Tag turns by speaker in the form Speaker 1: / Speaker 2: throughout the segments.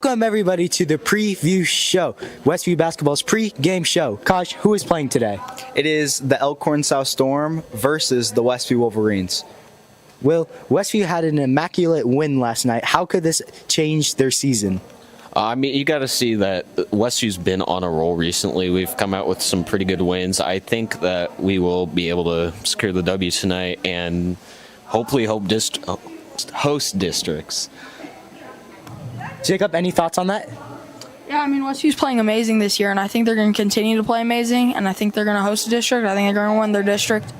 Speaker 1: Welcome, everybody, to the preview show, Westview Basketball's pre-game show. Kaj, who is playing today?
Speaker 2: It is the Elkhorn South Storm versus the Westview Wolverines.
Speaker 1: Will, Westview had an immaculate win last night. How could this change their season?
Speaker 3: You got to see that Westview's been on a roll recently. We've come out with some pretty good wins. I think that we will be able to secure the W tonight and hopefully host districts.
Speaker 1: Jacob, any thoughts on that?
Speaker 4: Yeah, Westview's playing amazing this year, and I think they're going to continue to play amazing, and I think they're going to host a district. I think they're going to win their district.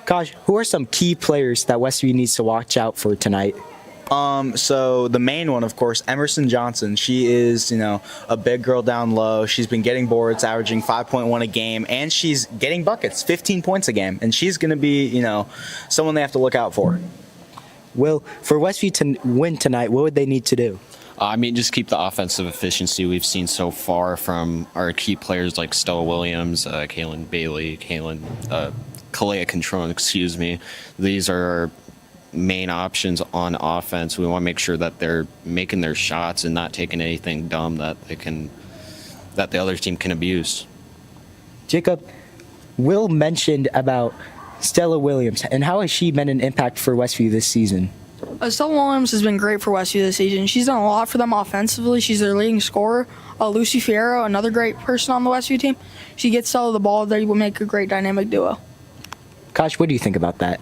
Speaker 1: Kaj, who are some key players that Westview needs to watch out for tonight?
Speaker 2: So the main one, of course, Emerson Johnson. She is, a big girl down low. She's been getting boards, averaging 5.1 a game, and she's getting buckets, 15 points a game. And she's going to be, someone they have to look out for.
Speaker 1: Will, for Westview to win tonight, what would they need to do?
Speaker 3: Just keep the offensive efficiency we've seen so far from our key players like Stella Williams, Kaylin Bailey, Kalea Controne, These are our main options on offense. We want to make sure that they're making their shots and not taking anything dumb that the other team can abuse.
Speaker 1: Jacob, Will mentioned about Stella Williams, and how has she been an impact for Westview this season?
Speaker 4: Stella Williams has been great for Westview this season. She's done a lot for them offensively. She's their leading scorer. Lucy Fierro, another great person on the Westview team. She gets Stella the ball. They will make a great dynamic duo.
Speaker 1: Kosh, what do you think about that?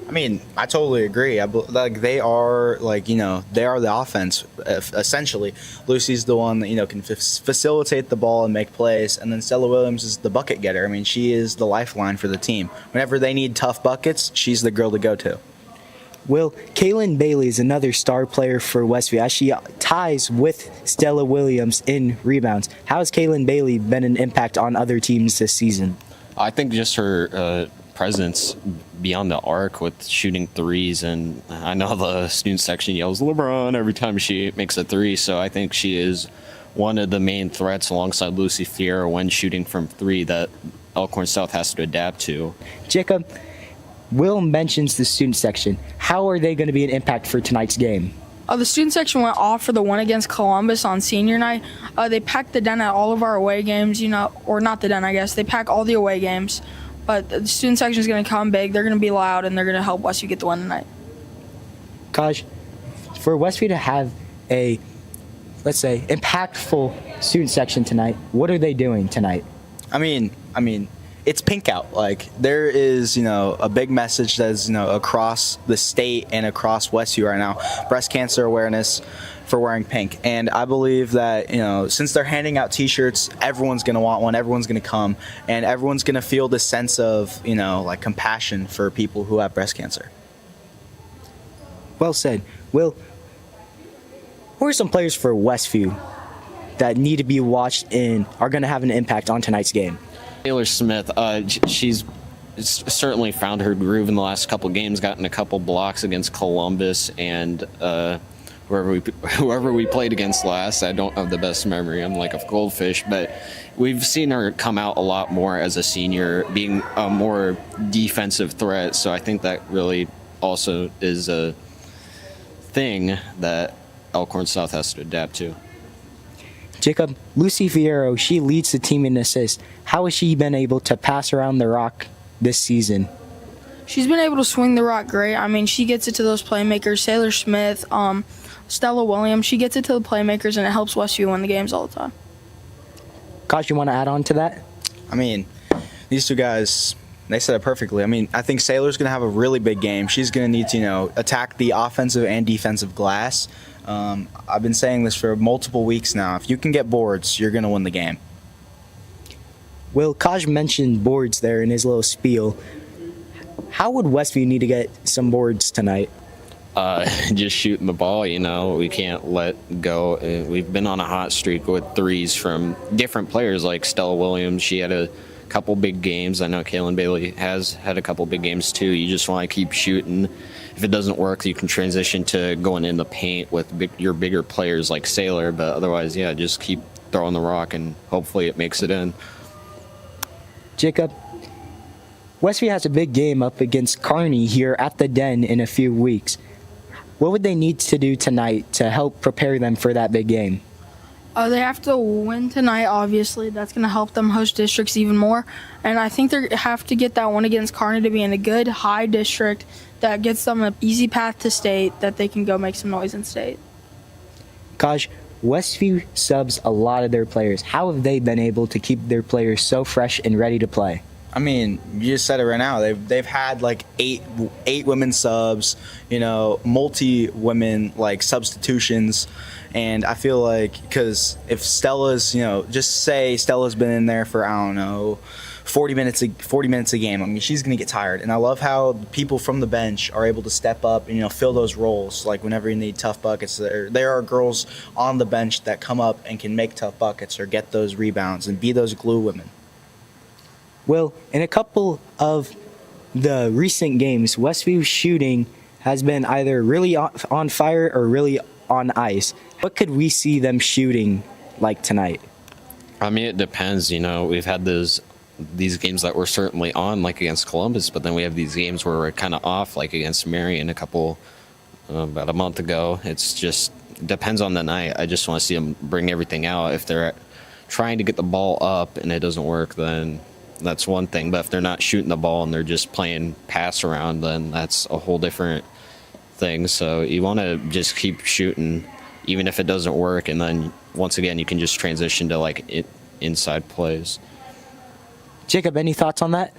Speaker 2: I totally agree. They are the offense, essentially. Lucy's the one that, can facilitate the ball and make plays, and then Stella Williams is the bucket getter. She is the lifeline for the team. Whenever they need tough buckets, she's the girl to go to.
Speaker 1: Will, Kaylin Bailey is another star player for Westview as she ties with Stella Williams in rebounds. How has Kaylin Bailey been an impact on other teams this season?
Speaker 3: I think just her presence beyond the arc with shooting threes, and I know the student section yells LeBron every time she makes a three, so I think she is one of the main threats alongside Lucy Fierro when shooting from three that Elkhorn South has to adapt to.
Speaker 1: Jacob, Will mentions the student section. How are they going to be an impact for tonight's game?
Speaker 4: The student section went off for the win against Columbus on senior night. They packed the den at all of our away games, or not the den, I guess. They pack all the away games. But the student section is going to come big. They're going to be loud, and they're going to help Westview get the win tonight.
Speaker 1: Kaj, for Westview to have a, let's say, impactful student section tonight, what are they doing tonight?
Speaker 2: It's pink out. There is, a big message that is, across the state and across Westview right now. Breast cancer awareness for wearing pink. And I believe that, since they're handing out T-shirts, everyone's going to want one, everyone's going to come, and everyone's going to feel this sense of, compassion for people who have breast cancer.
Speaker 1: Well said. Will, who are some players for Westview that need to be watched and are going to have an impact on tonight's game?
Speaker 3: Taylor Smith, she's certainly found her groove in the last couple games, gotten a couple blocks against Columbus and whoever we played against last. I don't have the best memory. I'm like a goldfish, but we've seen her come out a lot more as a senior, being a more defensive threat. So I think that really also is a thing that Elkhorn South has to adapt to.
Speaker 1: Jacob, Lucy Fierro, she leads the team in assists. How has she been able to pass around the rock this season?
Speaker 4: She's been able to swing the rock great. She gets it to those playmakers, Taylor Smith, Stella Williams. She gets it to the playmakers, and it helps Westview win the games all the time.
Speaker 1: Kosh, you want to add on to that?
Speaker 2: These two guys, they said it perfectly. I think Sailor's going to have a really big game. She's going to need to, attack the offensive and defensive glass. I've been saying this for multiple weeks now. If you can get boards, you're going to win the game.
Speaker 1: Will, Kaj mentioned boards there in his little spiel. How would Westview need to get some boards tonight?
Speaker 3: Just shooting the ball, we can't let go. We've been on a hot streak with threes from different players like Stella Williams. She had a couple big games. I know Kaylin Bailey has had a couple big games too. You just want to keep shooting. If it doesn't work, you can transition to going in the paint with your bigger players like Sailor. But otherwise, just keep throwing the rock and hopefully it makes it in.
Speaker 1: Jacob, Westview has a big game up against Kearney here at the Den in a few weeks. what would they need to do tonight to help prepare them for that big game?
Speaker 4: They have to win tonight, obviously. That's going to help them host districts even more. And I think they have to get that one against Kearney to be in a good high district that gets them an easy path to state that they can go make some noise in state.
Speaker 1: Kaj, Westview subs a lot of their players. How have they been able to keep their players so fresh and ready to play?
Speaker 2: I mean, you just said it right now. They've had like eight women subs, multi women like substitutions, and I feel like because if Stella's, just say Stella's been in there for 40 minutes a game. I mean, she's gonna get tired, and I love how people from the bench are able to step up and fill those roles. Like whenever you need tough buckets, there are girls on the bench that come up and can make tough buckets or get those rebounds and be those glue women.
Speaker 1: Well, in a couple of the recent games, Westview's shooting has been either really on fire or really on ice. What could we see them shooting like tonight?
Speaker 3: I mean, it depends. We've had these games that we're certainly on, like against Columbus, but then we have these games where we're kind of off, like against Marion about a month ago. It's just depends on the night. I just want to see them bring everything out. If they're trying to get the ball up and it doesn't work, then that's one thing. But if they're not shooting the ball and they're just playing pass around, then that's a whole different thing. So you want to just keep shooting, even if it doesn't work, and then once again you can just transition to like inside plays.
Speaker 1: Jacob, any thoughts on that?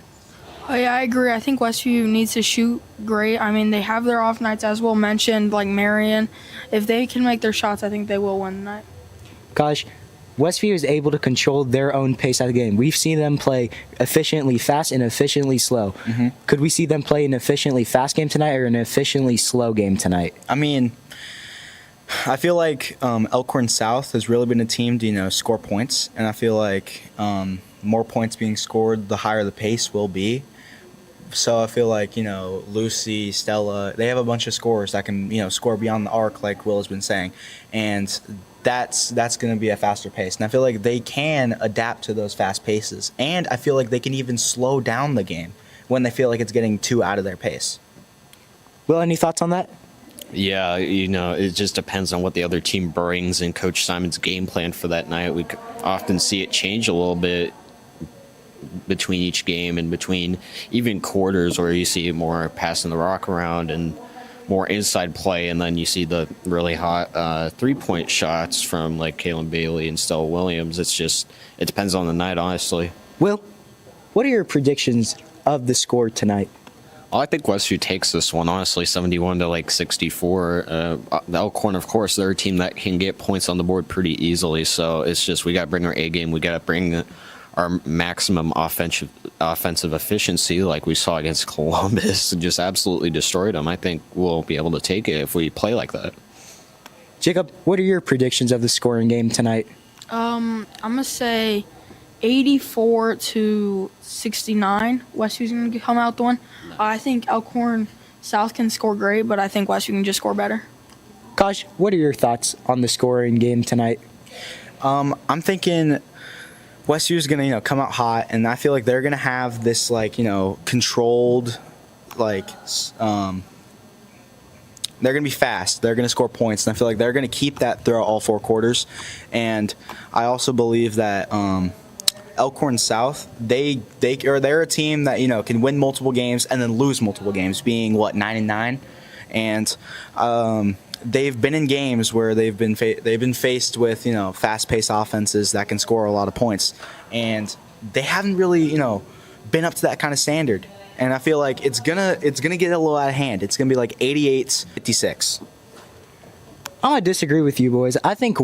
Speaker 4: Oh, yeah, I agree. I think Westview needs to shoot great. I mean, they have their off nights, as Will mentioned, like Marion. If they can make their shots, I think they will win tonight.
Speaker 1: Gosh, Westview is able to control their own pace of the game. We've seen them play efficiently fast and efficiently slow. Mm-hmm. Could we see them play an efficiently fast game tonight or an efficiently slow game tonight?
Speaker 2: I mean, I feel like Elkhorn South has really been a team to score points, and I feel like more points being scored, the higher the pace will be. So I feel like Lucy, Stella, they have a bunch of scorers that can score beyond the arc, like Will has been saying, and that's going to be a faster pace. And I feel like they can adapt to those fast paces, and I feel like they can even slow down the game when they feel like it's getting too out of their pace.
Speaker 1: Will, any thoughts on that?
Speaker 3: Yeah, it just depends on what the other team brings and Coach Simon's game plan for that night. We often see it change a little bit between each game and between even quarters, where you see more passing the rock around and more inside play, and then you see the really hot three-point shots from like Kaylin Bailey and Stella Williams. It depends on the night, honestly.
Speaker 1: Will, what are your predictions of the score tonight?
Speaker 3: I think Westview takes this one, honestly, 71 to 64. The Elkhorn, of course, they're a team that can get points on the board pretty easily. So it's just we got to bring our A game. We got to bring our maximum offensive efficiency, like we saw against Columbus, and just absolutely destroyed them. I think we'll be able to take it if we play like that.
Speaker 1: Jacob, what are your predictions of the scoring game tonight?
Speaker 4: I'm gonna say 84 to 69. Westview's going to come out the one. I think Elkhorn South can score great, but I think Westview can just score better.
Speaker 1: Kosh, what are your thoughts on the scoring game tonight?
Speaker 2: I'm thinking Westview's going to come out hot, and I feel like they're going to have this controlled they're going to be fast. They're going to score points, and I feel like they're going to keep that throughout all four quarters. And I also believe that Elkhorn South, they're a team that can win multiple games and then lose multiple games, being 9-9, and they've been in games where they've been faced with fast-paced offenses that can score a lot of points, and they haven't really been up to that kind of standard. And I feel like it's gonna get a little out of hand. It's gonna be like 88-56.
Speaker 1: I disagree with you, boys. I think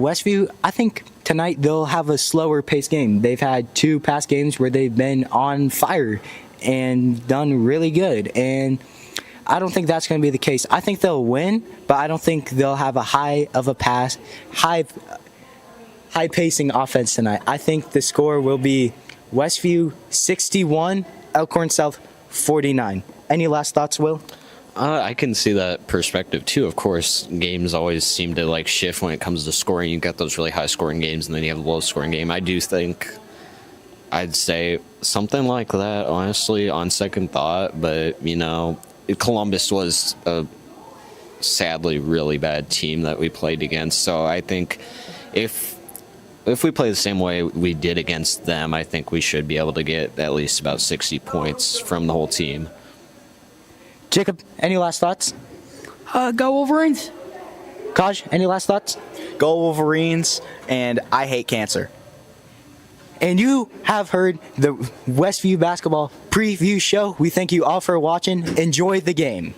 Speaker 1: tonight they'll have a slower paced game. They've had 2 past games where they've been on fire and done really good. And I don't think that's going to be the case. I think they'll win, but I don't think they'll have a high pacing offense tonight. I think the score will be Westview 61, Elkhorn South 49. Any last thoughts, Will?
Speaker 3: I can see that perspective too. Of course, games always seem to shift when it comes to scoring. You got those really high scoring games, and then you have the low scoring game. I do think I'd say something like that, honestly, on second thought. But Columbus was a sadly really bad team that we played against. So I think if we play the same way we did against them, I think we should be able to get at least about 60 points from the whole team.
Speaker 1: Jacob, any last thoughts?
Speaker 4: Go Wolverines.
Speaker 1: Kaj, any last thoughts?
Speaker 2: Go Wolverines, and I hate cancer.
Speaker 1: And you have heard the Westview Basketball Preview Show. We thank you all for watching. Enjoy the game.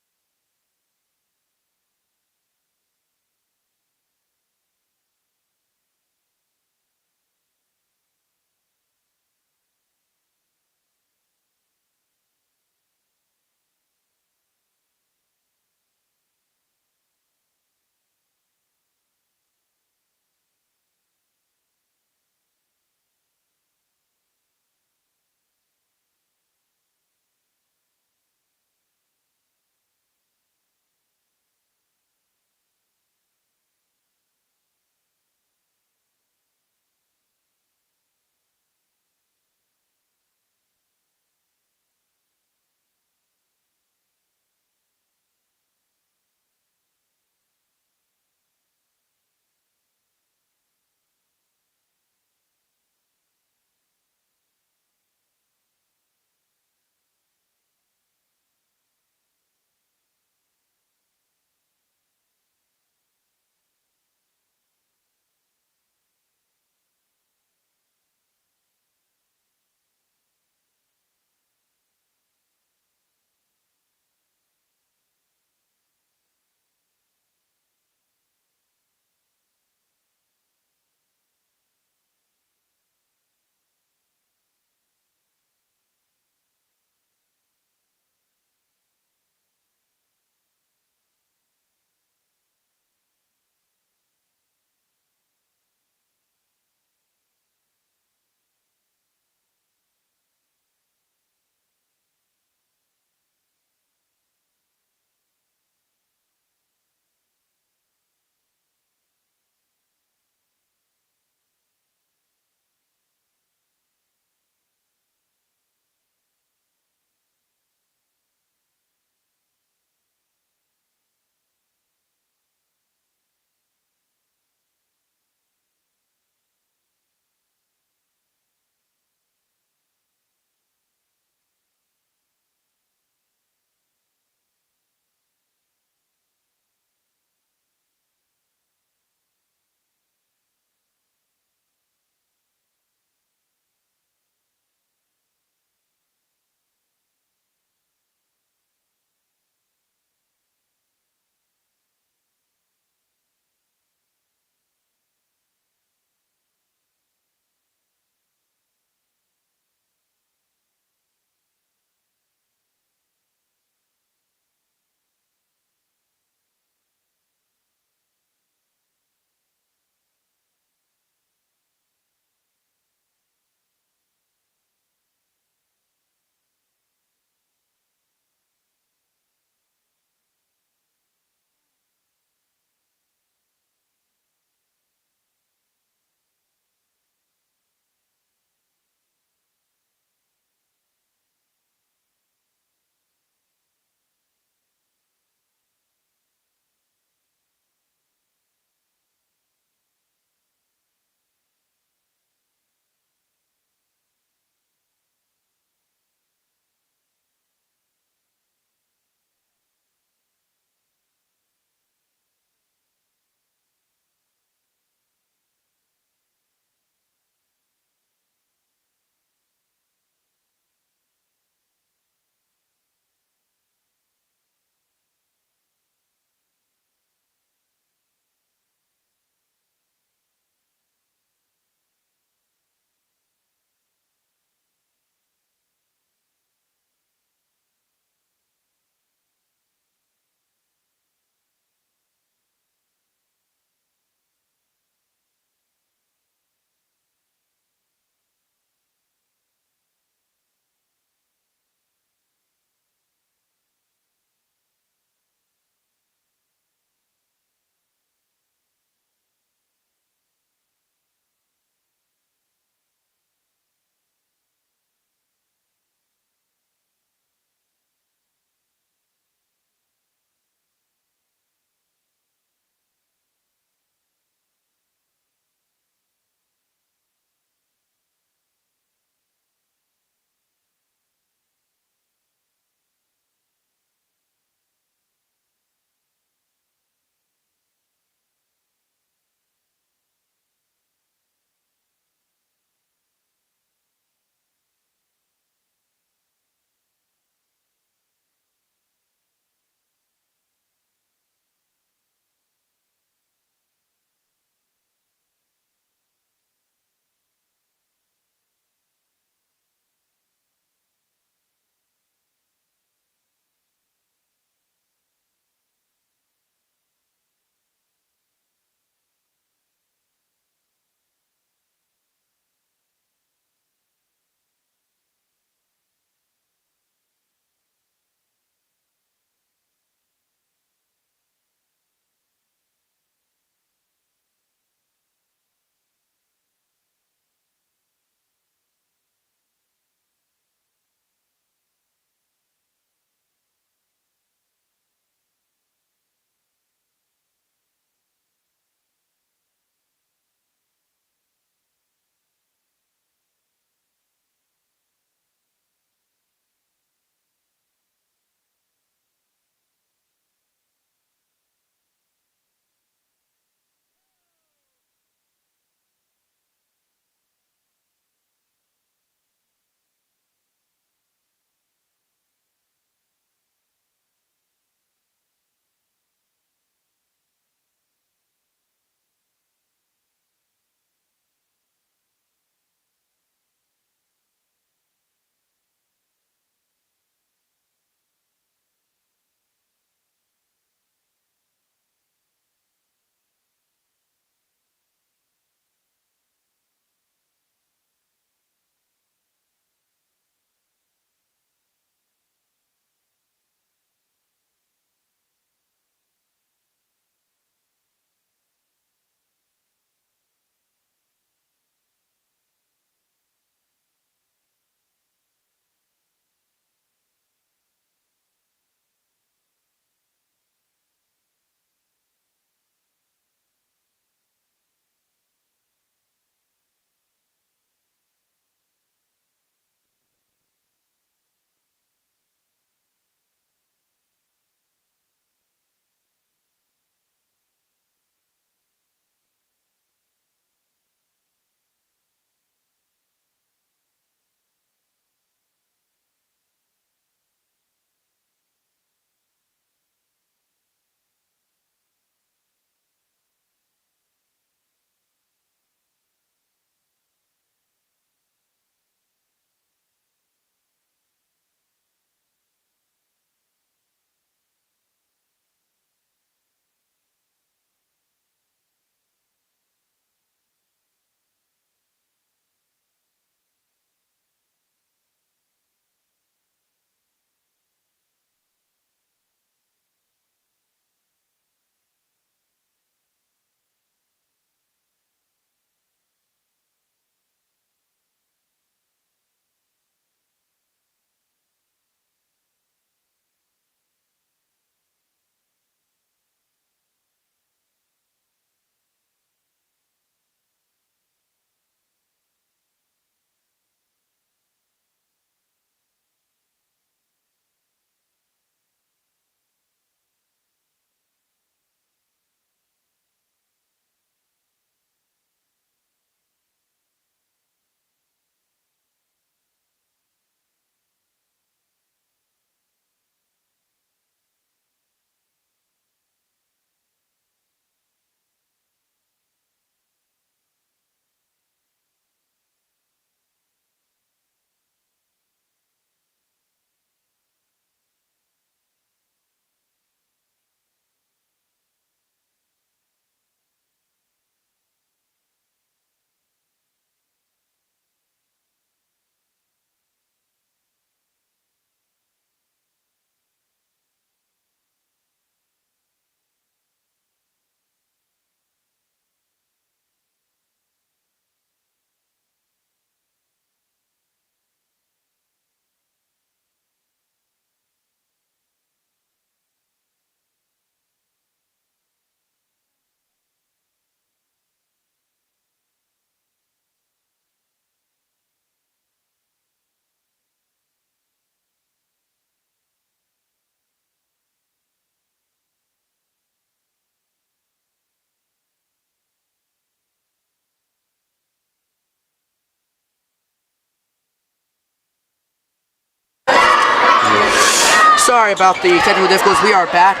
Speaker 5: Sorry about the technical difficulties. We are back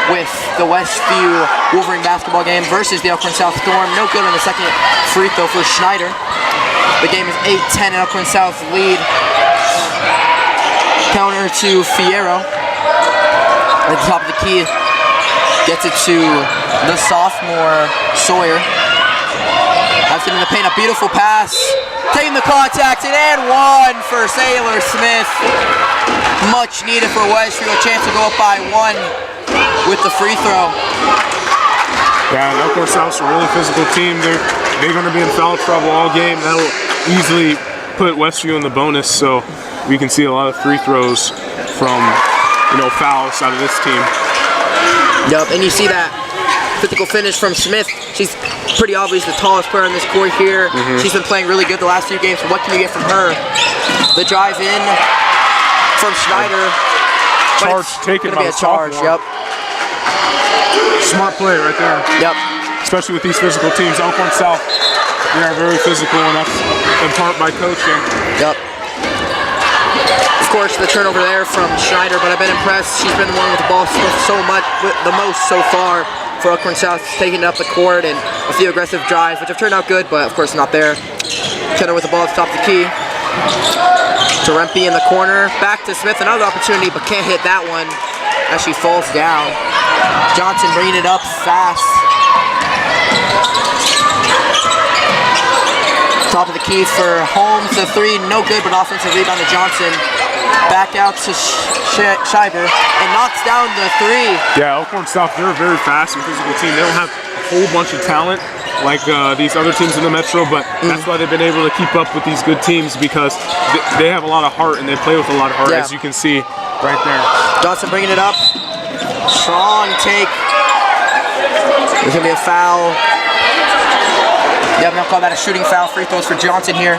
Speaker 5: with the Westview Wolverine basketball game versus the Elkhorn South Storm. No good on the second free throw for Schneider. The game is 8-10 and Elkhorn South lead. Counter to Fierro. At the top of the key. Gets it to the sophomore Sawyer. That's it in the paint. A beautiful pass. Taking the contact and one for Sailor Smith. Much needed for Westview. A chance to go up by 1 with the free throw.
Speaker 6: Yeah, and Elkhorn South's a really physical team. They're going to be in foul trouble all game. That'll easily put Westview in the bonus. So we can see a lot of free throws from fouls out of this team.
Speaker 5: Yep, and you see that physical finish from Smith. She's pretty obvious the tallest player in this court here. She's been playing really good the last few games. So what can you get from her? The drive in from Schneider.
Speaker 6: Charge taken by the sophomore.
Speaker 5: Yep.
Speaker 6: Smart play right there.
Speaker 5: Yep.
Speaker 6: Especially with these physical teams. Elkhorn South, they are very physical, and that's in part by coaching.
Speaker 5: Yep. Of course, the turnover there from Schneider, but I've been impressed. She's been the one with the ball so much, the most so far for Elkhorn South, taking it up the court and a few aggressive drives, which have turned out good, but of course not there. Turner with the ball at the top of the key. Terempi in the corner. Back to Smith, another opportunity, but can't hit that one as she falls down. Johnson bringing it up fast. Top of the key for Holmes, the 3, no good, but offensive rebound to Johnson. Back out to Scheiber and knocks down the 3.
Speaker 6: Yeah, Elkhorn South, they're a very fast and physical team. They don't have a whole bunch of talent like these other teams in the Metro, but that's why they've been able to keep up with these good teams, because they have a lot of heart and they play with a lot of heart, as you can see right there.
Speaker 5: Johnson bringing it up. Strong take. There's going to be a foul. Yep, they'll call that a shooting foul. Free throws for Johnson here.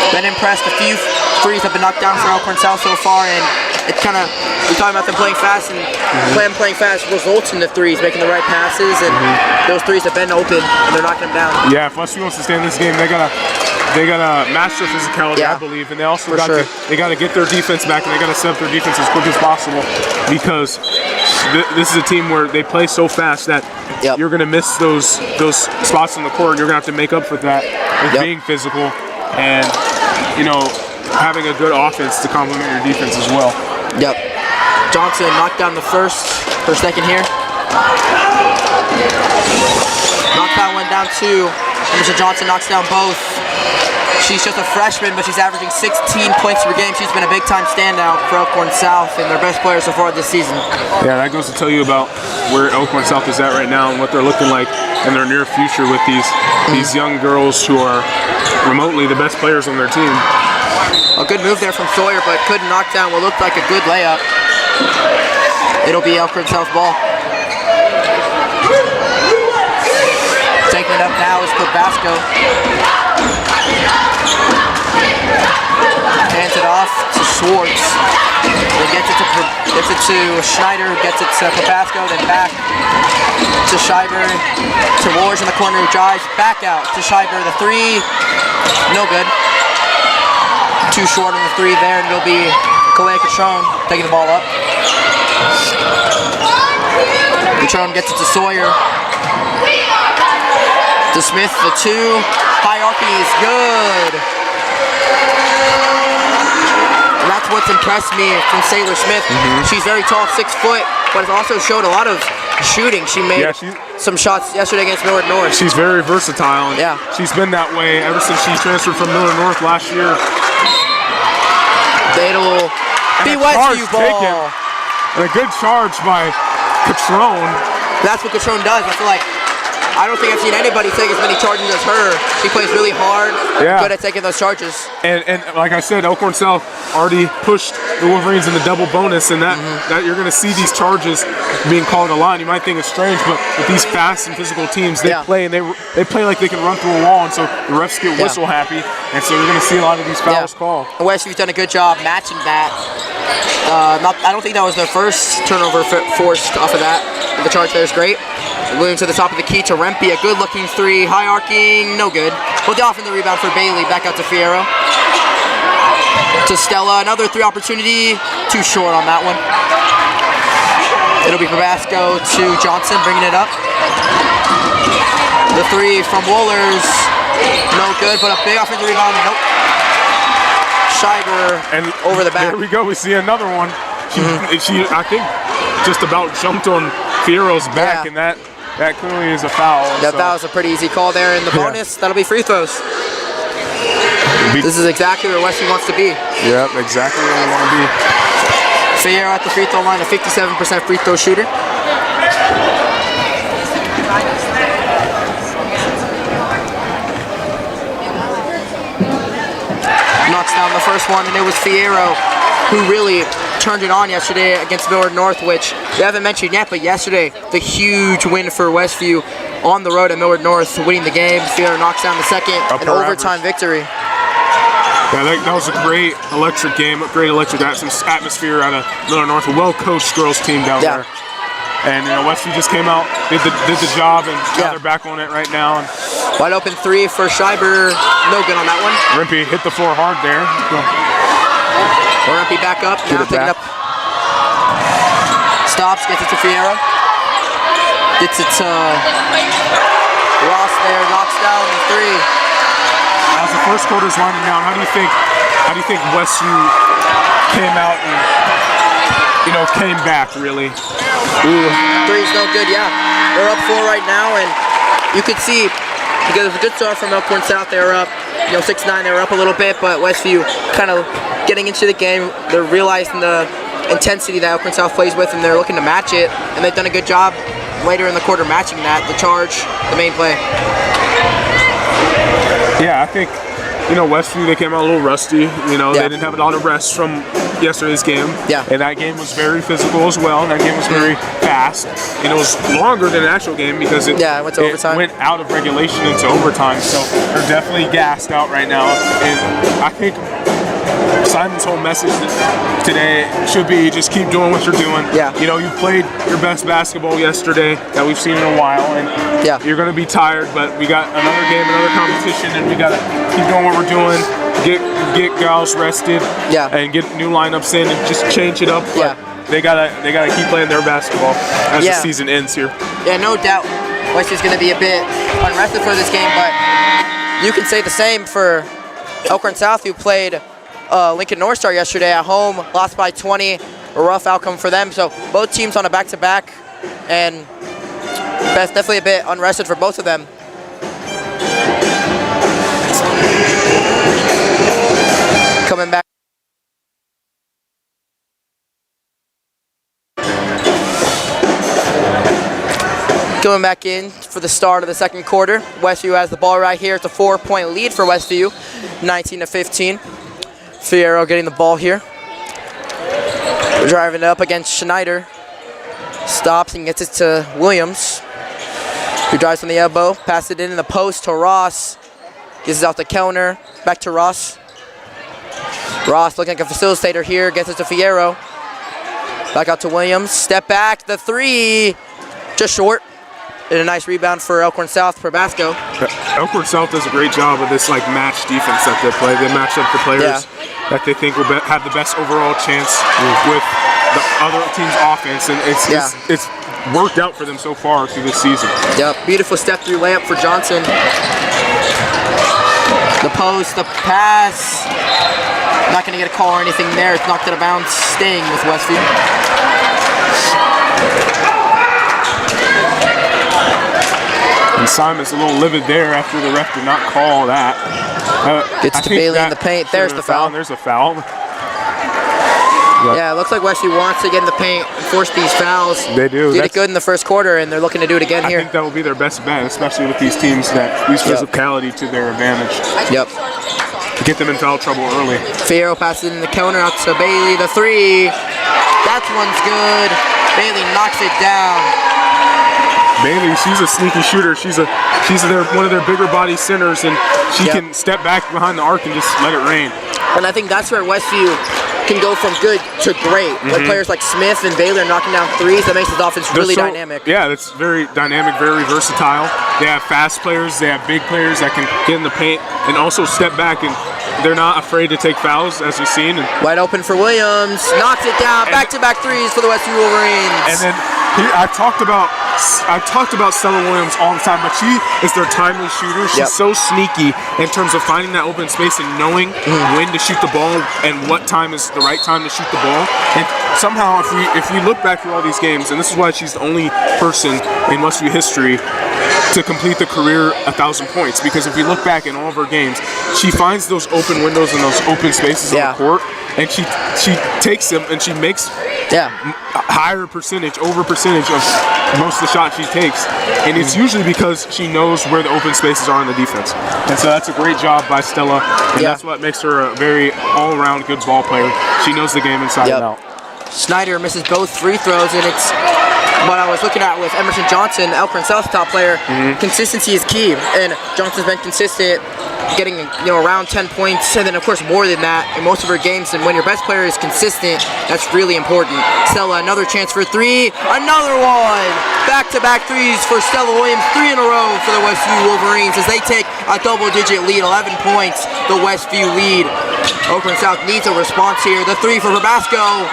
Speaker 5: Been impressed. A few threes have been knocked down for Elkhorn South so far, and it's kind of, we're talking about them playing fast, and playing fast results in the threes, making the right passes, and those threes have been open, and they're knocking them down.
Speaker 6: Yeah, if Westview wants to stay in this game, they gotta match their physicality, I believe, and they also gotta get their defense back, and they gotta set up their defense as quick as possible, because this is a team where they play so fast that you're gonna miss those spots on the court, and you're gonna have to make up for that with being physical and having a good offense to complement your defense as well.
Speaker 5: Yep. Johnson knocked down the first second here. Knocked that one down 2. And Mr. Johnson knocks down both. She's just a freshman, but she's averaging 16 points per game. She's been a big-time standout for Elkhorn South and their best player so far this season.
Speaker 6: Yeah, that goes to tell you about where Elkhorn South is at right now and what they're looking like in their near future with these young girls who are remotely the best players on their team.
Speaker 5: A good move there from Sawyer, but couldn't knock down what looked like a good layup. It'll be Elkhorn South ball. Taking it up now is Probasco. Hands it off to Schwartz. He gets it to Schneider, gets it to Probasco, then back to Scheiber. To Wars in the corner who drives back out to Scheiber. The 3, no good. Too short on the 3 there, and it'll be Kalea Catrone taking the ball up. Catrone gets it to Sawyer. To Smith, the 2. Hierarchy is good. And that's what's impressed me from Sailor Smith. She's very tall, 6 foot, but has also showed a lot of shooting. She made some shots yesterday against Millard North.
Speaker 6: She's very versatile, and she's been that way ever since she transferred from Millard North last year.
Speaker 5: It'll be Westview ball.
Speaker 6: And a good charge by Catrone.
Speaker 5: That's what Catrone does. I don't think I've seen anybody take as many charges as her. She plays really hard, good at taking those charges.
Speaker 6: And like I said, Elkhorn South already pushed the Wolverines in the double bonus, and that you're going to see these charges being called a lot. You might think it's strange, but with these fast and physical teams, they play and they play like they can run through a wall, and so the refs get whistle happy, and so you're going to see a lot of these fouls called.
Speaker 5: Westview's done a good job matching that. I don't think that was their first turnover forced off of that. The charge there is great. Moving to the top of the key to Rempe, a good-looking 3, high arcing, no good. Pulled off in the rebound for Bailey, back out to Fierro. To Stella, another 3 opportunity too short on that one. It'll be Probasco to Johnson, bringing it up. The three from Wohlers, no good, but a big offensive rebound, nope. Scheiber
Speaker 6: And
Speaker 5: over the back.
Speaker 6: There we go. We see another one. She I think, just about jumped on Fierro's back,
Speaker 5: Yeah.
Speaker 6: and that clearly is a foul.
Speaker 5: That was a pretty easy call there. And the bonus, that'll be free throws. This is exactly where Westview wants to be.
Speaker 6: Yep, exactly where we want to be.
Speaker 5: Fierro at the free throw line, a 57% free throw shooter. Knocks down the first one, and it was Fierro who really turned it on yesterday against Millard North, which we haven't mentioned yet, but yesterday, the huge win for Westview on the road at Millard North, winning the game. Fierro knocks down the second, an overtime victory.
Speaker 6: Yeah, that was a great electric game, a great electric atmosphere out of Millard North, a well-coached girls team down there. And Westview just came out, did the job, and now they're back on it right now. And
Speaker 5: wide open three for Scheiber, no good on that one.
Speaker 6: Rimpey hit the floor hard there.
Speaker 5: Rimpey back up, now picking up. Stops, gets it to Fierro. Gets it to Ross there, knocks down the three.
Speaker 6: As the first quarter's winding down, how do you think Westview came out and came back really?
Speaker 5: Three's no good, yeah. They're up 4 right now, and you could see, because it was a good start from Elkhorn South, they were up, 6-9, they were up a little bit, but Westview kind of getting into the game, they're realizing the intensity that Elkhorn South plays with, and they're looking to match it, and they've done a good job later in the quarter matching that, the charge, the main play.
Speaker 6: Yeah, I think, Westview, they came out a little rusty. They didn't have a lot of rest from yesterday's game.
Speaker 5: Yeah.
Speaker 6: And that game was very physical as well. And that game was very fast. And it was longer than an actual game because it
Speaker 5: went to overtime.
Speaker 6: Went out of regulation into overtime. So they're definitely gassed out right now. And I think Simon's whole message today should be just keep doing what you're doing.
Speaker 5: Yeah.
Speaker 6: You played your best basketball yesterday that we've seen in a while, and you're going to be tired, but we got another game, another competition, and we got to keep doing what we're doing, get gals rested, and get new lineups in and just change it up. But they gotta keep playing their basketball as the season ends here.
Speaker 5: Yeah, no doubt Wesley's going to be a bit unrested for this game, but you can say the same for Elkhorn South, who played Lincoln North Star yesterday at home, lost by 20, a rough outcome for them. So both teams on a back-to-back, and that's definitely a bit unrested for both of them. Coming back. Going back in for the start of the second quarter. Westview has the ball right here. It's a 4-point lead for Westview, 19-15. Fierro getting the ball here. Driving it up against Schneider. Stops and gets it to Williams, who drives from the elbow. Passes it in the post to Ross. Gives it out the counter. Back to Ross. Ross looking like a facilitator here. Gets it to Fierro. Back out to Williams. Step back. The three. Just short. And a nice rebound for Elkhorn South for Basco.
Speaker 6: Elkhorn South does a great job of this match defense that they play. They match up the players that they think will have the best overall chance with the other team's offense, and it's worked out for them so far through this season.
Speaker 5: Yep, beautiful step-through layup for Johnson. The post, the pass. Not going to get a call or anything there. It's knocked out of bounds, staying with Westview.
Speaker 6: And Simon's a little livid there after the ref did not call that.
Speaker 5: Gets to Bailey in the paint. There's the foul.
Speaker 6: There's a foul.
Speaker 5: Yeah, it looks like Westview wants to get in the paint and force these fouls.
Speaker 6: They do.
Speaker 5: Did it good in the first quarter, and they're looking to do it again here.
Speaker 6: I think that will be their best bet, especially with these teams that use physicality to their advantage.
Speaker 5: Yep.
Speaker 6: To get them in foul trouble early.
Speaker 5: Fierro passes in the counter out to Bailey. The three. That one's good. Bailey knocks it down.
Speaker 6: Bailey, she's a sneaky shooter. She's one of their bigger body centers, and she can step back behind the arc and just let it rain.
Speaker 5: And I think that's where Westview can go from good to great. Like players like Smith and Baylor knocking down threes, that makes this offense really dynamic.
Speaker 6: Yeah, it's very dynamic, very versatile. They have fast players, they have big players that can get in the paint and also step back and they're not afraid to take fouls, as we've seen. And
Speaker 5: Wide open for Williams. Knocks it down. Back-to-back threes for the Westview Wolverines.
Speaker 6: And then I've talked about Stella Williams all the time, but she is their timely shooter. She's so sneaky in terms of finding that open space and knowing when to shoot the ball and what time is the right time to shoot the ball. And somehow, if we look back through all these games, and this is why she's the only person in Westview history to complete the career 1,000 points, because if you look back in all of her games, she finds those open windows and those open spaces on the court, and she takes them and she makes higher percentage of most of the shots she takes, and it's usually because she knows where the open spaces are in the defense. And so that's a great job by Stella, and that's what makes her a very all-around good ball player. She knows the game inside and out.
Speaker 5: Schneider misses both free throws, and it's what I was looking at with Emerson Johnson, Elkhorn South top player. Consistency is key, and Johnson's been consistent, getting around 10 points, and then of course more than that in most of her games. And when your best player is consistent, that's really important. Stella, another chance for three, another one. Back-to-back threes for Stella Williams, 3 in a row for the Westview Wolverines as they take a double-digit lead, 11 points. The Westview lead. Elkhorn South needs a response here. The three for Verbasco,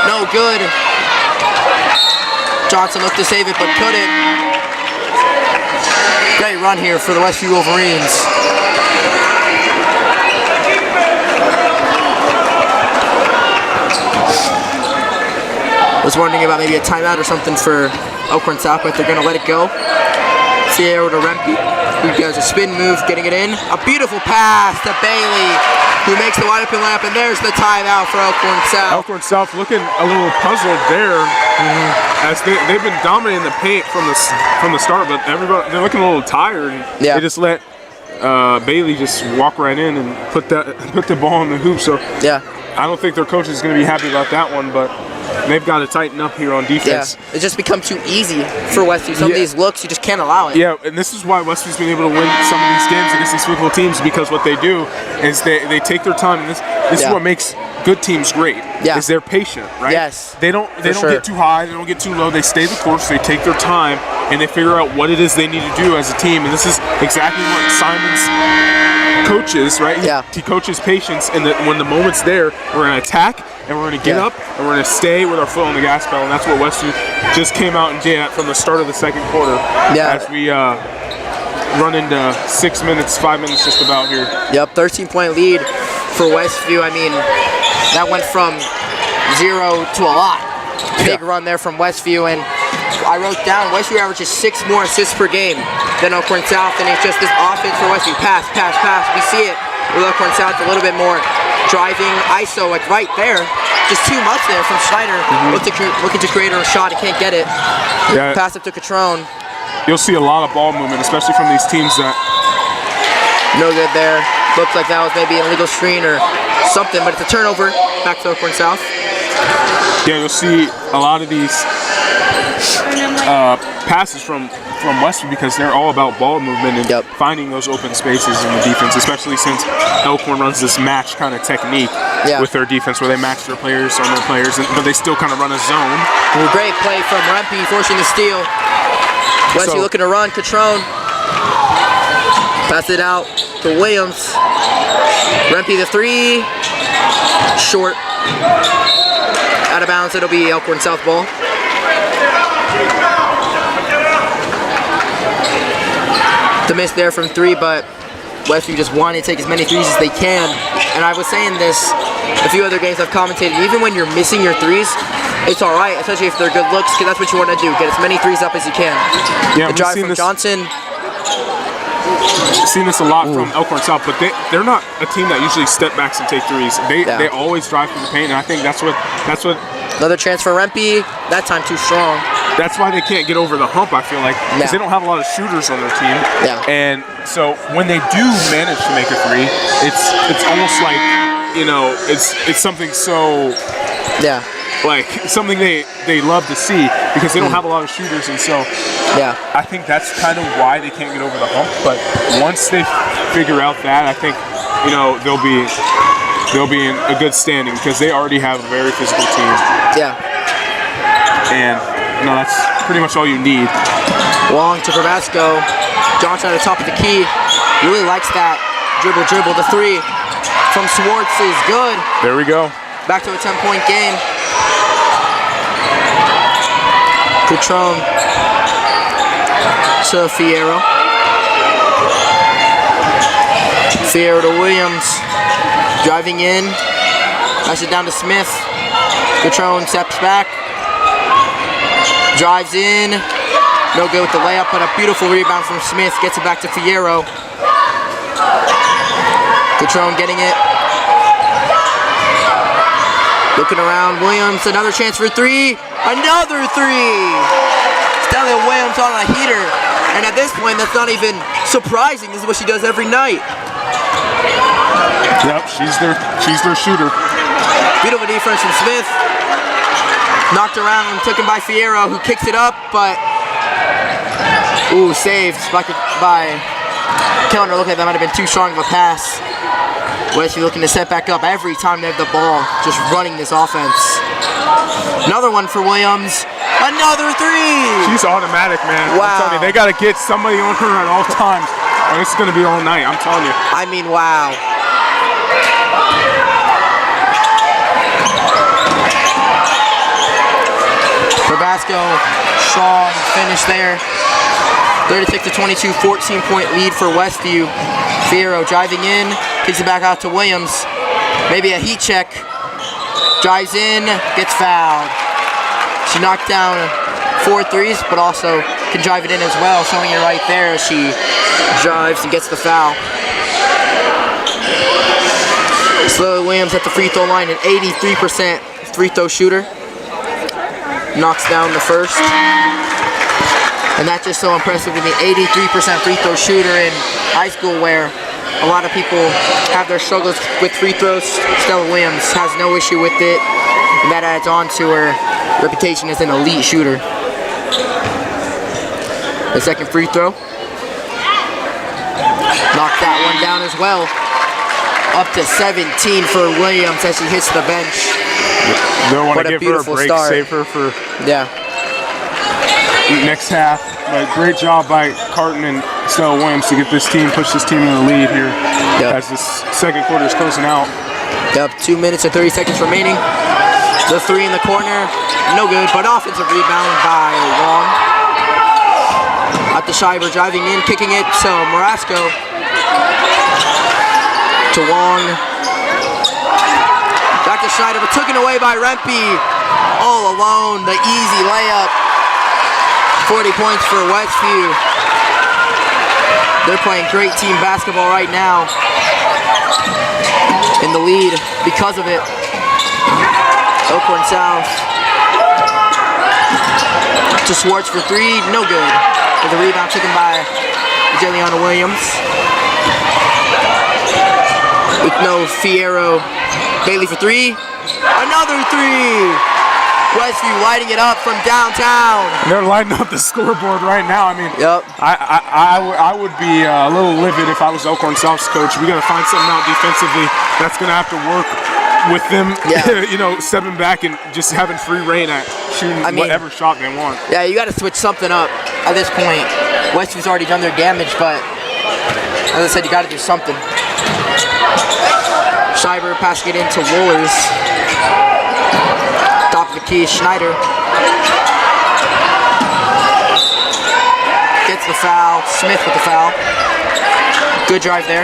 Speaker 5: no good. Johnson looked to save it, but couldn't. Great run here for the Westview Wolverines. Was wondering about maybe a timeout or something for Elkhorn South, but they're going to let it go. Sierra to Rempe, who does a spin move, getting it in. A beautiful pass to Bailey, who makes the wide open layup, and there's the timeout for Elkhorn South.
Speaker 6: Elkhorn South looking a little puzzled there, as they've been dominating the paint from the start, but they're looking a little tired. They just let Bailey just walk right in and put the ball in the hoop. So I don't think their coach is going to be happy about that one, but they've got to tighten up here on defense.
Speaker 5: It just become too easy for Westview. Some of these looks, you just can't allow it.
Speaker 6: Yeah, and this is why Westview's been able to win some of these games against these physical teams, because what they do is they take their time. And this is what makes good teams great. Is they're patient, right?
Speaker 5: Yes.
Speaker 6: They don't get too high, they don't get too low. They stay the course. They take their time and they figure out what it is they need to do as a team. And this is exactly what Simon's coaches, right? He coaches patience, and when the moment's there, we're going to attack, and we're going to get up, and we're going to stay with our foot on the gas pedal, and that's what Westview just came out and did from the start of the second quarter. As we run into 6 minutes, 5 minutes just about here.
Speaker 5: 13-point lead for Westview. I mean, that went from 0 to a lot. Big run there from Westview, and I wrote down Westview averages 6 more assists per game than Elkhorn South, and it's just this offense for Westview. Pass, pass, pass. We see it with Elkhorn South a little bit more driving ISO, like right there. Just too much there from Schneider. Looking to create a shot, he can't get it. Pass up to Catrone.
Speaker 6: You'll see a lot of ball movement, especially from these teams that...
Speaker 5: No good there. Looks like that was maybe an illegal screen or something, but it's a turnover. Back to Elkhorn South.
Speaker 6: You'll see a lot of these passes from Westview, because they're all about ball movement and finding those open spaces in the defense, especially since Elkhorn runs this match kind of technique with their defense, where they match their players on their players, but they still kind of run a zone.
Speaker 5: Great play from Rempe, forcing the steal. Westview looking to run. Catrone. Pass it out to Williams. Rempe the three. Short. Out of bounds, it'll be Elkhorn South ball. The miss there from 3, but Westview just wanted to take as many threes as they can. And I was saying this a few other games I've commentated, even when you're missing your threes, it's all right, especially if they're good looks, because that's what you want to do, get as many threes up as you can. The drive from Johnson.
Speaker 6: Seen this a lot from Elkhorn South, but they're not a team that usually step backs and take threes. They always drive through the paint, and I think that's what.
Speaker 5: Another chance for Rempe. That time too strong.
Speaker 6: That's why they can't get over the hump, I feel like, because they don't have a lot of shooters on their team. And so when they do manage to make a three, it's almost like, it's something so like something they love to see, because they don't have a lot of shooters, and so I think that's kind of why they can't get over the hump. But once they figure out that, I think they'll be in a good standing, because they already have a very physical team. And that's pretty much all you need.
Speaker 5: Long to Verbasco. Johnson at the top of the key. Really likes that dribble, the three. from Swartz is good.
Speaker 6: There we go.
Speaker 5: Back to a 10-point game. Cutrone to Fierro. Fierro to Williams. Driving in. Pass it down to Smith. Cutrone steps back. Drives in. No good with the layup, but a beautiful rebound from Smith. Gets it back to Fierro. Cutrone getting it. Looking around, Williams, another chance for three. Another three! Stella Williams on a heater. And at this point, that's not even surprising. This is what she does every night.
Speaker 6: Yep, she's their shooter.
Speaker 5: Beautiful defense from Smith. Knocked around, taken by Fierro, who kicks it up, but ooh, saved by Kellner. Looked like that might have been too strong of a pass. Westview looking to set back up every time they have the ball, just running this offense. Another one for Williams. Another three!
Speaker 6: She's automatic, man.
Speaker 5: Wow.
Speaker 6: I'm telling you, they got to get somebody on her at all times. Or this is going to be all night, I'm telling you.
Speaker 5: I mean, wow. Tabasco, strong finish there. 36-22, 14-point lead for Westview. Fierro driving in, kicks it back out to Williams. Maybe a heat check. Drives in, gets fouled. She knocked down 4 threes, but also can drive it in as well, showing it right there as she drives and gets the foul. Slowly Williams at the free throw line, an 83% free throw shooter. Knocks down the first. And that's just so impressive with the 83% free throw shooter in high school, where a lot of people have their struggles with free throws. Stella Williams has no issue with it, and that adds on to her reputation as an elite shooter. The second free throw. Knocked that one down as well. Up to 17 for Williams as she hits the bench.
Speaker 6: Don't want
Speaker 5: What
Speaker 6: to
Speaker 5: a
Speaker 6: give her a
Speaker 5: beautiful
Speaker 6: break,
Speaker 5: start.
Speaker 6: save her for
Speaker 5: Yeah.
Speaker 6: next half. But great job by Carton and Stella Williams to push this team in the lead here as this second quarter is closing out.
Speaker 5: Yep, 2 minutes and 30 seconds remaining. The three in the corner, no good, but offensive rebound by Wong. At the Schreiber driving in, kicking it to Marasco. To Wong. Back to Schneider, but taken away by Rempe. All alone, the easy layup. 40 points for Westview. They're playing great team basketball right now. In the lead because of it. Elkhorn South. To Swartz for three, no good. With a rebound taken by Jeliana Williams. With no Fierro. Bailey for three. Another three! Westview lighting it up from downtown.
Speaker 6: They're lighting up the scoreboard right now. I mean,
Speaker 5: Yep.
Speaker 6: I would be a little livid if I was Elkhorn South's coach. We got to find something out defensively that's going to have to work with them, stepping back and just having free reign at shooting whatever shot they want.
Speaker 5: Yeah, you got to switch something up at this point. Westview's already done their damage, but as I said, you got to do something. Schreiber passing it into Woolers. Top of the key is Schneider. Gets the foul. Smith with the foul. Good drive there.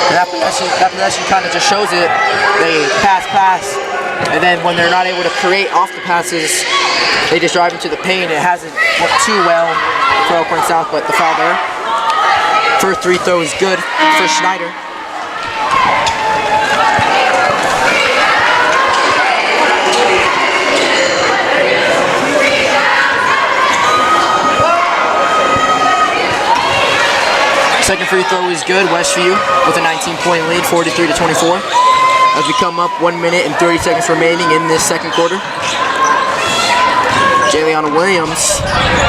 Speaker 5: And that possession kind of just shows it. They pass, and then when they're not able to create off the passes, they just drive into the paint. It hasn't worked too well for Elkhorn South, but the foul there. First free throw is good for Schneider. Second free throw is good. Westview with a 19-point lead, 43-24. As we come up 1 minute and 30 seconds remaining in this second quarter. Jayliana Williams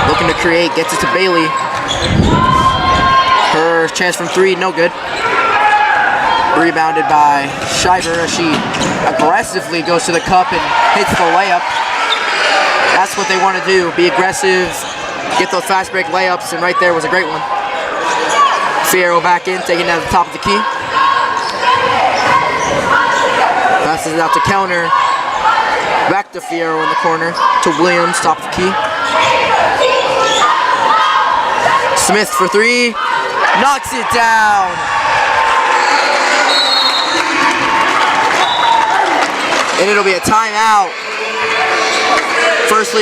Speaker 5: looking to create, gets it to Bailey. Her chance from three, no good. Rebounded by Schreiber as she aggressively goes to the cup and hits the layup. That's what they want to do, be aggressive, get those fast break layups, and right there was a great one. Fierro back in, taking it at the top of the key. passes it out to counter. Back to Fierro in the corner. To Williams, top of the key. Smith for three. Knocks it down. And it'll be a timeout. First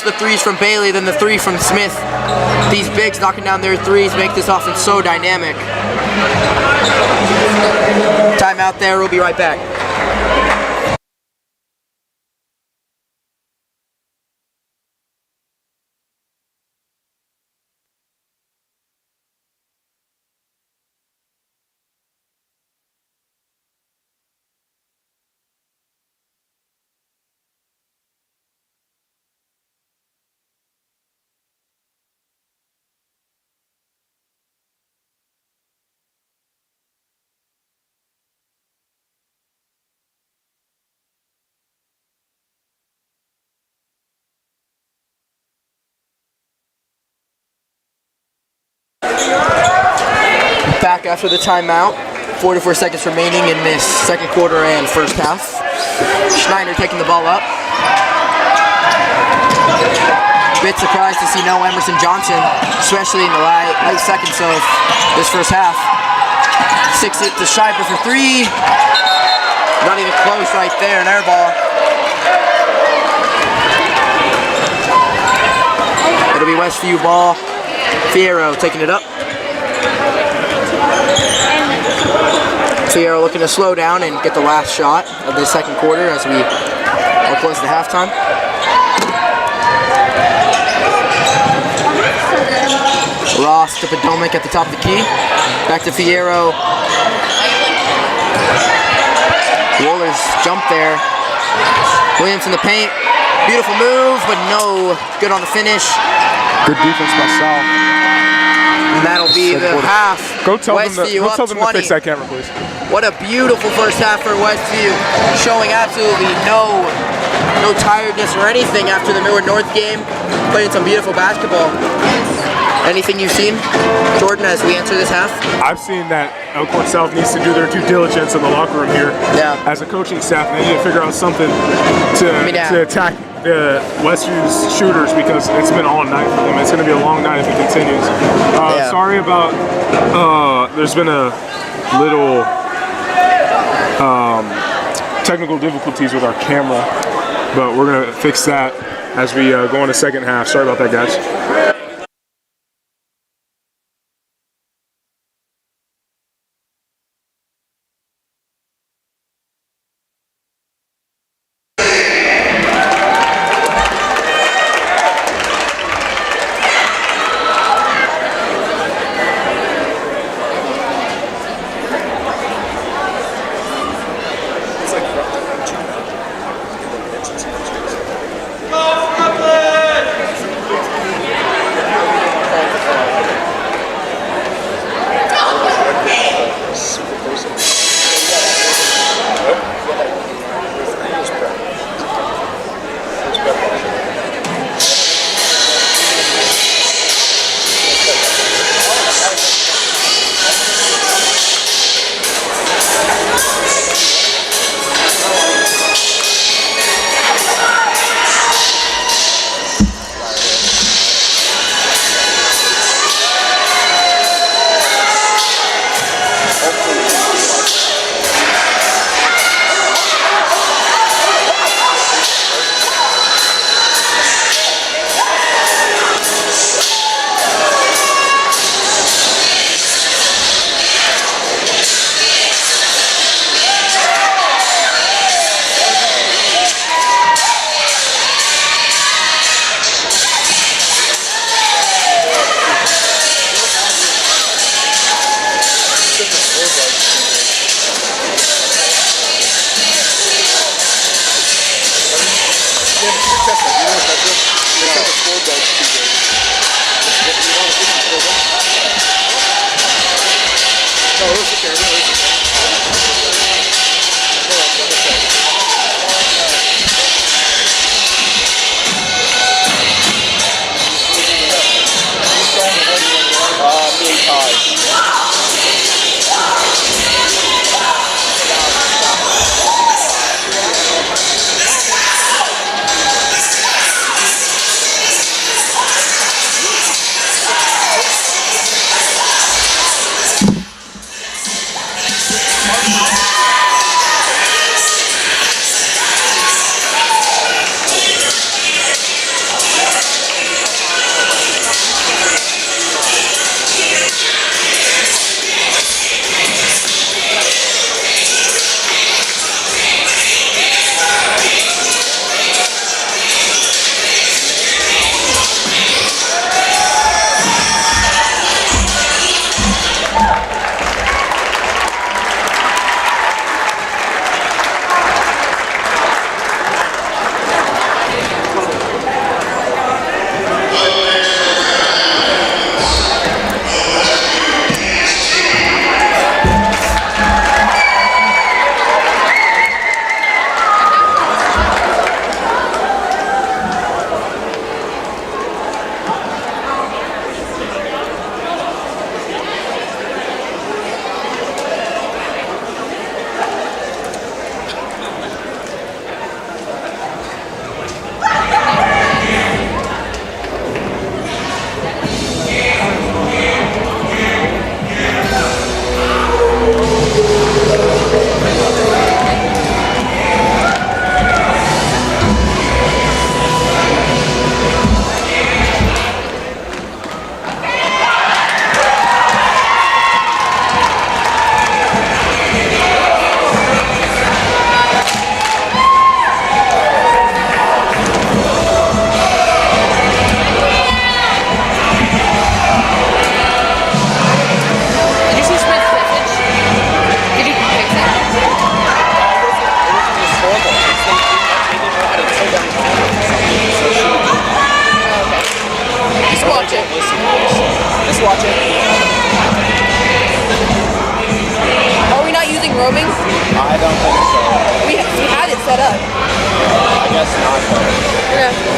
Speaker 5: the threes from Bailey, then the three from Smith. These bigs knocking down their threes make this offense so dynamic. Timeout there, we'll be right back. Back after the timeout. 44 seconds remaining in this second quarter and first half. Schneider taking the ball up. Bit surprised to see no Emerson Johnson, especially in the late seconds of this first half. 6 it to Schreiber for three. Not even close right there, an air ball. It'll be Westview ball. Fierro taking it up. Fierro looking to slow down and get the last shot of the second quarter as we are close to halftime. Ross to Potomac at the top of the key. Back to Fierro. Wohlers jump there. Williams in the paint. Beautiful move, but no good on the finish.
Speaker 6: Good defense by South.
Speaker 5: And that'll be the half.
Speaker 6: Go tell them to fix that camera, please.
Speaker 5: What a beautiful first half for Westview, showing absolutely no tiredness or anything after the Millard North game. Playing some beautiful basketball. Anything you've seen, Jordan, as we enter this half?
Speaker 6: I've seen that Elkhorn South needs to do their due diligence in the locker room here.
Speaker 5: Yeah.
Speaker 6: As a coaching staff, they need to figure out something to attack the Westview's shooters because it's been all night for them. It's going to be a long night if it continues. Sorry about, there's been a little technical difficulties with our camera, but we're going to fix that as we go into second half. Sorry about that, guys.
Speaker 5: watch it. Just watch it. Are we not using roaming?
Speaker 2: I don't think so.
Speaker 5: We had it set up.
Speaker 2: I guess not.
Speaker 5: Yeah.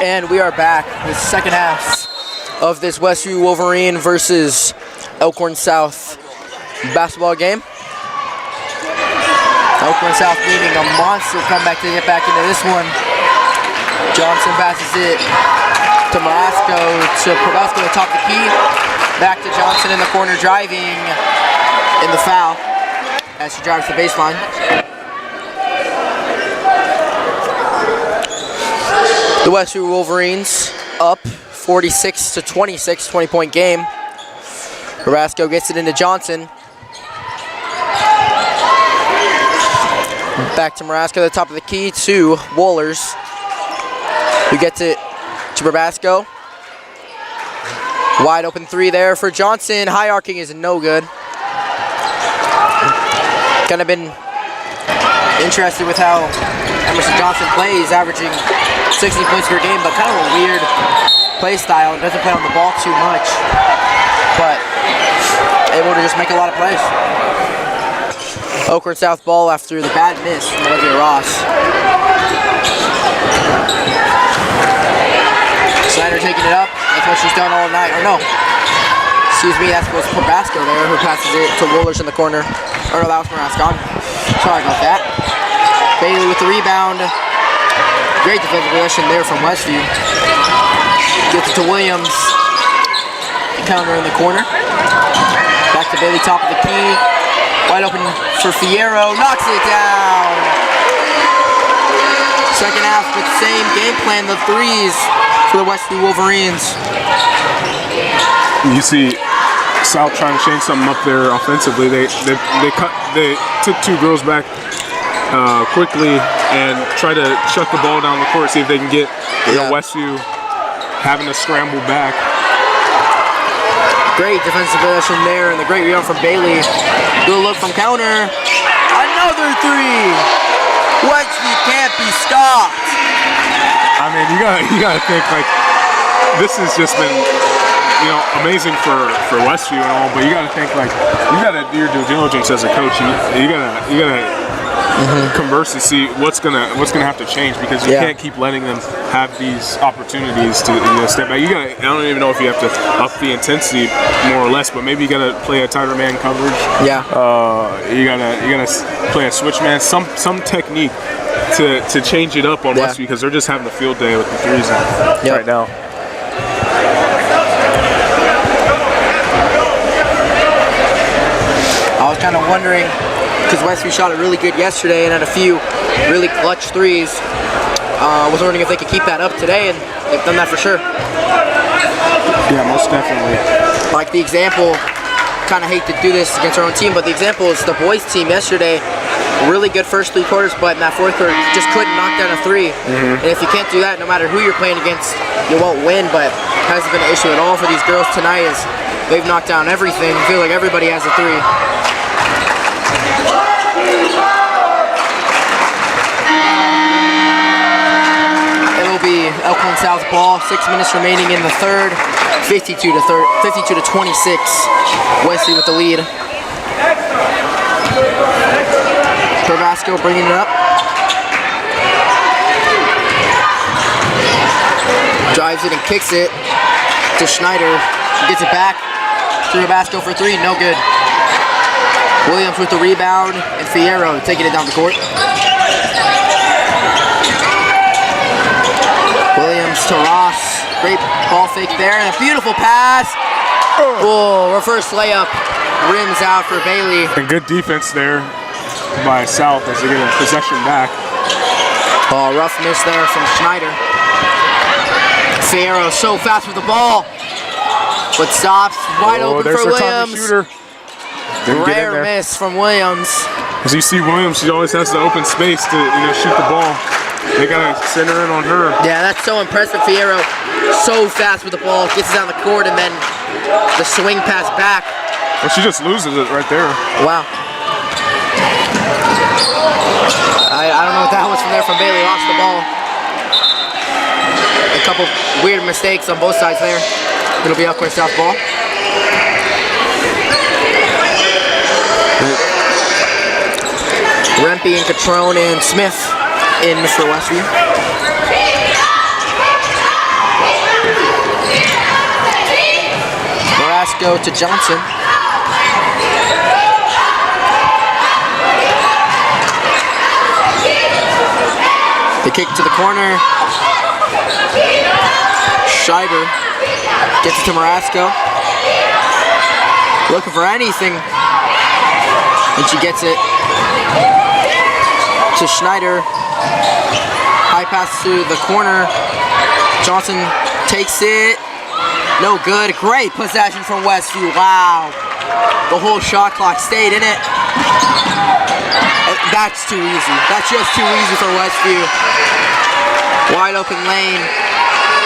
Speaker 5: And we are back. The second half of this Westview Wolverine versus Elkhorn South basketball game. Elkhorn South needing a monster comeback to get back into this one. Johnson passes it to Marasco to Probasco to top the key. Back to Johnson in the corner driving in the foul as she drives the baseline. The Westview Wolverines up 46-26, 20-point game. Probasco gets it into Johnson. Back to Marasco at the top of the key to Wohlers. We get to Probasco. Wide open three there for Johnson. High arcing is no good. Kind of been interested with how Emerson Johnson plays, averaging 60 points per game, but kind of a weird play style. Doesn't play on the ball too much, but able to just make a lot of plays. Elkhorn South ball after the bad miss from Olivia Ross. Snyder taking it up. That's what she's done all night. Or no, excuse me, that was Probasco there who passes it to Wohlers in the corner. Or no, that was Marasco. Sorry about that. Bailey with the rebound. Great defensive possession there from Westview. Gets it to Williams. Counter in the corner. Back to Bailey, top of the key. Wide open for Fierro. Knocks it down. Second half with the same game plan, the threes for the Westview Wolverines.
Speaker 6: You see South trying to change something up there offensively. They took two girls back quickly and try to shut the ball down the court, see if they can get Westview having to scramble back.
Speaker 5: Great defensive possession there, and the great rebound from Bailey. Good look from counter. Another three. Westview can't be stopped.
Speaker 6: I mean, you gotta think like this has just been, you know, amazing for Westview and all, but you gotta think like you gotta do your due diligence as a coach. You gotta converse and see what's gonna have to change, because you can't keep letting them have these opportunities to step back. I don't even know if you have to up the intensity more or less, but maybe you gotta play a tighter man coverage.
Speaker 5: Yeah.
Speaker 6: You gotta play a switch man, some technique to change it up on Westview, because they're just having a field day with the threes right now.
Speaker 5: I was kind of wondering, because Westview shot it really good yesterday and had a few really clutch threes. I was wondering if they could keep that up today, and they've done that for sure.
Speaker 6: Yeah, most definitely.
Speaker 5: Like the example, kind of hate to do this against our own team, but the example is the boys team yesterday. Really good first 3 quarters, but in that fourth quarter, just couldn't knock down a three. And if you can't do that, no matter who you're playing against, you won't win. But it hasn't been an issue at all for these girls tonight, as they've knocked down everything. I feel like everybody has a three. It'll be Elkhorn South ball. 6 minutes remaining in the third. 52-26. Westview with the lead. Probasco bringing it up. Drives it and kicks it to Schneider. She gets it back to Probasco for three. No good. Williams with the rebound, and Fierro taking it down the court. Williams to Ross. Great ball fake there, and a beautiful pass. Oh, reverse layup. Rims out for Bailey.
Speaker 6: And good defense there by South as they get a possession back.
Speaker 5: Oh, rough miss there from Schneider. Fierro so fast with the ball, but stops wide open for Williams. Rare miss from Williams.
Speaker 6: As you see Williams, she always has the open space to shoot the ball. They gotta center in on her.
Speaker 5: Yeah, that's so impressive. Fierro so fast with the ball, gets it down the court, and then the swing pass back.
Speaker 6: Well, she just loses it right there.
Speaker 5: Wow. I don't know what that was from there from Bailey. Lost the ball. A couple weird mistakes on both sides there. It'll be Elkhorn South ball. Rempe and Catrone and Smith in for Westview. Marasco to Johnson. The kick to the corner. Schreiber gets it to Marasco. Looking for anything. And she gets it to Schneider. High pass to the corner. Johnson takes it. No good. Great possession from Westview. Wow. The whole shot clock stayed in it. That's too easy. That's just too easy for Westview. Wide open lane.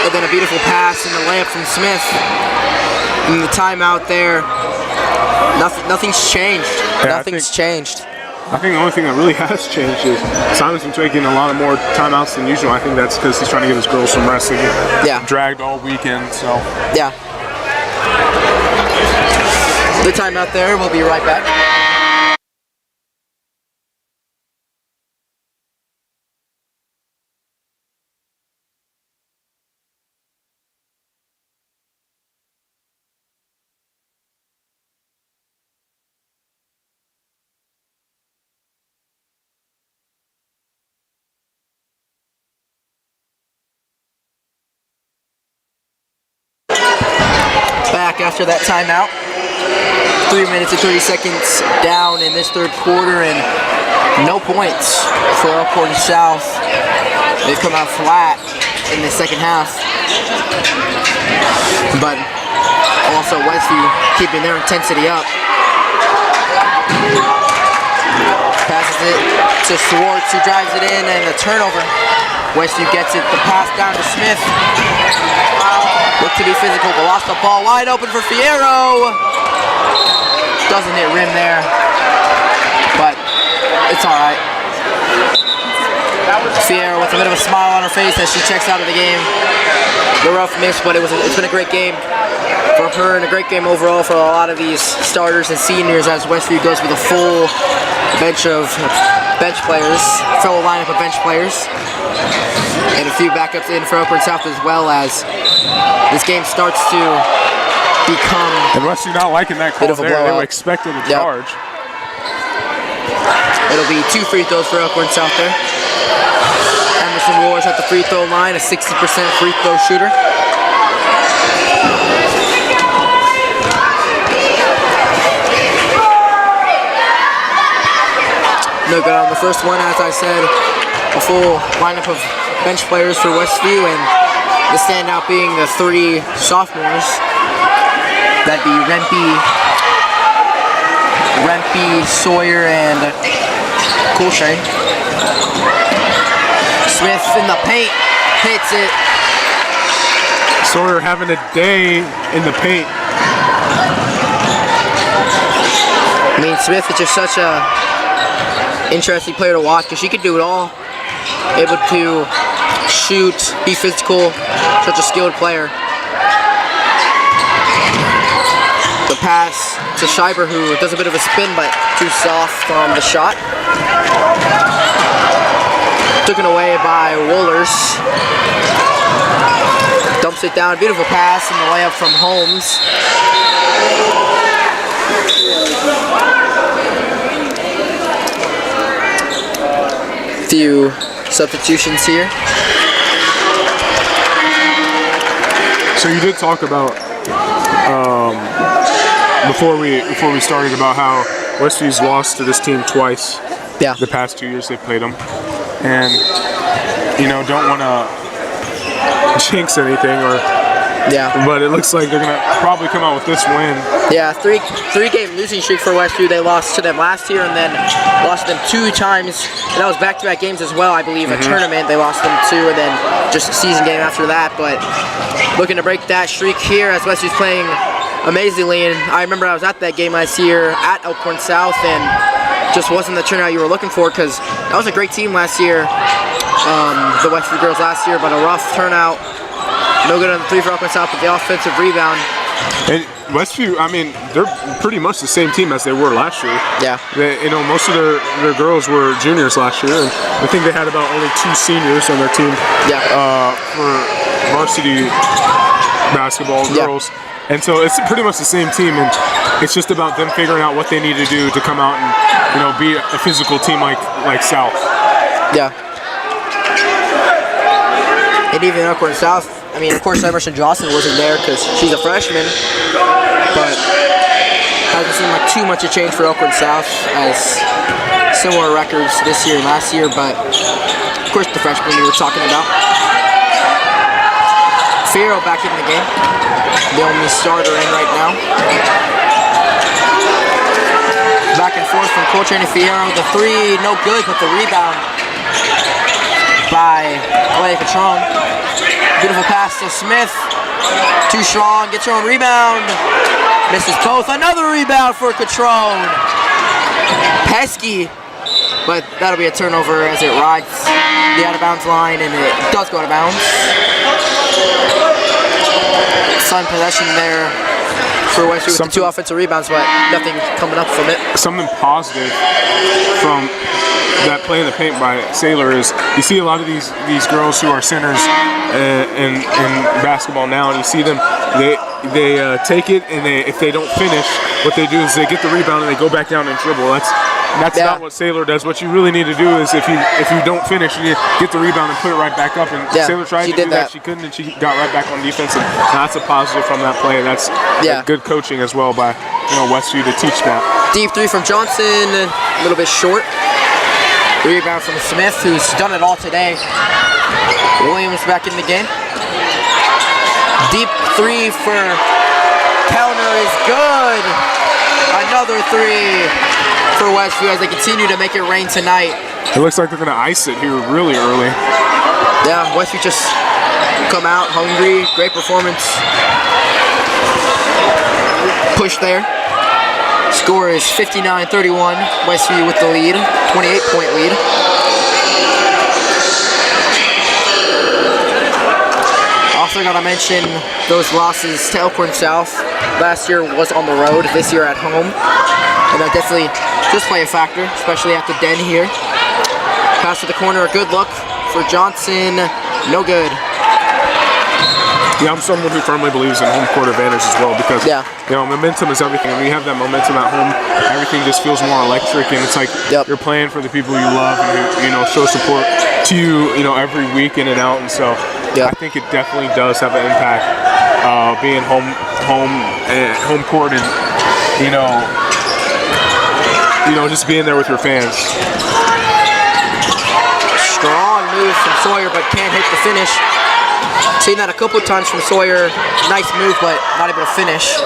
Speaker 5: And then a beautiful pass and the layup from Smith. And the timeout there. Nothing's changed.
Speaker 6: Yeah,
Speaker 5: Nothing's changed.
Speaker 6: I think the only thing that really has changed is Simon's been taking a lot of more timeouts than usual. I think that's because he's trying to give his girls some rest. They get dragged all weekend, so.
Speaker 5: Yeah. The timeout there. We'll be right back. Back after that timeout. 3 minutes and 30 seconds down in this third quarter and no points for Elkhorn South. They've come out flat in the second half. But also Westview keeping their intensity up. Passes it to Swartz, who drives it in, and the turnover. Westview gets it, the pass down to Smith. Look to be physical, but lost the ball. Wide open for Fierro. Doesn't hit rim there, but it's all right. Fierro with a bit of a smile on her face as she checks out of the game. The rough miss, but it's been a great game for her and a great game overall for a lot of these starters and seniors as Westview goes with a full bench players, full lineup of bench players. And a few backups in for Elkhorn South as well as this game starts to become
Speaker 6: and Westview not liking that call there. They were expecting a charge.
Speaker 5: It'll be 2 free throws for Elkhorn South there. Emerson Wars at the free throw line, a 60% free throw shooter. No good on the first one, as I said. A full lineup of bench players for Westview, and the standout being the 3 sophomores. That'd be Rempe, Sawyer, and Colshay. Smith in the paint, hits it.
Speaker 6: Sawyer having a day in the paint.
Speaker 5: I mean, Smith is just such a interesting player to watch because she could do it all. Able to shoot, be physical, such a skilled player. The pass to Schreiber, who does a bit of a spin but too soft on the shot. Taken away by Wohlers. Dumps it down, beautiful pass and the layup from Holmes. Few substitutions here.
Speaker 6: So you did talk about before we started about how Westview's lost to this team twice.
Speaker 5: Yeah.
Speaker 6: The past 2 years they've played them, and don't want to jinx anything but it looks like they're gonna probably come out with this win.
Speaker 5: Yeah, three game losing streak for Westview. They lost to them last year and then lost to them 2 times. And that was back-to-back games as well, I believe. A tournament, they lost them 2, and then just a season game after that. But looking to break that streak here as Westview's playing amazingly. And I remember I was at that game last year at Elkhorn South, and just wasn't the turnout you were looking for because that was a great team last year. The Westview girls last year, but a rough turnout. No good on the 3 for Elkhorn South, but the offensive rebound.
Speaker 6: And Westview, I mean, they're pretty much the same team as they were last year.
Speaker 5: Yeah.
Speaker 6: Most of their girls were juniors last year, and I think they had about only 2 seniors on their team.
Speaker 5: Yeah.
Speaker 6: For varsity basketball girls. And so it's pretty much the same team, and it's just about them figuring out what they need to do to come out and, be a physical team like South.
Speaker 5: Yeah. And even Elkhorn South, I mean, of course, Emerson Johnson wasn't there because she's a freshman, but hasn't seemed like too much a change for Elkhorn South, as similar records this year and last year, but of course the freshman we were talking about. Fierro back in the game, the only starter in right now. Back and forth from Coltrane and Fierro. The three, no good, but the rebound by Clay Patron. Beautiful pass to Smith. Too strong, gets her own rebound. Misses both. Another rebound for Catrone. Pesky, but that'll be a turnover as it rides the out of bounds line, and it does go out of bounds. Sun possession there for Westview with the 2 offensive rebounds, but nothing coming up from it.
Speaker 6: Something positive from that play in the paint by Saylor is you see a lot of these girls who are centers in basketball now, and you see them they take it, and if they don't finish, what they do is they get the rebound and they go back down and dribble. That's not what Saylor does. What you really need to do is if you don't finish, you get the rebound and put it right back up. And Saylor tried to do that. She couldn't, and she got right back on defense. And that's a positive from that play. That's good coaching as well by Westview to teach that.
Speaker 5: Deep three from Johnson, a little bit short. The rebound from Smith, who's done it all today. Williams back in the game. Deep three for Kellner is good. Another three for Westview as they continue to make it rain tonight.
Speaker 6: It looks like they're going to ice it here really early.
Speaker 5: Yeah, Westview just come out hungry. Great performance. Push there. Score is 59-31. Westview with the lead, 28-point lead. Also gotta mention those losses to Elkhorn South. Last year was on the road, this year at home. And that definitely does play a factor, especially at the Den here. Pass to the corner, a good look for Johnson, no good.
Speaker 6: Yeah, I'm someone who firmly believes in home court advantage as well because momentum is everything. When you have that momentum at home, everything just feels more electric, and it's like you're playing for the people you love and who show support to you, every week in and out. And so I think it definitely does have an impact being home court and just being there with your fans.
Speaker 5: Strong move from Sawyer, but can't hit the finish. Seen that a couple times from Sawyer. Nice move, but not able to finish.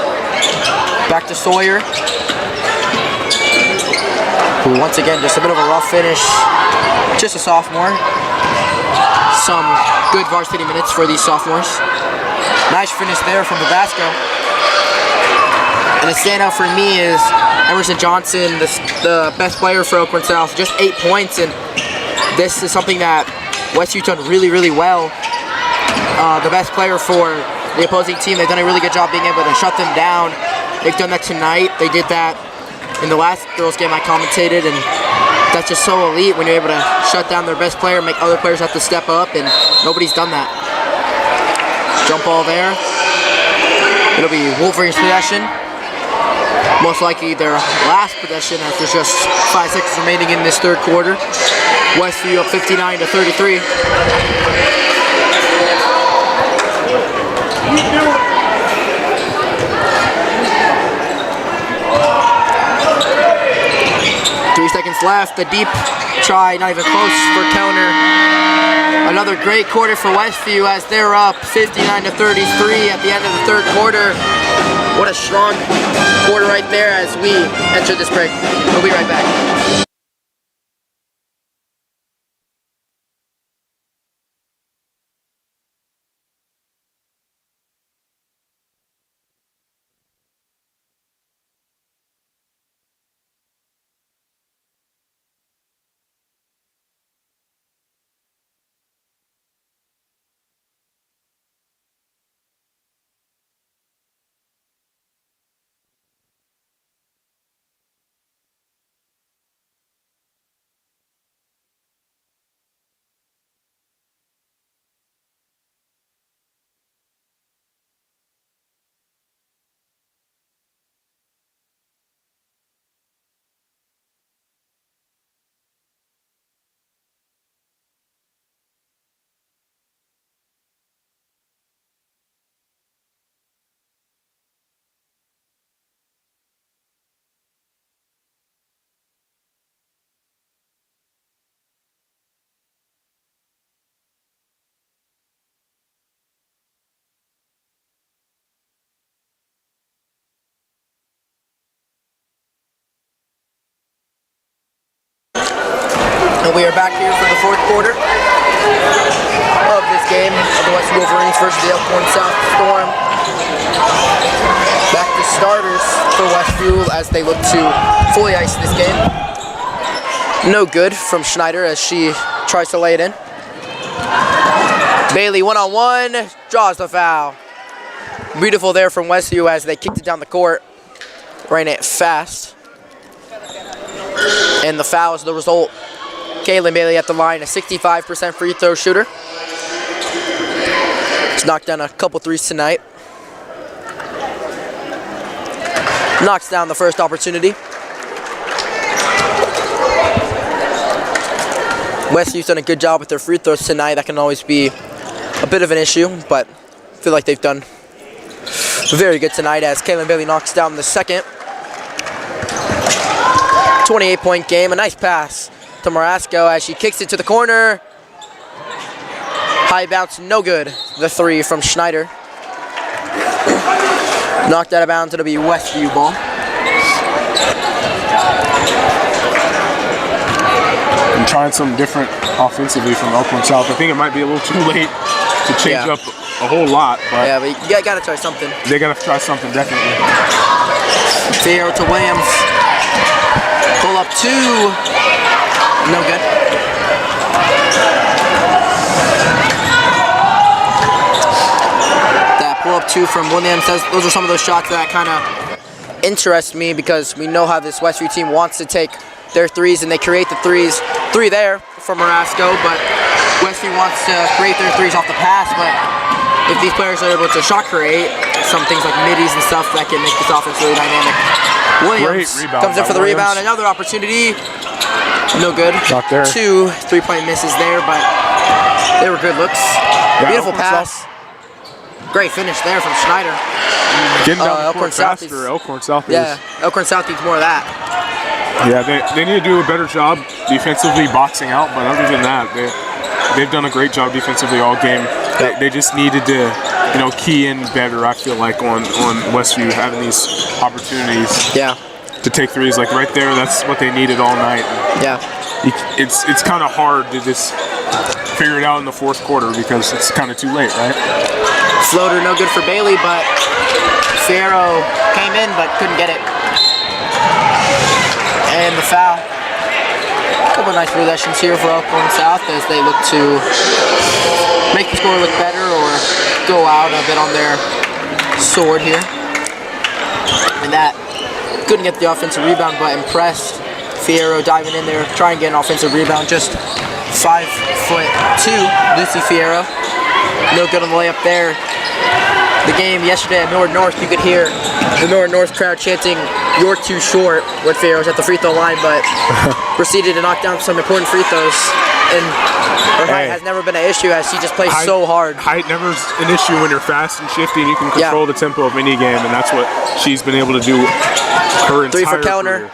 Speaker 5: Back to Sawyer, who once again just a bit of a rough finish. Just a sophomore. Some good varsity minutes for these sophomores. Nice finish there from Tabasco. And the standout for me is Emerson Johnson, the best player for Elkhorn South. Just 8 points, and this is something that Westview done really, really well. The best player for the opposing team. They've done a really good job being able to shut them down. They've done that tonight. They did that in the last girls' game I commentated, and that's just so elite when you're able to shut down their best player, make other players have to step up, and nobody's done that. Jump ball there. It'll be Wolverines possession. Most likely their last possession as there's just 5 seconds remaining in this third quarter. Westview up 59-33. Left, the deep try, not even close for Kellner. Another great quarter for Westview as they're up 59-33 at the end of the third quarter. What a strong quarter right there as we enter this break. We'll be right back. And we are back here for the fourth quarter of this game of the Westview Wolverines versus the Elkhorn South Storm. Back to starters for Westview as they look to fully ice this game. No good from Schneider as she tries to lay it in. Bailey one-on-one, draws the foul. Beautiful there from Westview as they kicked it down the court, ran it fast. And the foul is the result. Kaylin Bailey at the line, a 65% free throw shooter. She's knocked down a couple threes tonight. Knocks down the first opportunity. Westview's done a good job with their free throws tonight. That can always be a bit of an issue, but I feel like they've done very good tonight as Kaylin Bailey knocks down the second. 28-point game, a nice pass to Marasco as she kicks it to the corner. High bounce, no good. The three from Schneider. Knocked out of bounds, it'll be Westview ball.
Speaker 6: I'm trying something different offensively from Elkhorn South. I think it might be a little too late to change up a whole lot, but
Speaker 5: yeah, but you gotta try something.
Speaker 6: They gotta try something, definitely.
Speaker 5: Zero to Williams. Pull up two. No good. That pull up two from Williams. Those are some of those shots that kind of interest me because we know how this Westview team wants to take their threes and they create the threes. Three there from Marasco, but Westview wants to create their threes off the pass, but if these players are able to shot create, some things like middies and stuff that can make this offense really dynamic. Williams comes in for the rebound, another opportunity. No good.
Speaker 6: Not there.
Speaker 5: 2 3-point misses there, but they were good looks.
Speaker 6: Yeah,
Speaker 5: Beautiful
Speaker 6: Elkhorn
Speaker 5: pass. Great finish there from Schneider.
Speaker 6: Getting down the
Speaker 5: Elkhorn
Speaker 6: court
Speaker 5: South
Speaker 6: faster, Elkhorn South is.
Speaker 5: Yeah, Elkhorn South needs more of that.
Speaker 6: Yeah, they need to do a better job defensively boxing out, but other than that, they've done a great job defensively all game. They just needed to, key in better, I feel like, on Westview having these opportunities.
Speaker 5: Yeah.
Speaker 6: To take threes, like right there, that's what they needed all night.
Speaker 5: Yeah.
Speaker 6: It's kind of hard to just figure it out in the fourth quarter because it's kind of too late, right?
Speaker 5: Floater no good for Bailey, but Fierro came in but couldn't get it. And the foul. A couple of nice possessions here for Elkhorn South as they look to make the score look better or go out a bit on their sword here. And that couldn't get the offensive rebound, but impressed. Fierro diving in there, trying to get an offensive rebound. Just 5'2", Lucy Fierro. No good on the layup there. The game yesterday at North North, you could hear the North North crowd chanting, "You're too short," when Fierro's at the free throw line, but proceeded to knock down some important free throws. And her height has never been an issue as she just plays so hard.
Speaker 6: Height never is an issue when you're fast and shifty and you can control the tempo of any game, and that's what she's been able to do her entire
Speaker 5: Three for counter.
Speaker 6: career.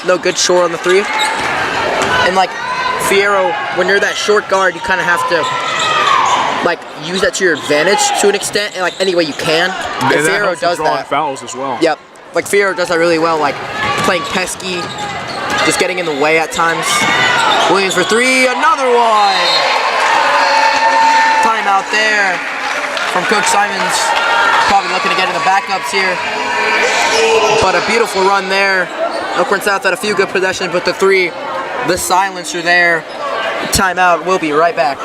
Speaker 5: No good short on the three. And like Fierro, when you're that short guard, you kind of have to use that to your advantage to an extent, and any way you can. And Fierro does that.
Speaker 6: Fouls as well.
Speaker 5: Yep. Fierro does that really well, playing pesky, just getting in the way at times. Williams for three, another one! Timeout there from Coach Simons. Probably looking to get in the backups here. But a beautiful run there. Elkhorn South had a few good possessions, but the three, the silencer there. Timeout, we'll be right back.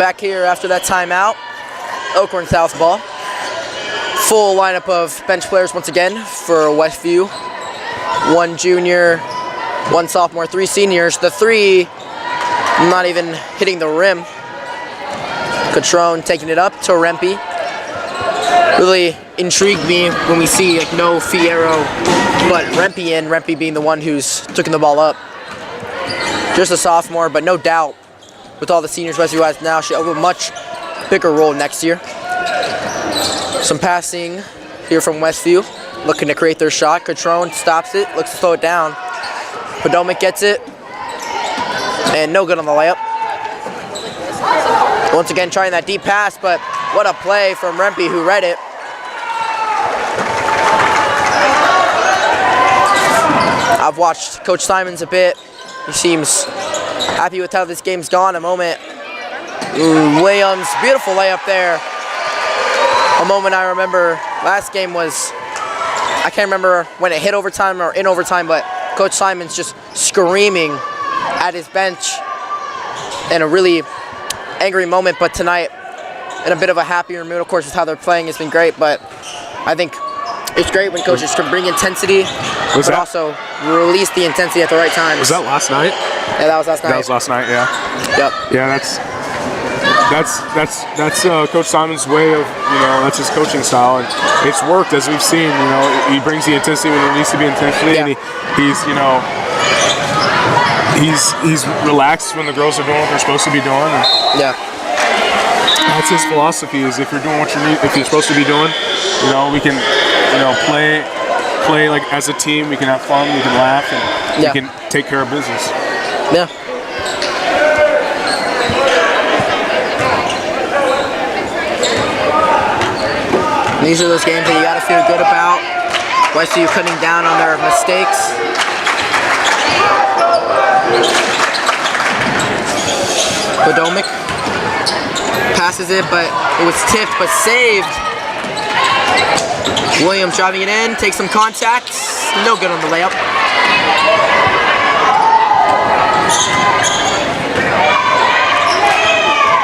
Speaker 5: Back here after that timeout, Elkhorn South ball. Full lineup of bench players once again for Westview. 1 junior, 1 sophomore, 3 seniors. The 3 not even hitting the rim. Catrone taking it up to Rempe. Really intrigued me when we see like no Fierro, but Rempe in. Rempe being the one who's taking the ball up. Just a sophomore, but no doubt with all the seniors Westview has now, she'll have a much bigger role next year. Some passing here from Westview, looking to create their shot. Catrone stops it, looks to slow it down. Potomac gets it, and no good on the layup. Once again trying that deep pass, but what a play from Rempe who read it. I've watched Coach Simons a bit. He seems happy with how this game's gone. A moment. Williams, beautiful layup there. A moment I remember last game was, I can't remember when it hit overtime or in overtime, but Coach Simons just screaming at his bench in a really angry moment. But tonight, in a bit of a happier mood, of course, with how they're playing, it's been great. But I think it's great when coaches can bring intensity, but also release the intensity at the right times.
Speaker 6: Was that last night?
Speaker 5: Yeah, that was last night.
Speaker 6: That was last night, yeah.
Speaker 5: Yep.
Speaker 6: Yeah, that's Coach Simon's way of, that's his coaching style, and it's worked as we've seen. He brings the intensity when there needs to be intensity,
Speaker 5: yeah.
Speaker 6: And he's relaxed when the girls are doing what they're supposed to be doing. And
Speaker 5: yeah.
Speaker 6: That's his philosophy: is if you're doing what you're supposed to be doing, we can, play like as a team. We can have fun. We can laugh, and
Speaker 5: yeah.
Speaker 6: we can take care of business.
Speaker 5: Yeah. These are those games that you got to feel good about. Westview cutting down on their mistakes. Potomac passes it, but it was tipped, but saved. Williams driving it in, takes some contact. No good on the layup.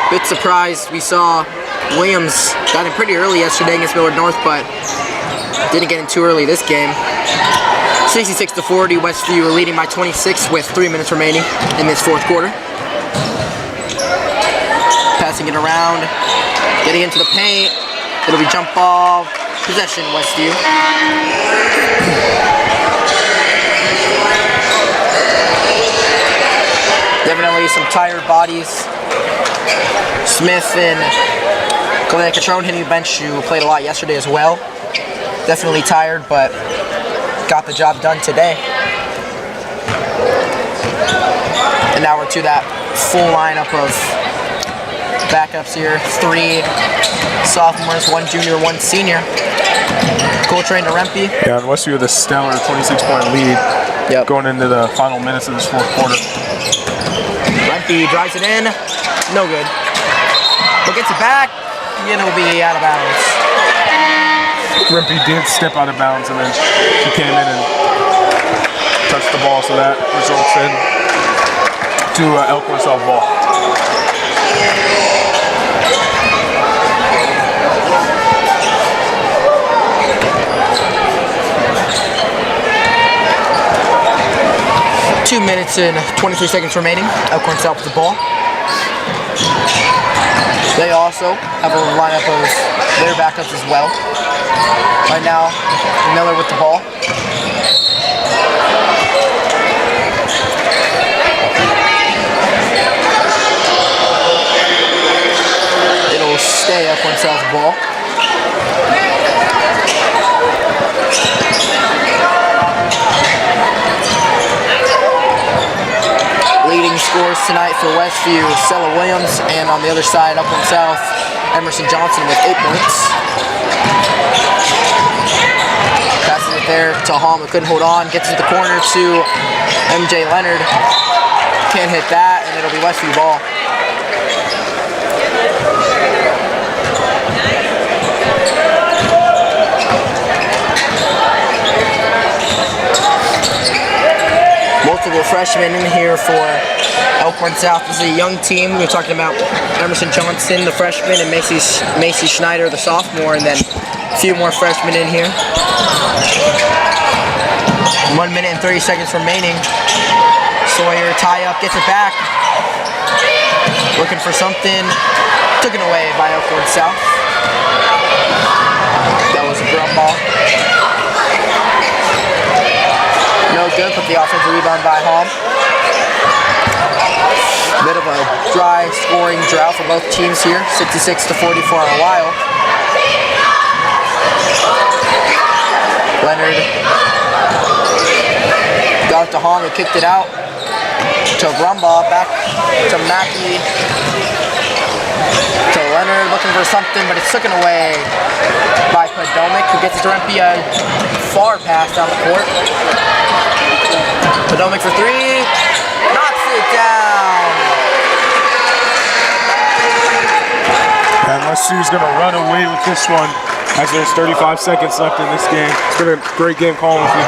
Speaker 5: Bit surprised we saw Williams got in pretty early yesterday against Millard North, but didn't get in too early this game. 66-40, Westview are leading by 26 with 3 minutes remaining in this fourth quarter. Passing it around, getting into the paint. It'll be jump ball, possession, Westview. Definitely some tired bodies. Smith and Colin Catrone hitting the bench, who played a lot yesterday as well. Definitely tired, but got the job done today. And now we're to that full lineup of backups here. 3 sophomores, 1 junior, 1 senior. Coltrane to Rempe.
Speaker 6: Yeah, and Westview with a stellar 26-point lead going into the final minutes of this fourth quarter.
Speaker 5: Rempe drives it in. No good. But gets it back, and it'll be out of bounds.
Speaker 6: Rempe did step out of bounds, and then she came in and touched the ball, so that results in to Elkhorn South ball. Two minutes and 23 seconds remaining. Elkhorn South with the ball. They also have a lineup of their backups as well. Right now, Miller with the ball. It'll stay up on South ball. Leading scores tonight for Westview, Stella Williams, and on the other side, up on South, Emerson Johnson with 8 points. Passes it there to Hall, but couldn't hold on. Gets it to the corner to MJ Leonard. Can't hit that, and it'll be Westview ball.
Speaker 5: multiple freshmen in here for Elkhorn South. This is a young team. We were talking about Emerson Johnson, the freshman, and Macy Schneider, the sophomore, and then a few more freshmen in here. 1 minute and 30 seconds remaining. Sawyer tie up, gets it back. Looking for something. Taken away by Elkhorn South. That was a drum ball. No good, but the offensive rebound by Hom. Bit of a dry scoring drought for both teams here. 66-40 for a while. Leonard got it to Hom, who kicked it out to Brumbaugh, back to Mackey, to Leonard, looking for something, but it's taken away by Podomic, who gets it to Rempia, far pass down the court. Podomic for three, knocks it down.
Speaker 6: And Westview's going to run away with this one as there's 35 seconds left in this game. It's been a great game calling with you.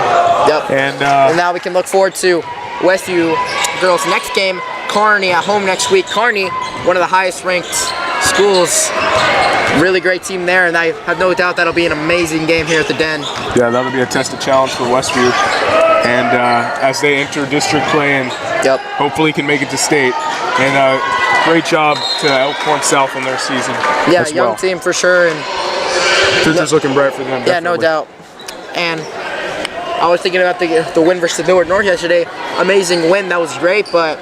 Speaker 5: Yep. And now we can look forward to Westview girls' next game, Kearney at home next week. Kearney, one of the highest ranked schools. Really great team there, and I have no doubt that'll be an amazing game here at the Den.
Speaker 6: Yeah, that'll be a tested challenge for Westview. And as they enter district play and hopefully can make it to state. And great job to Elkhorn South on their season.
Speaker 5: Yeah,
Speaker 6: as
Speaker 5: young
Speaker 6: well.
Speaker 5: team for sure. And
Speaker 6: future's looking bright for them.
Speaker 5: Yeah, no doubt. And I was thinking about the win versus Millward North yesterday. Amazing win, that was great, but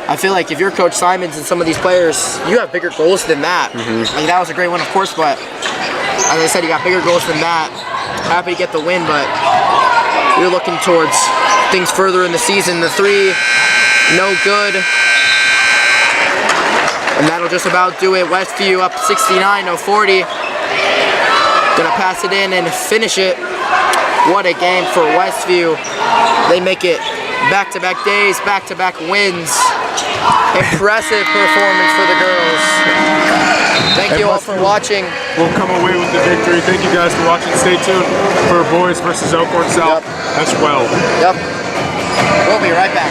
Speaker 5: I feel like if you're Coach Simons and some of these players, you have bigger goals than that. Like, that was a great win, of course, but as I said, you got bigger goals than that. Happy to get the win, but you're looking towards things further in the season. The three, no good. And that'll just about do it. Westview up 69-40. Gonna pass it in and finish it. What a game for Westview. They make it back-to-back days, back-to-back wins. Impressive performance for the girls. Thank you all for watching.
Speaker 6: We'll come away with the victory. Thank you guys for watching. Stay tuned for boys versus Elkhorn South as well.
Speaker 5: Yep. We'll be right back.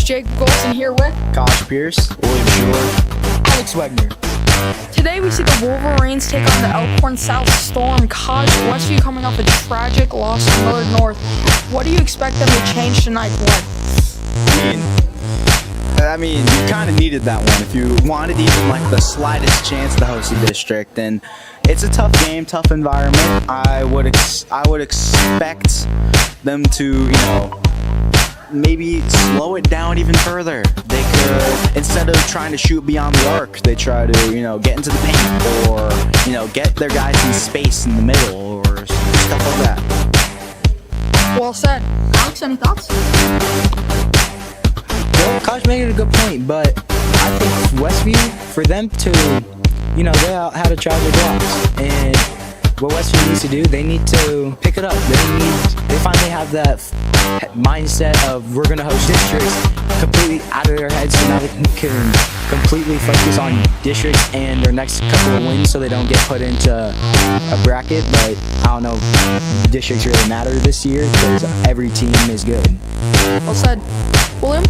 Speaker 4: Coach Jake Golson here with
Speaker 2: Kosh Pierce.
Speaker 3: William Schuler.
Speaker 1: Alex Wagner.
Speaker 4: Today we see the Wolverines take on the Elkhorn South Storm. College Westview coming off a tragic loss to Millard North. What do you expect them to change tonight to win?
Speaker 2: I mean, you kind of needed that one. If you wanted even like the slightest chance to host the district, then it's a tough game, tough environment. I would expect them to, maybe slow it down even further. They could, instead of trying to shoot beyond the arc, they try to, get into the paint or, get their guys in space in the middle or stuff like that.
Speaker 4: Well said. Alex, any thoughts?
Speaker 1: Well, Kosh made a good point, but I think Westview, for them to, they had a tragic loss, and what Westview needs to do, they need to pick it up. They finally have that mindset of we're gonna host districts completely out of their heads, so now they can completely focus on districts and their next couple of wins, so they don't get put into a bracket. But I don't know, districts really matter this year because every team is good.
Speaker 4: Well said. William?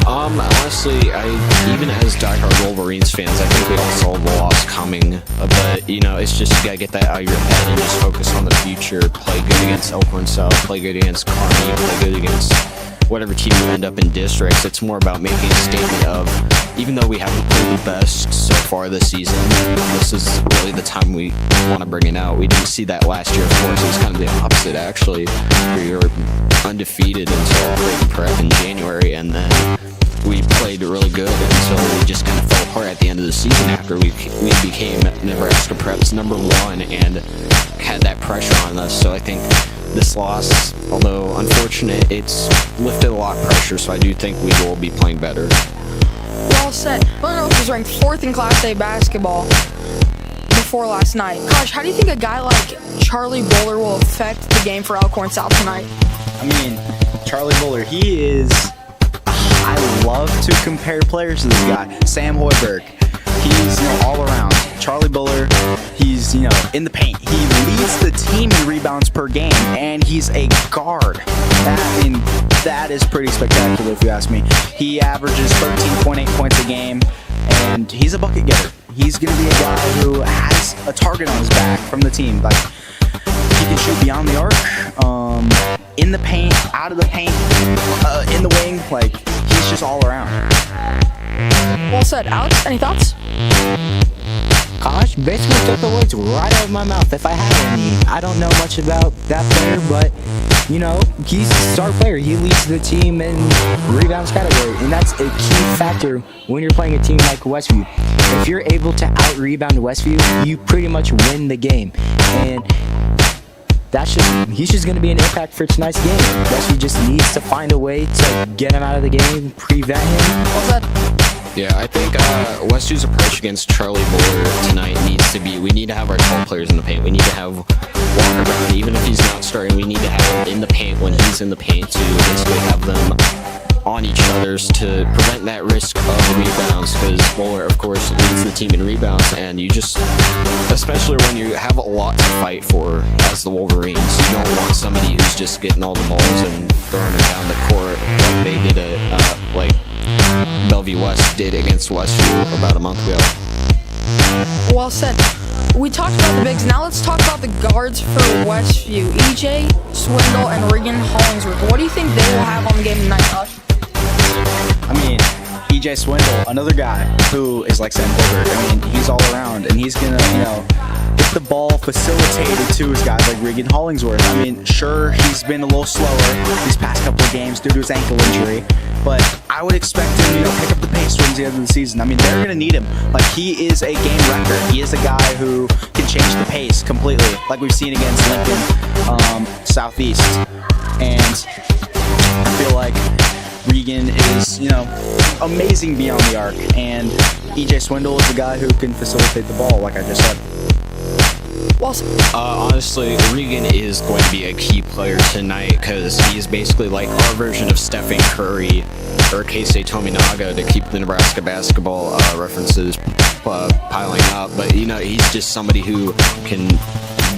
Speaker 3: Honestly, even as diehard Wolverines fans, I think we all saw the loss coming. But it's just you gotta get that out of your head and just focus on the future. Play good against Elkhorn South, play good against Kearney, play good against whatever team you end up in districts. It's more about making a statement of, even though we haven't played the best so far this season, this is really the time we want to bring it out. We didn't see that last year, of course. It was kind of the opposite, actually. We were undefeated until Pregame prep in January, and then we played really good until we just kind of fell apart at the end of the season after we became Nebraska Prep's #1 and had that pressure on us. So I think this loss, although unfortunate, it's lifted a lot of pressure, so I do think we will be playing better.
Speaker 4: Well said. Villanova was ranked 4th in Class A basketball before last night. Gosh, how do you think a guy like Charlie Bowler will affect the game for Elkhorn South tonight?
Speaker 2: I mean, Charlie Bowler, he is. I love to compare players to this guy. Sam Hoiberg, he's all around. Charlie Bowler, he's in the paint. He leads the team in rebounds per game, and he's a guard. That is pretty spectacular if you ask me. He averages 13.8 points a game, and he's a bucket getter. He's going to be a guy who has a target on his back from the team. Like, he can shoot beyond the arc, in the paint, out of the paint, in the wing. Like, he's just all around.
Speaker 4: Well said. Alex, any thoughts?
Speaker 1: Kosh basically took the words right out of my mouth. If I had any, I don't know much about that player, but he's a star player. He leads the team in rebounds category, and that's a key factor when you're playing a team like Westview. If you're able to out-rebound Westview, you pretty much win the game, and he's just going to be an impact for tonight's game. Westview just needs to find a way to get him out of the game, prevent him.
Speaker 4: Well said.
Speaker 3: Yeah, I think Westview's approach against Charlie Bowler tonight needs to be, we need to have our tall players in the paint. We need to have Walker Brown, even if he's not starting, we need to have him in the paint when he's in the paint to basically have them on each other's to prevent that risk of rebounds, because Bowler, of course, leads the team in rebounds, and you just, especially when you have a lot to fight for as the Wolverines, you don't want somebody who's just getting all the balls and throwing them down the court like they did like Bellevue West did against Westview about a month ago.
Speaker 4: Well said. We talked about the bigs. Now let's talk about the guards for Westview. EJ Swindle and Regan Hollingsworth. What do you think they will have on the game tonight, Josh?
Speaker 2: I mean, EJ Swindle, another guy who is like Sam Hoiberg. I mean, he's all around, and he's gonna, get the ball facilitated to his guys like Regan Hollingsworth. I mean, sure, he's been a little slower these past couple of games due to his ankle injury, but I would expect him, pick up the pace towards the end of the season. I mean, they're gonna need him. Like, he is a game wrecker. He is a guy who can change the pace completely, like we've seen against Lincoln Southeast. And I feel like Regan is, amazing beyond the arc, and EJ Swindle is a guy who can facilitate the ball, like I just said.
Speaker 3: Honestly, Regan is going to be a key player tonight because he's basically like our version of Stephen Curry or Keisei Tominaga, to keep the Nebraska basketball references piling up. But, he's just somebody who can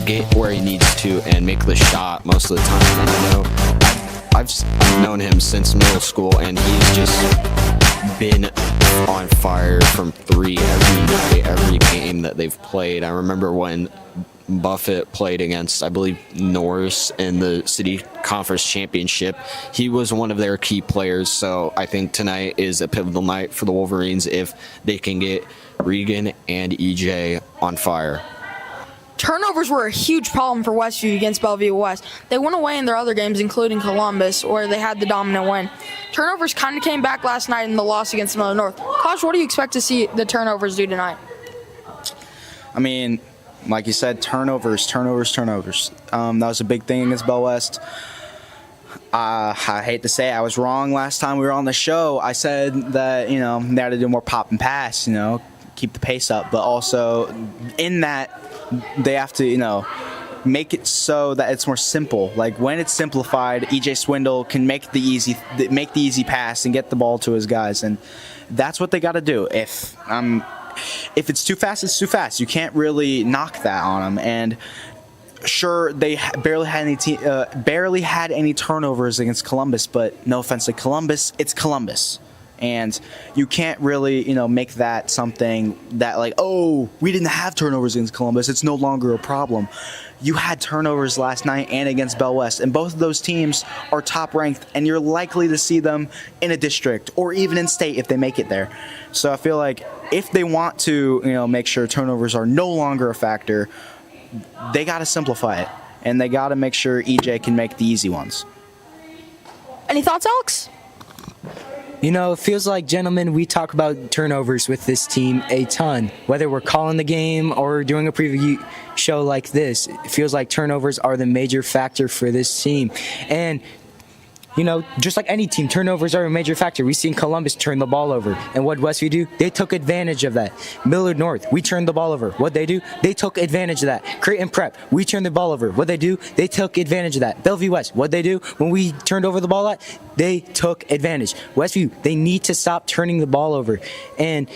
Speaker 3: get where he needs to and make the shot most of the time. And I know I've known him since middle school, and he's just been on fire from three every night, every game that they've played. I remember when Buffett played against, I believe, Norris in the City Conference Championship. He was one of their key players, so I think tonight is a pivotal night for the Wolverines if they can get Regan and EJ on fire.
Speaker 4: Turnovers were a huge problem for Westview against Bellevue West. They went away in their other games, including Columbus, where they had the dominant win. Turnovers kind of came back last night in the loss against Miller North. Kosh, what do you expect to see the turnovers do tonight?
Speaker 2: I mean, like you said, turnovers. That was a big thing against Bell West. I hate to say it, I was wrong last time we were on the show. I said that, they had to do more pop and pass, keep the pace up. But also in that, they have to, make it so that it's more simple. Like when it's simplified, EJ Swindle can make the easy pass and get the ball to his guys. And that's what they got to do. If it's too fast, it's too fast. You can't really knock that on them. And sure, they barely had any turnovers against Columbus, but no offense to Columbus, it's Columbus. And you can't really, make that something that like, oh, we didn't have turnovers against Columbus, it's no longer a problem. You had turnovers last night and against Bell West, and both of those teams are top ranked, and you're likely to see them in a district or even in state if they make it there. So I feel like if they want to, make sure turnovers are no longer a factor, they got to simplify it, and they got to make sure EJ can make the easy ones.
Speaker 4: Any thoughts, Alex?
Speaker 1: It feels like, gentlemen, we talk about turnovers with this team a ton. Whether we're calling the game or doing a preview show like this, it feels like turnovers are the major factor for this team. And just like any team, turnovers are a major factor. We've seen Columbus turn the ball over. And what Westview do? They took advantage of that. Millard North, we turned the ball over. What they do? They took advantage of that. Creighton Prep, we turned the ball over. What they do? They took advantage of that. Bellevue West, what they do? When we turned over the ball, they took advantage. Westview, they need to stop turning the ball over. And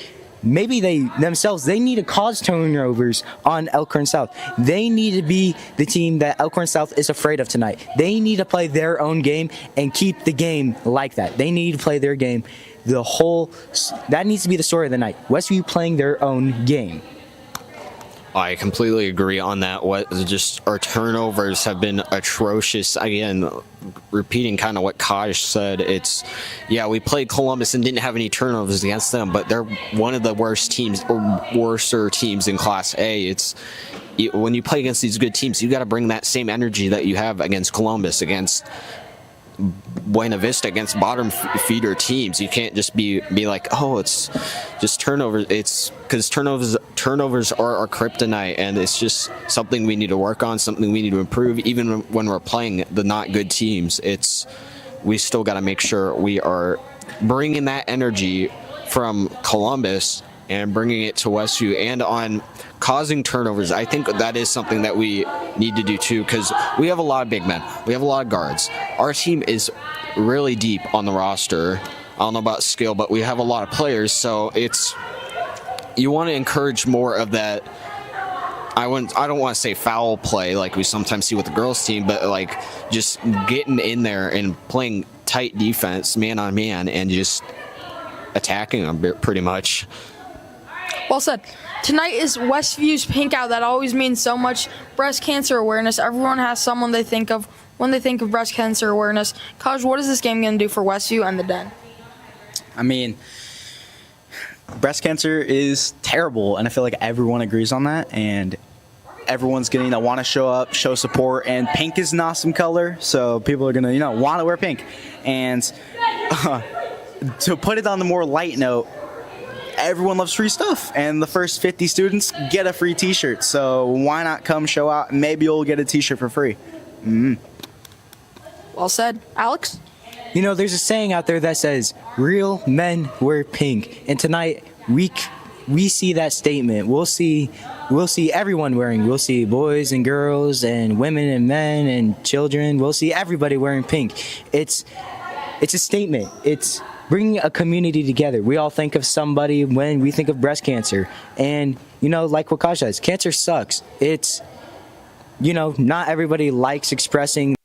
Speaker 1: maybe they need to cause turnovers on Elkhorn South. They need to be the team that Elkhorn South is afraid of tonight. They need to play their own game and keep the game like that. They need to play their game. That needs to be the story of the night. Westview playing their own game.
Speaker 3: I completely agree on that. Our turnovers have been atrocious. Again, repeating kind of what Kaj said, we played Columbus and didn't have any turnovers against them, but they're one of the worst teams or worser teams in Class A. When you play against these good teams, you got to bring that same energy that you have against Columbus, against Buena Vista, against bottom feeder teams. You can't just be like, oh, it's just turnovers. It's because turnovers are our kryptonite, and it's just something we need to work on, something we need to improve. Even when we're playing the not good teams, we still got to make sure we are bringing that energy from Columbus and bringing it to Westview and on causing turnovers. I think that is something that we need to do too, because we have a lot of big men. We have a lot of guards. Our team is really deep on the roster. I don't know about skill, but we have a lot of players, so you want to encourage more of that. I don't want to say foul play like we sometimes see with the girls team, but like just getting in there and playing tight defense, man on man, and just attacking them pretty much.
Speaker 4: Well said. Tonight is Westview's Pink Out. That always means so much. Breast cancer awareness. Everyone has someone they think of when they think of breast cancer awareness. Kaj, what is this game going to do for Westview and the Den?
Speaker 2: I mean, breast cancer is terrible, and I feel like everyone agrees on that, and everyone's going to want to show up, show support, and pink is an awesome color, so people are going to want to wear pink. And to put it on the more light note, everyone loves free stuff, and the first 50 students get a free t-shirt, so why not come show out, and maybe you'll get a t-shirt for free.
Speaker 4: Well said. Alex?
Speaker 1: There's a saying out there that says, real men wear pink, and tonight we see that statement. We'll see everyone wearing. We'll see boys and girls and women and men and children. We'll see everybody wearing pink. It's a statement. It's bringing a community together. We all think of somebody when we think of breast cancer. And, like what Kaj says, cancer sucks. It's, not everybody likes expressing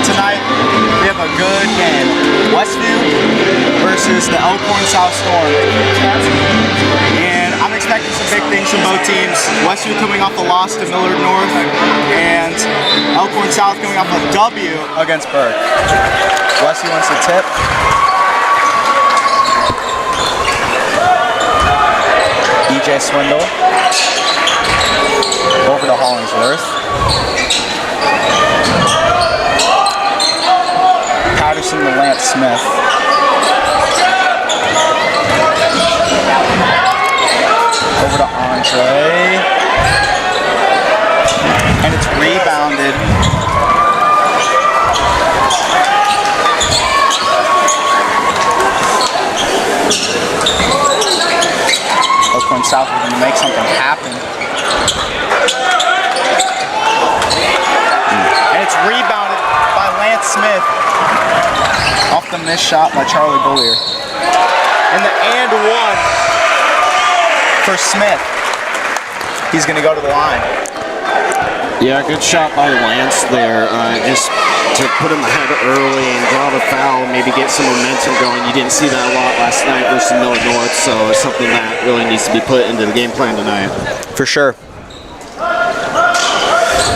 Speaker 2: tonight, we have a good game. Westview versus the Elkhorn South Storm. And I'm expecting some big things from both teams. Westview coming off a loss to Millard North, and Elkhorn South coming off a W against Burke. Westview wants to tip. EJ Swindle. Over to Hollingsworth. Patterson to Lance Smith. Over to Andre. And it's rebounded. Elkhorn South is going to make something happen. And it's rebounded by Lance Smith. Off the missed shot by Charlie Bullier. And the and one for Smith. He's going to go to the line.
Speaker 3: Yeah, good shot by Lance there. Just to put him ahead early and draw the foul, maybe get some momentum going. You didn't see that a lot last night versus Millard North, so it's something that really needs to be put into the game plan tonight.
Speaker 2: For sure.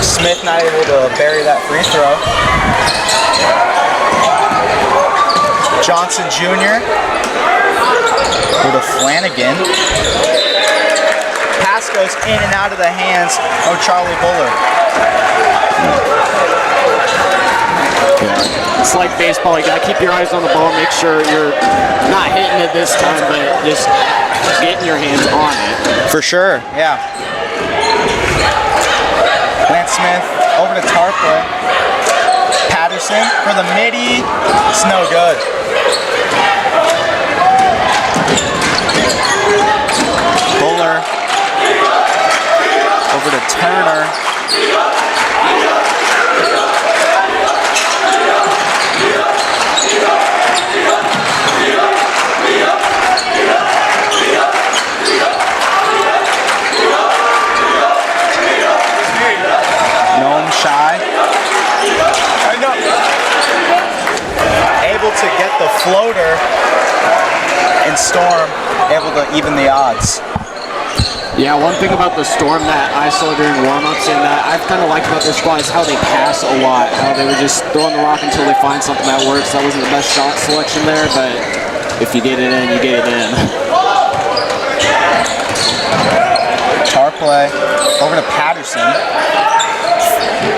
Speaker 2: Smith not able to bury that free throw. Johnson Jr. with a Flanagan. Pass goes in and out of the hands of Charlie Buller.
Speaker 3: Yeah. It's like baseball. You gotta keep your eyes on the ball, make sure you're not hitting it this time, but just getting your hands on it.
Speaker 2: For sure, yeah. Lance Smith over to Tarpley. Patterson for the midi. It's no good. Buller over to Turner. Noam Shy. Able to get the floater, and Storm able to even the odds.
Speaker 3: Yeah, one thing about the Storm that I saw during warm-ups and that I've kind of liked about their squad is how they pass a lot, how they were just throwing the rock until they find something that works. That wasn't the best shot selection there, but if you get it in, you get it in.
Speaker 2: Tarpley over to Patterson.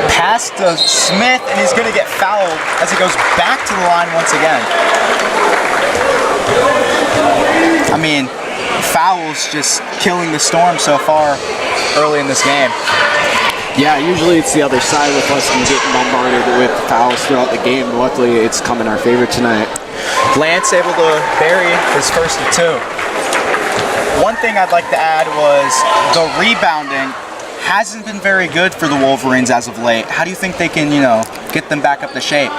Speaker 2: Pass to Smith, and he's going to get fouled as he goes back to the line once again. I mean, fouls just killing the Storm so far early in this game.
Speaker 3: Yeah, usually it's the other side with us and getting bombarded with fouls throughout the game. Luckily, it's come in our favor tonight.
Speaker 2: Lance able to bury his first of two. One thing I'd like to add was the rebounding hasn't been very good for the Wolverines as of late. How do you think they can, get them back up to shape?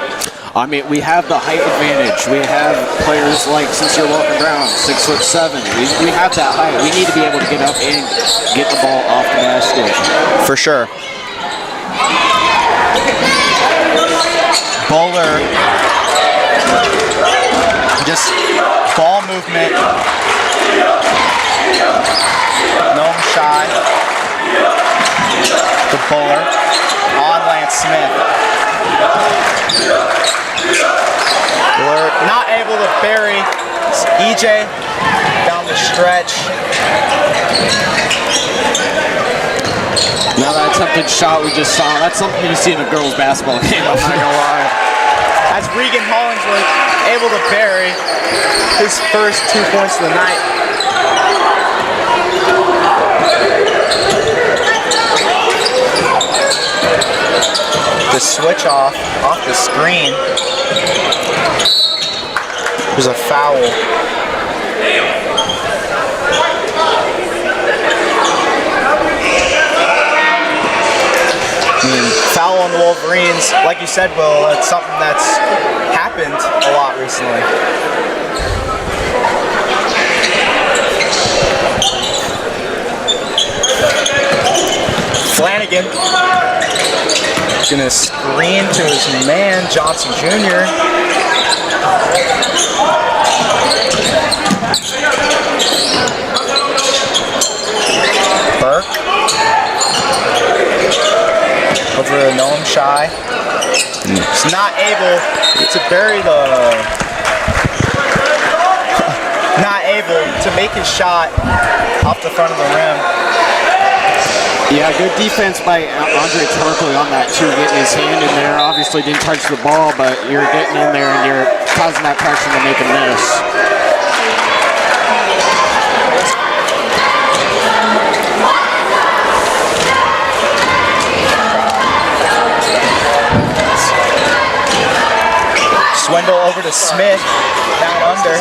Speaker 3: I mean, we have the height advantage. We have players like Sincere Walker Brown, 6'7". We have that height. We need to be able to get up and get the ball off the basket.
Speaker 2: For sure. Buller, just ball movement. Noam Shy. The Buller on Lance Smith. Buller not able to bury. EJ down the stretch.
Speaker 3: Now that attempted shot we just saw, that's something you see in a girls' basketball game, I'm not gonna lie.
Speaker 2: As Regan Hollingsworth able to bury his first 2 points of the night. The switch off the screen. There's a foul. Foul on the Wolverines, like you said, Will, it's something that's happened a lot recently. Flanagan Gonna screen to his man, Johnson Jr. Burke. Over to Noam Shai. He's not able to bury not able to make his shot off the front of the rim.
Speaker 3: Yeah, good defense by Andre Tarpley on that too, getting his hand in there. Obviously didn't touch the ball, but you're getting in there and you're causing that pressure to make a miss.
Speaker 2: Swindle over to Smith, down under.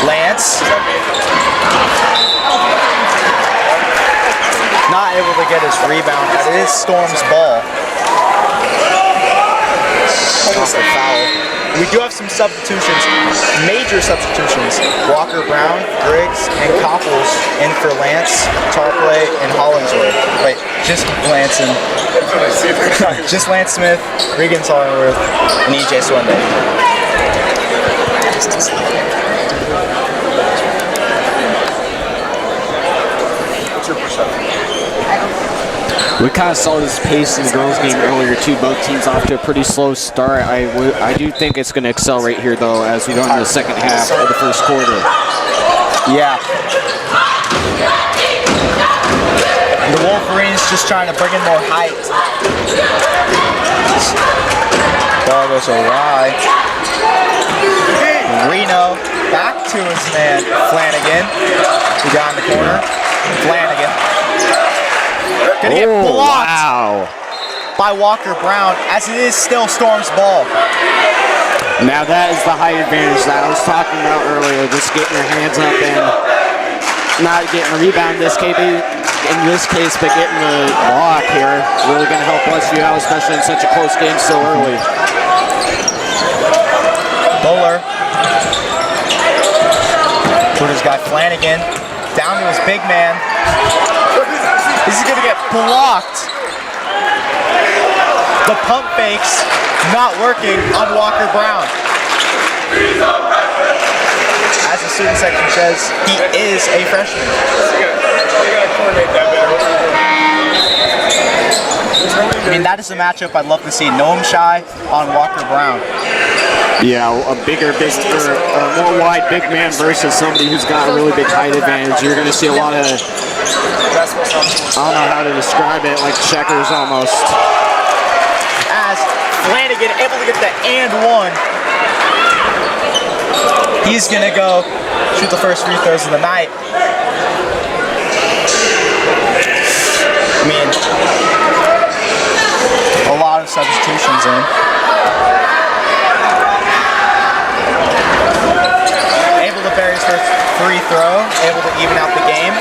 Speaker 2: Lance. Not able to get his rebound. That is Storm's ball. Off the foul. We do have some substitutions, major substitutions. Walker Brown, Griggs, and Copples in for Lance, Tarpley, and Hollingsworth. Wait, just Lance Smith, Regan Hollingworth, and EJ Swindle.
Speaker 6: What's your perception?
Speaker 3: We kind of saw this pace in the girls' game earlier too. Both teams off to a pretty slow start. I do think it's going to accelerate here though as we go into the second half of the first quarter.
Speaker 2: Yeah. The Wolverines just trying to bring in more height. Ball goes awry. Reno back to his man Flanagan. He got in the corner. Flanagan. Gonna get blocked by Walker Brown as it is still Storm's ball.
Speaker 3: Now that is the height advantage that I was talking about earlier. Just getting your hands up and not getting a rebound in this case, but getting the block here. Really going to help Westview out, especially in such a close game so early.
Speaker 2: Bowler. Put his guy Flanagan down to his big man. This is going to get blocked. The pump fakes not working on Walker Brown. As the student section says, he is a freshman. I mean, that is a matchup I'd love to see. Noam Shai on Walker Brown.
Speaker 3: Yeah, a more wide big man versus somebody who's got a really big height advantage. You're going to see a lot of, I don't know how to describe it, like checkers almost.
Speaker 2: As Flanagan able to get the and one. He's going to go shoot the first free throws of the night. I mean, a lot of substitutions in. Able to bury his first free throw, able to even out the game.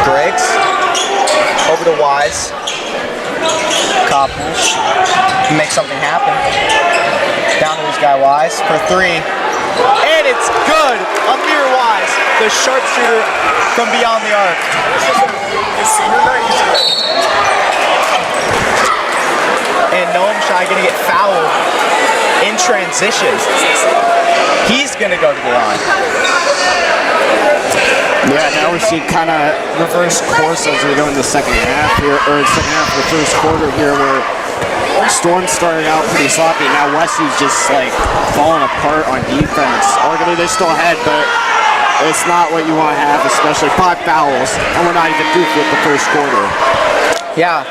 Speaker 2: Griggs, over to Wise. Copples, make something happen. Down to his guy Wise for three. And it's good! Amir Wise, the sharpshooter from beyond the arc. And Noam Shai gonna get fouled in transition. He's gonna go to the line.
Speaker 3: Yeah, now we're seeing kind of reverse course as we go into the second half here, or the second half of the first quarter here, where Storm started out pretty sloppy. Now Wesley's just like falling apart on defense. Arguably they're still ahead, but it's not what you want to have, especially 5 fouls, and we're not even through with the first quarter.
Speaker 2: Yeah.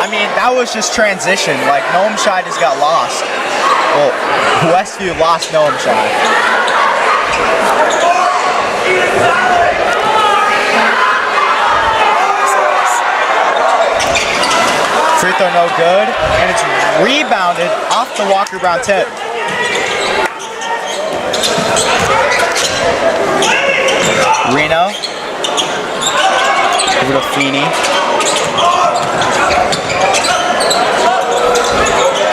Speaker 2: I mean, that was just transition. Like, Noam Shai just got lost. Well, Westview lost Noam Shai. Free throw no good, and it's rebounded off the Walker Brown tip. Reno. Over to Feeney.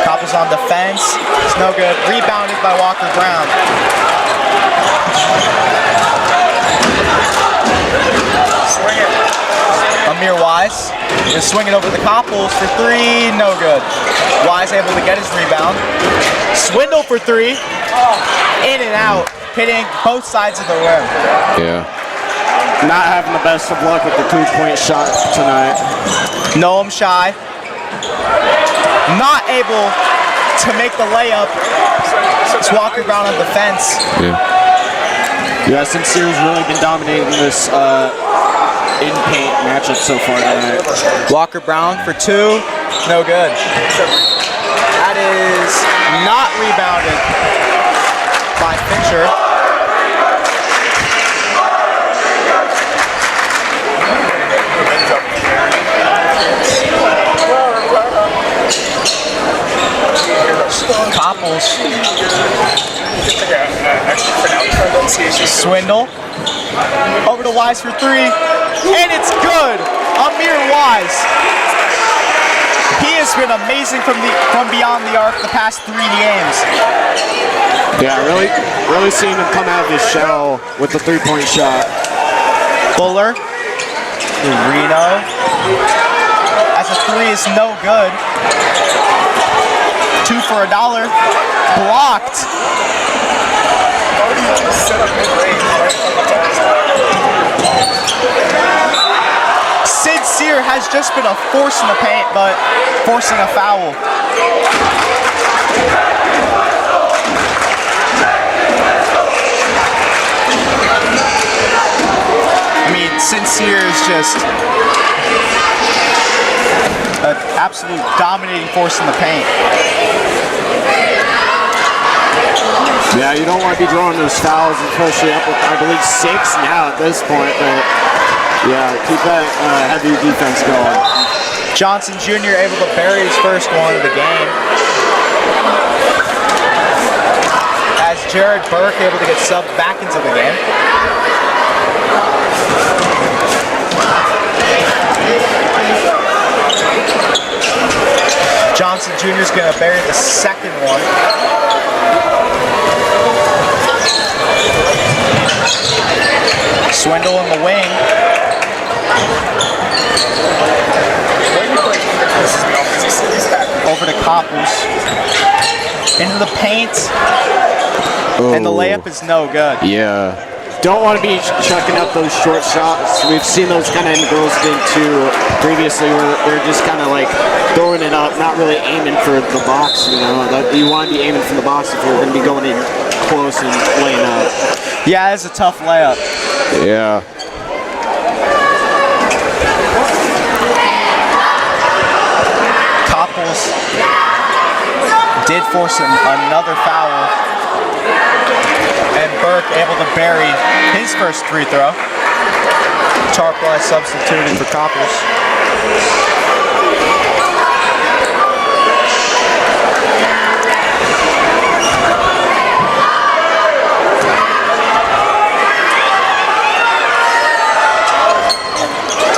Speaker 2: Copples on defense. It's no good. Rebounded by Walker Brown. Amir Wise is swinging over the Copples for 3, no good. Wise able to get his rebound. Swindle for 3, in and out, hitting both sides of the rim.
Speaker 7: Yeah. Not having the best of luck with the 2-point shot tonight.
Speaker 2: Noam Shai, not able to make the layup. It's Walker Brown on the fence.
Speaker 7: Yeah, Sincere's really been dominating this in-paint matchup so far tonight.
Speaker 2: Walker Brown for 2, no good. That is not rebounded by Fincher. Copples. Swindle. Over to Wise for 3. And it's good. Amir Wise. He has been amazing from beyond the arc the past 3 games.
Speaker 7: Yeah, really seeing him come out of his shell with the 3-point shot.
Speaker 2: Buller. Reno. As a 3 is no good. 2 for $1. Blocked. Sincere has just been a force in the paint, but forcing a foul. I mean, Sincere is just an absolute dominating force in the paint.
Speaker 7: Yeah, you don't want to be drawing those fouls, especially up with, I believe, 6 now at this point. But yeah, keep that heavy defense going.
Speaker 2: Johnson Jr. able to bury his first one of the game. As Jared Burke able to get subbed back into the game. Johnson Jr. is going to bury the second one. Swindle in the wing. Over to Copples. Into the paint. And the layup is no good.
Speaker 7: Yeah. Don't want to be chucking up those short shots. We've seen those kind of engrossed into previously where they're just kind of like throwing it up, not really aiming for the box, you know. You want to be aiming for the box if you're going to be going in close and laying out.
Speaker 2: Yeah, it's a tough layup.
Speaker 7: Yeah.
Speaker 2: Copples did force another foul. And Burke able to bury his first free throw. Charply substituted for Copples.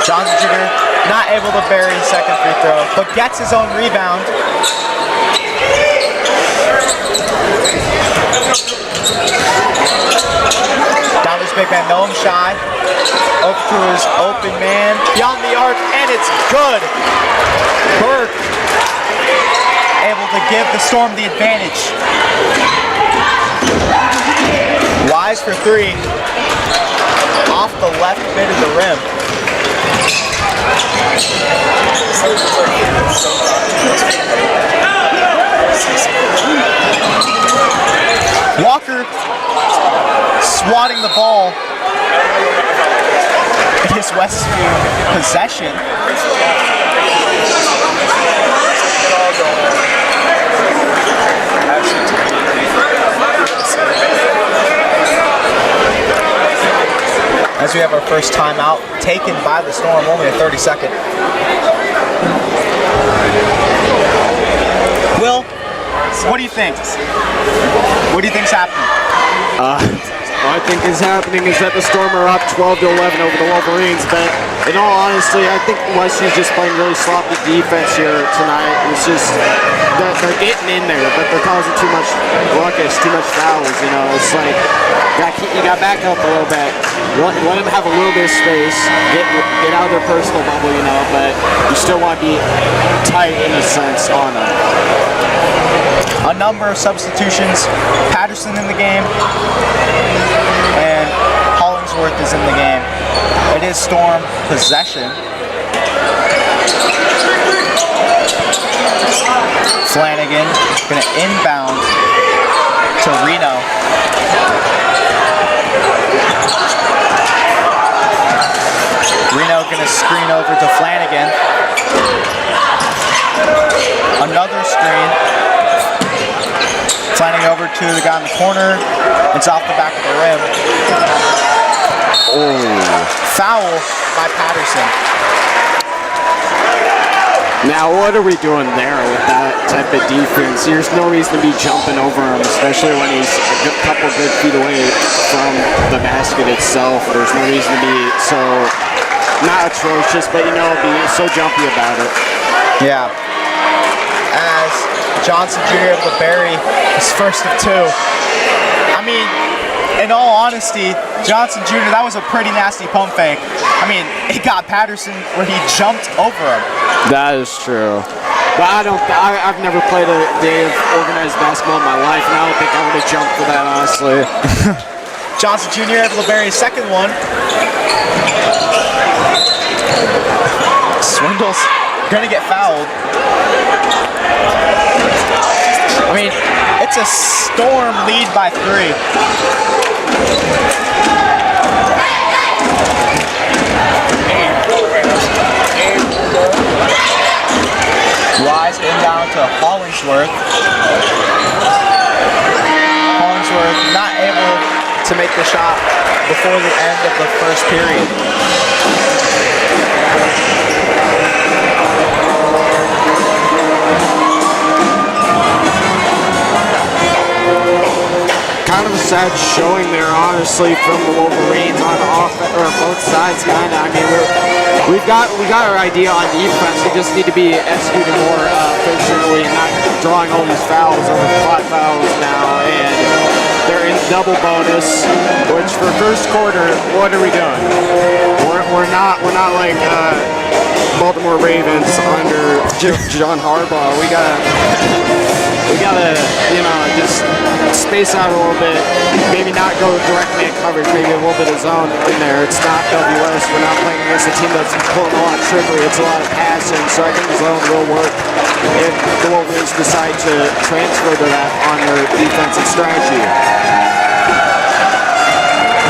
Speaker 2: Johnson Jr. not able to bury his second free throw, but gets his own rebound. Down this big man, Noam Shai. Over to his open man. Beyond the arc, and it's good. Burke able to give the Storm the advantage. Wise for 3. Off the left mid of the rim. Walker swatting the ball in his Westview possession. As we have our first timeout taken by the Storm, only a 30-second. Will, what do you think? What do you think's happening?
Speaker 7: I think is happening is that the Storm are up 12-11 over the Wolverines, but in all honesty, I think Westview's just playing really sloppy defense here tonight. It's just they're getting in there, but they're causing too much ruckus, too much fouls. It's like you got back up a little bit, let them have a little bit of space, get out of their personal bubble, but you still want to be tight in a sense on them.
Speaker 2: A number of substitutions. Patterson in the game, and Hollingsworth is in the game. It is Storm possession. Flanagan gonna inbound to Reno. Reno gonna screen over to Flanagan. Another screen. Flanagan over to the guy in the corner. It's off the back of the rim. Oh, foul by Patterson.
Speaker 7: Now, what are we doing there with that type of defense? There's no reason to be jumping over him, especially when he's a couple good feet away from the basket itself. There's no reason to be so, not atrocious, but be so jumpy about it.
Speaker 2: Yeah. As Johnson Jr. able to bury his first of two. I mean, in all honesty, Johnson Jr., that was a pretty nasty pump fake. I mean, it got Patterson where he jumped over him.
Speaker 7: That is true. But I've never played a day of organized basketball in my life, and I don't think I would have jumped for that, honestly.
Speaker 2: Johnson Jr. able to bury his second one. Swindle's gonna get fouled. I mean, it's a Storm lead by 3. Wise inbound to Hollingsworth. Hollingsworth not able to make the shot before the end of the first period.
Speaker 7: Kind of a sad showing there, honestly, from the Wolverines on both sides. Kind of. I mean, we got our idea on defense. We just need to be executing more efficiently and not drawing all these fouls over 5 fouls now. And they're in double bonus, which for first quarter, what are we doing? We're not like Baltimore Ravens under John Harbaugh. We gotta just space out a little bit, maybe not go direct man coverage, maybe a little bit of zone in there. It's not WS. We're not playing against a team that's pulling a lot of trickery. It's a lot of passing, so I think the zone will work if the Wolverines decide to transfer to that on their defensive strategy.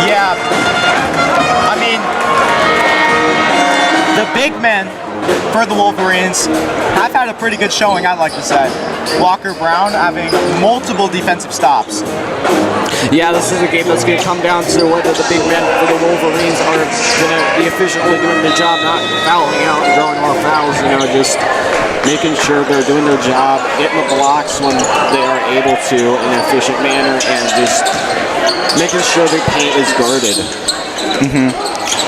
Speaker 2: Yeah, I mean, the big men for the Wolverines have had a pretty good showing, I'd like to say. Walker Brown having multiple defensive stops.
Speaker 7: Yeah, this is a game that's going to come down to whether the big men for the Wolverines are going to be efficiently doing their job, not fouling out and drawing more fouls, just making sure they're doing their job, getting the blocks when they are able to in an efficient manner, and just making sure their paint is guarded.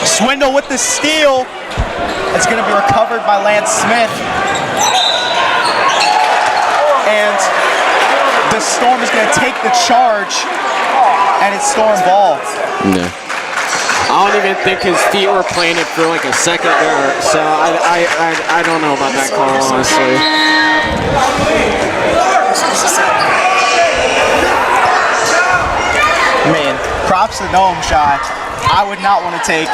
Speaker 2: Swindle with the steal. It's going to be recovered by Lance Smith. And the Storm is going to take the charge, and it's Storm ball.
Speaker 7: Yeah. I don't even think his feet were planted for like a second there, so I don't know about that call, honestly.
Speaker 2: Man, props to Noam Shai. I would not want to take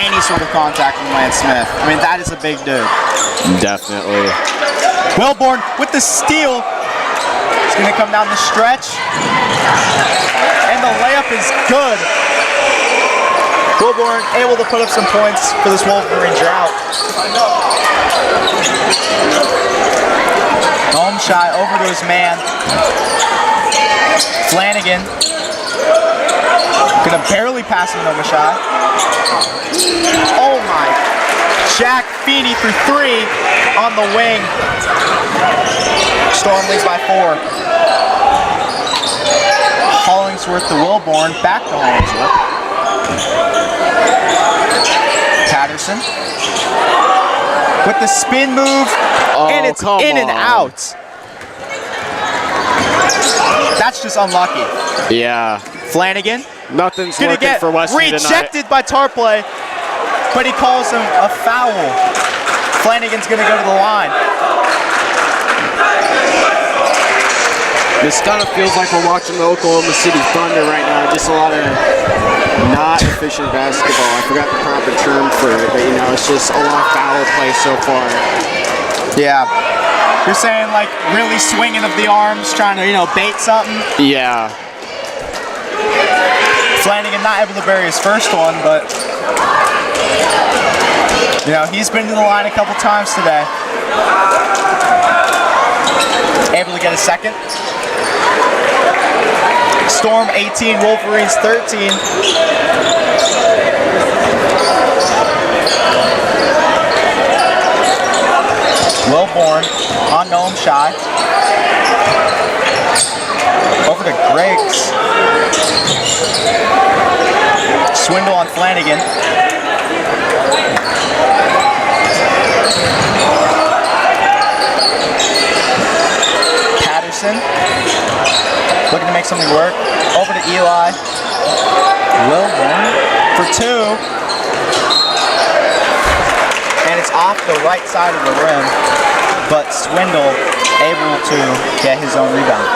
Speaker 2: any sort of contact from Lance Smith. I mean, that is a big dude.
Speaker 3: Definitely.
Speaker 2: Wilborn with the steal. It's going to come down the stretch. And the layup is good. Wilborn able to put up some points for this Wolverine drought. Noam Shai over to his man. Flanagan. Gonna barely pass him to Shai. Oh my. Jack Feeney for 3 on the wing. Storm leads by 4. Hollingsworth to Wilborn, back to Hollingsworth. Patterson with the spin move, and it's in and out. That's just unlucky.
Speaker 7: Yeah.
Speaker 2: Flanagan
Speaker 7: Nothing's
Speaker 2: gonna
Speaker 7: working
Speaker 2: get
Speaker 7: for Westview tonight.
Speaker 2: rejected by Tarpley, but he calls him a foul. Flanagan's gonna go to the line.
Speaker 7: This kind of feels like we're watching the Oklahoma City Thunder right now. Just a lot of not efficient basketball. I forgot the proper term for it, but it's just a lot of foul play so far.
Speaker 2: Yeah. You're saying like really swinging of the arms, trying to, bait something?
Speaker 7: Yeah.
Speaker 2: Flanagan not able to bury his first one, but he's been to the line a couple times today. Able to get a second. Storm 18, Wolverines 13. Wilborn on Noam Shy. Over to Griggs. Swindle on Flanagan. Patterson. Looking to make something work. Over to Eli. Wilborn for two. And it's off the right side of the rim, but Swindle able to get his own rebound.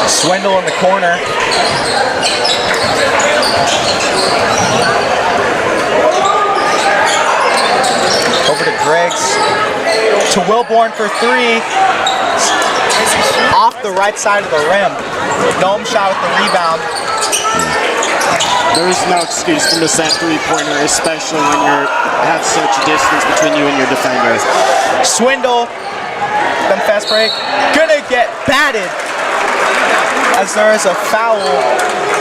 Speaker 2: Swindle in the corner. Over to Griggs. To Wilborn for three. Off the right side of the rim. Noam shot with the rebound.
Speaker 7: There's no excuse to miss that three-pointer, especially when you have such a distance between you and your defender.
Speaker 2: Swindle, then fast break, gonna get batted as there is a foul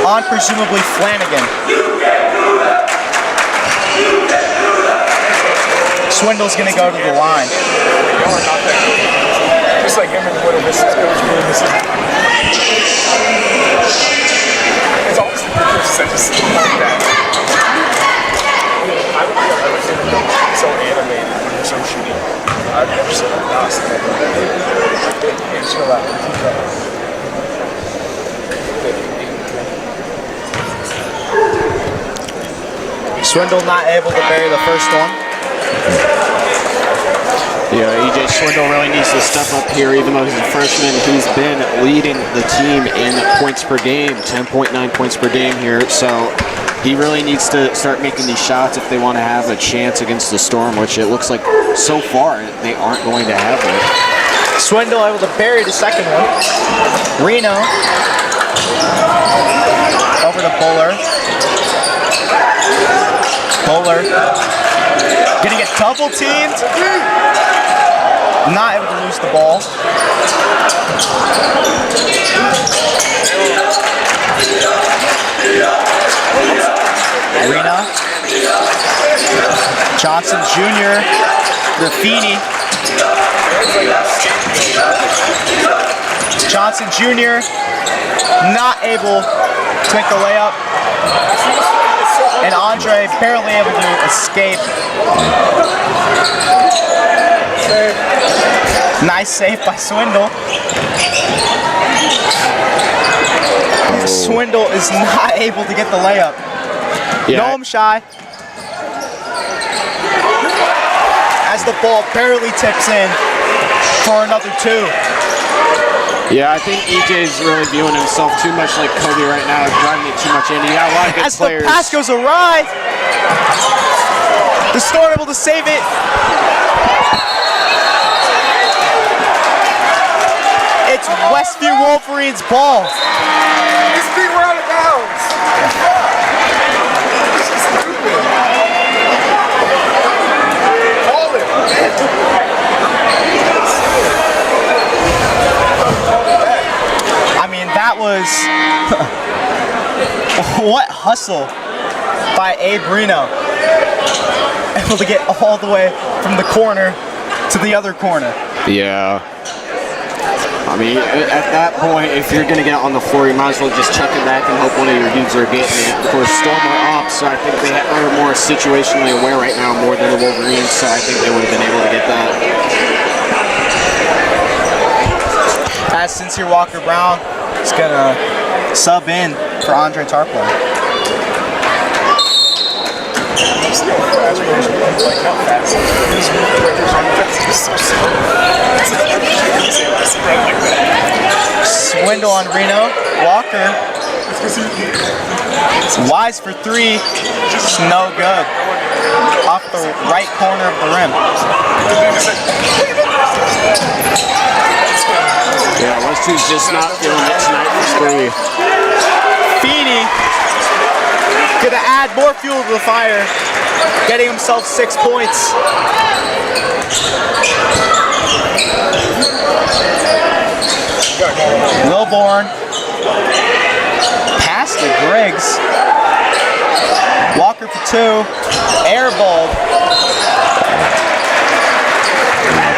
Speaker 2: on presumably Flanagan. Swindle's gonna go to the line.
Speaker 6: Just like him and the Widow Vistas coach. It's always the difference that just like that. I would say so animated when you're so shooting. I've never seen a lost. And chill out.
Speaker 2: Swindle not able to bury the first one.
Speaker 7: Yeah, EJ Swindle really needs to step up here. Even though he's a freshman, he's been leading the team in points per game, 10.9 points per game here. So he really needs to start making these shots if they want to have a chance against the Storm, which it looks like so far they aren't going to have it.
Speaker 2: Swindle able to bury the second one. Reno over to Bowler. Bowler gonna get double teamed. Not able to lose the ball. Arena. Johnson Jr. Raffini. Johnson Jr. not able to make the layup. And Andre barely able to escape. Nice save by Swindle. Swindle is not able to get the layup.
Speaker 7: Yeah.
Speaker 2: Noam Shy. As the ball barely tips in for another two.
Speaker 7: Yeah, I think EJ's really viewing himself too much like Kobe right now, driving it too much in. He got a lot of good players.
Speaker 2: As the pass goes awry, the Storm able to save it. It's Westview Wolverines ball.
Speaker 6: These feet were out of bounds. This is stupid. Call it.
Speaker 2: I mean, that was what hustle by Abe Reno. able to get all the way from the corner to the other corner.
Speaker 7: Yeah. I mean, at that point, if you're going to get on the floor, you might as well just chuck it back and hope one of your dudes are getting it. Of course, Storm are up, so I think they are more situationally aware right now more than the Wolverines, so I think they would have been able to get that.
Speaker 2: As Sincere Walker Brown is going to sub in for Andre Tarpler. Swindle on Reno. Walker. Wise for three. Just no good. Off the right corner of the rim.
Speaker 7: Yeah, Westview's just not feeling it tonight for three.
Speaker 2: Feeney gonna add more fuel to the fire, getting himself 6 points. Wilborn, pass to Griggs. Walker for two, airball.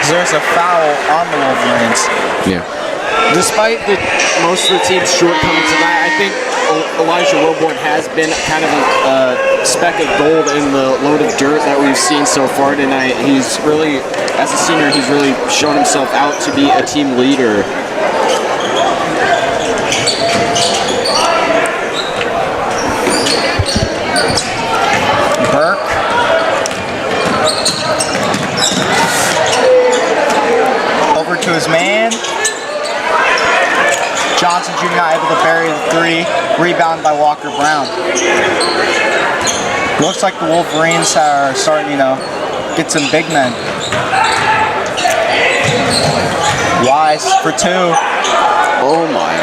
Speaker 2: There's a foul on the Wolverines.
Speaker 7: Yeah. Despite most of the team's shortcomings tonight, I think Elijah Wilborn has been kind of a speck of gold in the load of dirt that we've seen so far tonight. He's really, as a senior, he's really shown himself out to be a team leader.
Speaker 2: Burke. Over to his man. Johnson Jr. not able to bury the three. Rebound by Walker Brown. Looks like the Wolverines are starting, get some big men. Wise for two.
Speaker 7: Oh my.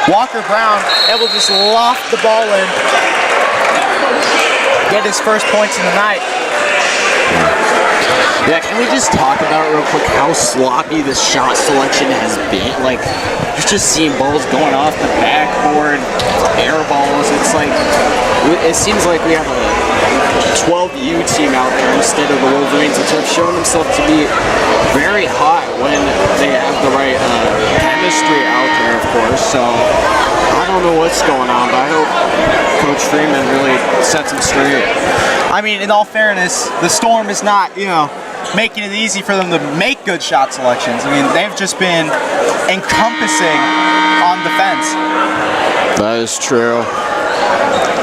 Speaker 2: Walker Brown able to just loft the ball in. Get his first points in the night.
Speaker 7: Yeah, can we just talk about real quick how sloppy this shot selection has been? Like, you're just seeing balls going off the backboard, air balls. It's like, it seems like we have a 12U team out there instead of the Wolverines, which have shown themselves to be very hot when they have the right chemistry out there, of course. So, I don't know what's going on, but I hope Coach Freeman really sets them straight.
Speaker 2: I mean, in all fairness, the Storm is not, making it easy for them to make good shot selections. I mean, they've just been encompassing on defense.
Speaker 7: That is true.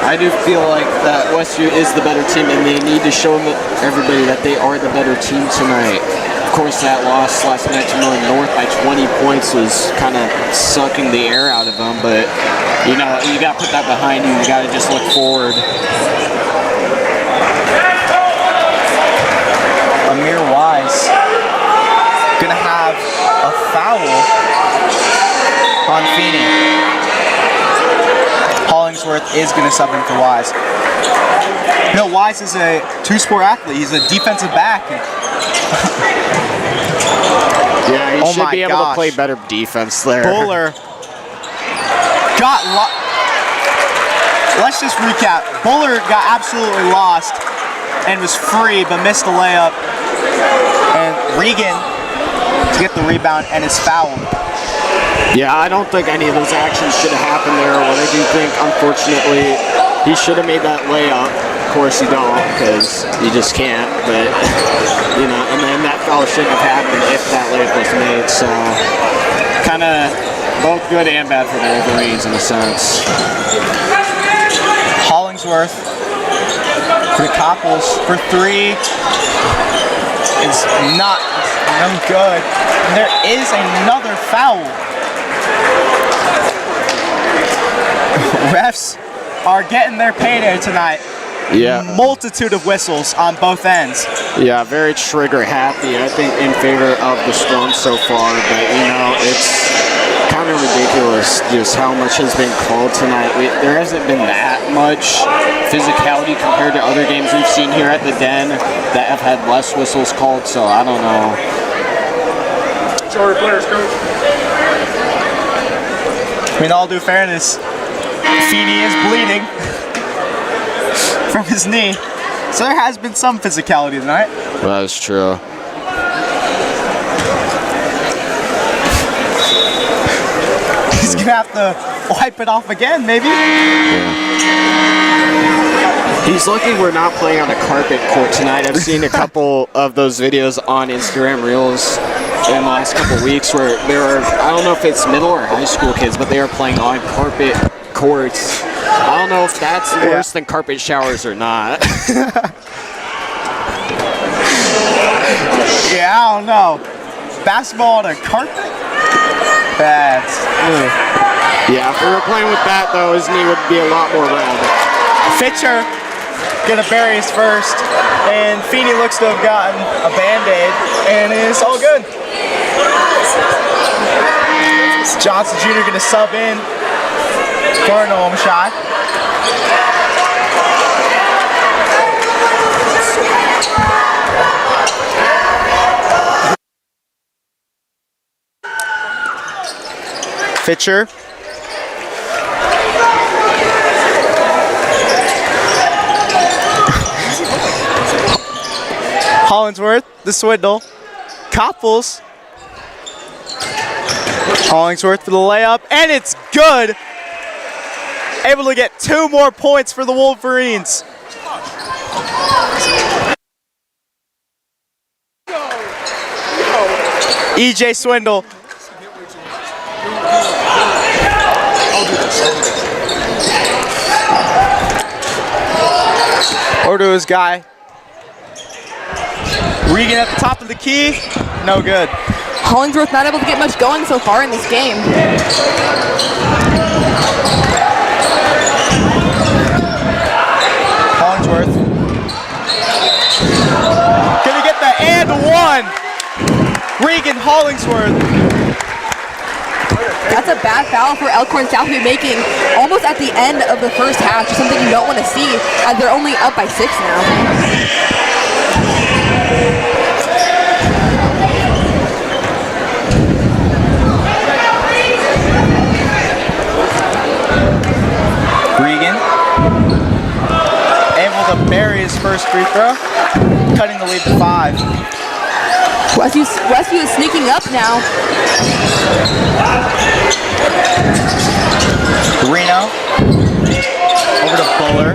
Speaker 7: I do feel like that Westview is the better team, and they need to show everybody that they are the better team tonight. Of course, that loss last night to Northern North by 20 points was kind of sucking the air out of them, but, you got to put that behind you. You got to just look forward.
Speaker 2: Amir Wise gonna have a foul on Feeney. Hollingsworth is gonna sub in for Wise. Wise is a two-sport athlete. He's a defensive back.
Speaker 7: Yeah, he should be able to play better defense there.
Speaker 2: Buller let's just recap. Buller got absolutely lost and was free, but missed the layup. And Regan to get the rebound and is fouled.
Speaker 7: Yeah, I don't think any of those actions should have happened there. What I do think, unfortunately, he should have made that layup. Of course, you don't, because you just can't. But and then that foul shouldn't have happened if that layup was made. So, kind of both good and bad for the Wolverines in a sense.
Speaker 2: Hollingsworth for the Coppels for three. It's no good. And there is another foul. Refs are getting their payday tonight.
Speaker 7: Yeah.
Speaker 2: Multitude of whistles on both ends.
Speaker 7: Yeah, very trigger happy, I think, in favor of the Storm so far. But, it's kind of ridiculous just how much has been called tonight. There hasn't been that much physicality compared to other games we've seen here at the Den that have had less whistles called, so I don't know.
Speaker 6: Sorry, players, coach.
Speaker 2: In all due fairness, Feeney is bleeding from his knee. So there has been some physicality tonight.
Speaker 3: That's true.
Speaker 2: He's gonna have to wipe it off again, maybe.
Speaker 7: He's lucky we're not playing on a carpet court tonight. I've seen a couple of those videos on Instagram Reels in the last couple weeks where there are, I don't know if it's middle or high school kids, but they are playing on carpet courts. I don't know if that's worse than carpet showers or not.
Speaker 2: Yeah, I don't know. Basketball on a carpet? That's.
Speaker 7: Yeah, if we were playing with that though, his knee would be a lot more round.
Speaker 2: Fitcher gonna bury his first, and Feeney looks to have gotten a Band-Aid, and it's all good. Johnson Jr. gonna sub in for an home shot. Fitcher. Hollingsworth, the swindle. Copples. Hollingsworth for the layup, and it's good. Able to get 2 more points for the Wolverines. EJ Swindle. Over to his guy. Regan at the top of the key. No good.
Speaker 8: Hollingsworth not able to get much going so far in this game.
Speaker 2: Hollingsworth. Gonna get the and one. Regan Hollingsworth.
Speaker 8: That's a bad foul for Elkhorn South to be making almost at the end of the first half. Just something you don't want to see as they're only up by 6 now.
Speaker 2: Regan able to bury his first free throw, cutting the lead to 5.
Speaker 8: Westview is sneaking up now.
Speaker 2: Reno over to Buller.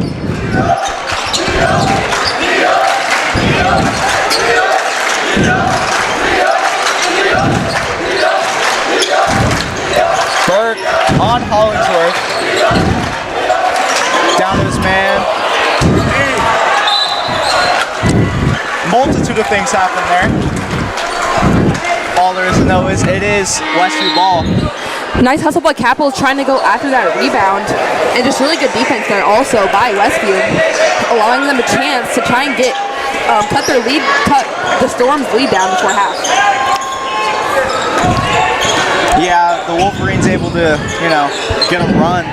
Speaker 2: Burke on Hollingsworth. Down to his man. Multitude of things happen there. All there is to know is it is Westview ball.
Speaker 8: Nice hustle by Capitals trying to go after that rebound. And just really good defense there also by Westview, allowing them a chance to try and cut the Storm's lead down before half.
Speaker 2: Yeah, the Wolverines able to, get a run.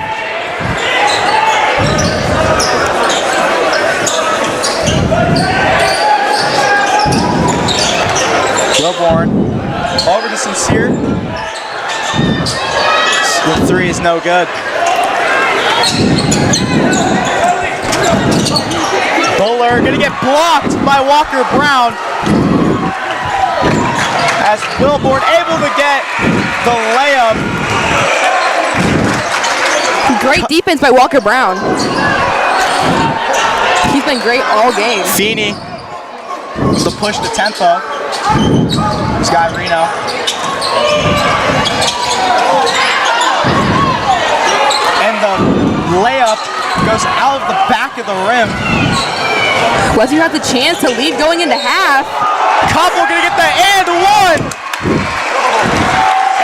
Speaker 2: Wilborn over to Sincere. The 3 is no good. Buller gonna get blocked by Walker Brown. As Wilborn able to get the layup.
Speaker 8: Great defense by Walker Brown. He's been great all game.
Speaker 2: Feeney, the push to tempo. This guy Reno. And the layup goes out of the back of the rim.
Speaker 8: Westview has the chance to lead going into half.
Speaker 2: Koppel gonna get the and one.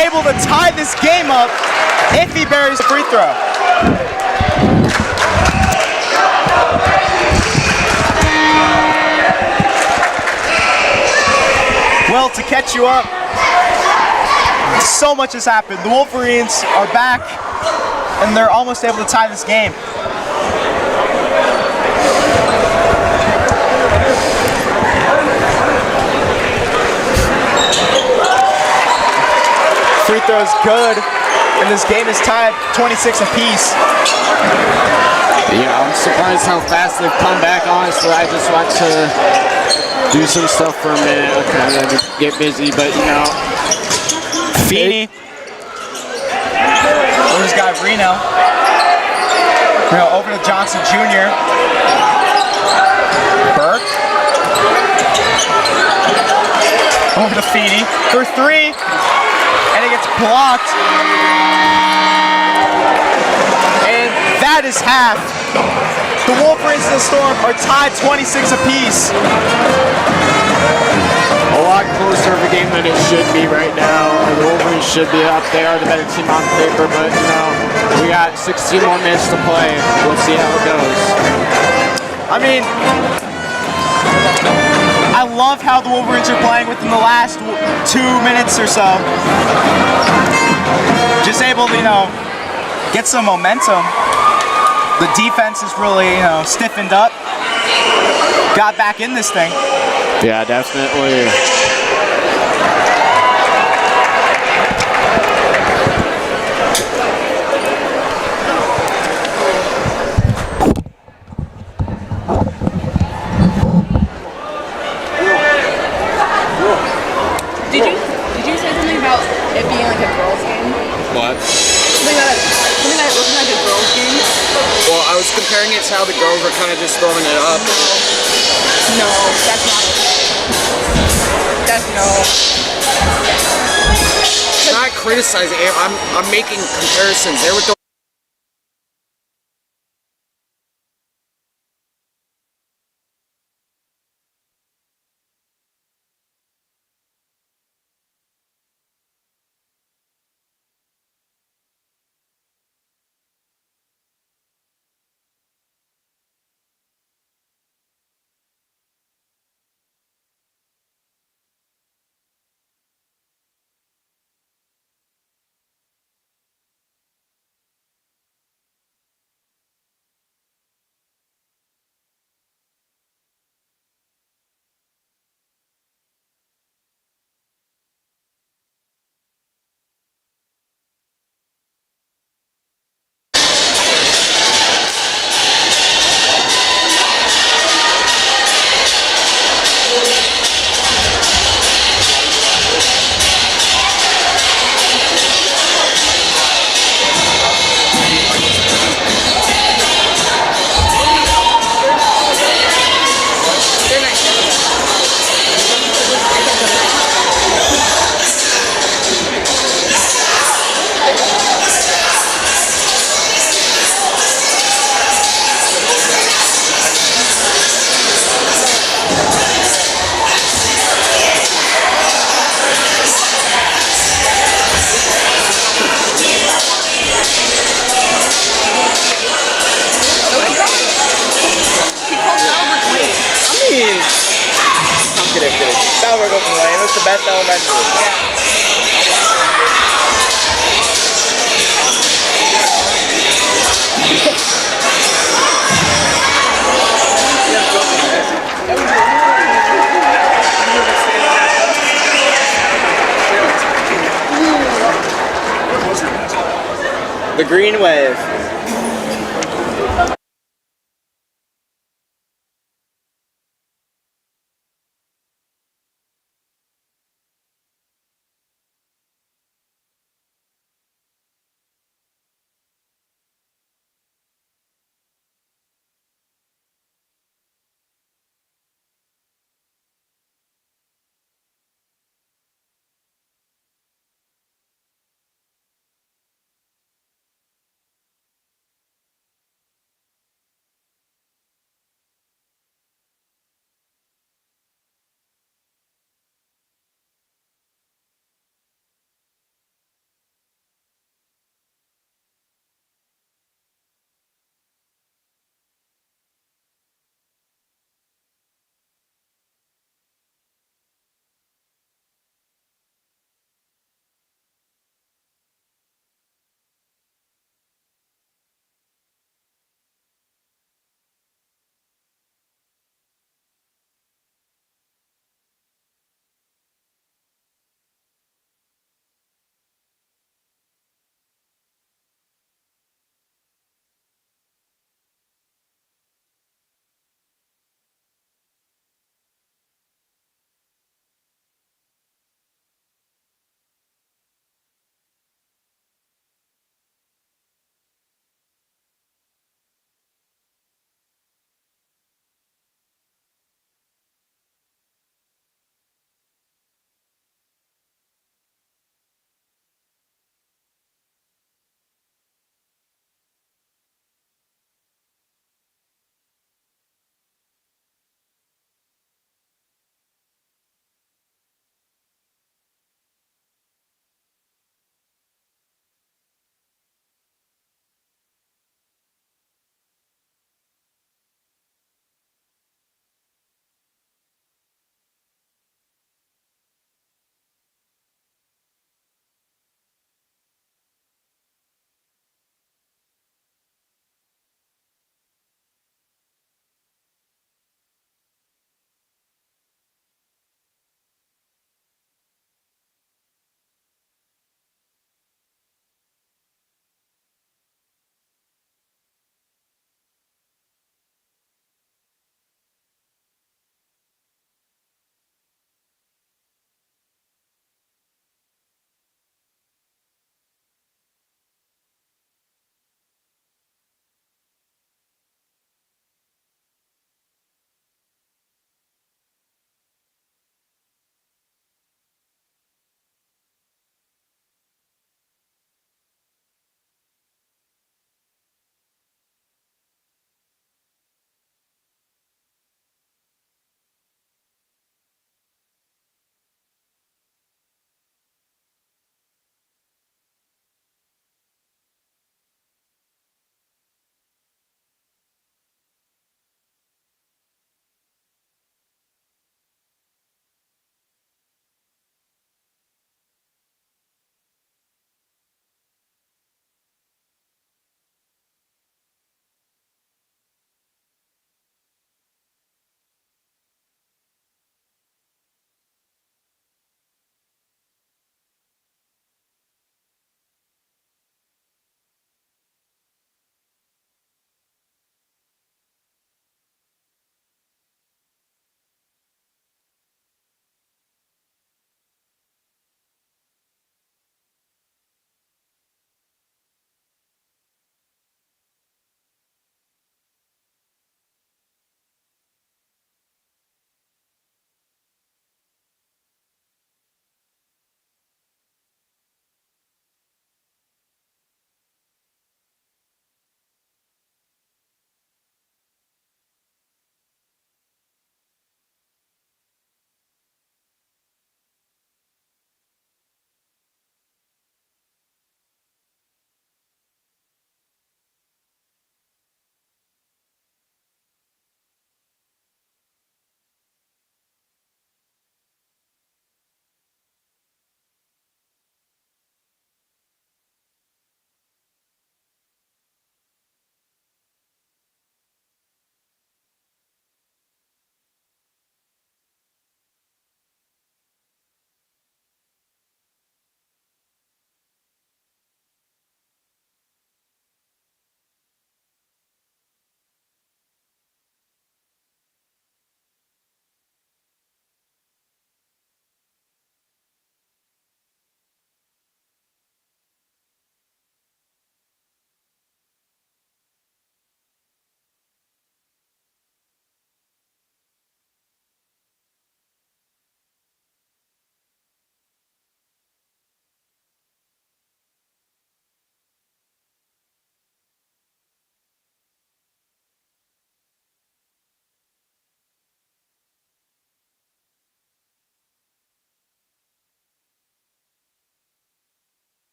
Speaker 2: Able to tie this game up if he buries the free throw. Well, to catch you up, so much has happened. The Wolverines are back, and they're almost able to tie this game. Free throw is good, and this game is tied 26 apiece.
Speaker 7: Yeah, I'm surprised how fast they've come back. Honestly, I just want to do some stuff for a minute. Okay, I'm gonna get busy, but you know.
Speaker 2: Feeney. Who's got Reno? Reno over to Johnson Jr. Burke. Over to Feeney for three. And it gets blocked. And that is half. The Wolverines and the Storm are tied 26 apiece.
Speaker 7: A lot closer of a game than it should be right now. The Wolverines should be up. They are the better team on paper, but you know, we got 16 more minutes to play. Let's see how it goes.
Speaker 2: I mean, I love how the Wolverines are playing within the last 2 minutes or so. Just able to, get some momentum. The defense is really, stiffened up. Got back in this thing.
Speaker 7: Yeah, definitely.
Speaker 8: Did you say something about it being like a girls' game?
Speaker 3: What?
Speaker 8: Something that it wasn't like a girls' game?
Speaker 7: Well, I was comparing it to how the girls were kind of just throwing it up.
Speaker 8: No, that's not okay. That's no.
Speaker 7: It's not criticizing. I'm making comparisons. They were throwing.
Speaker 2: Salvador Open Lane. It's the best elementary. The Green Wave.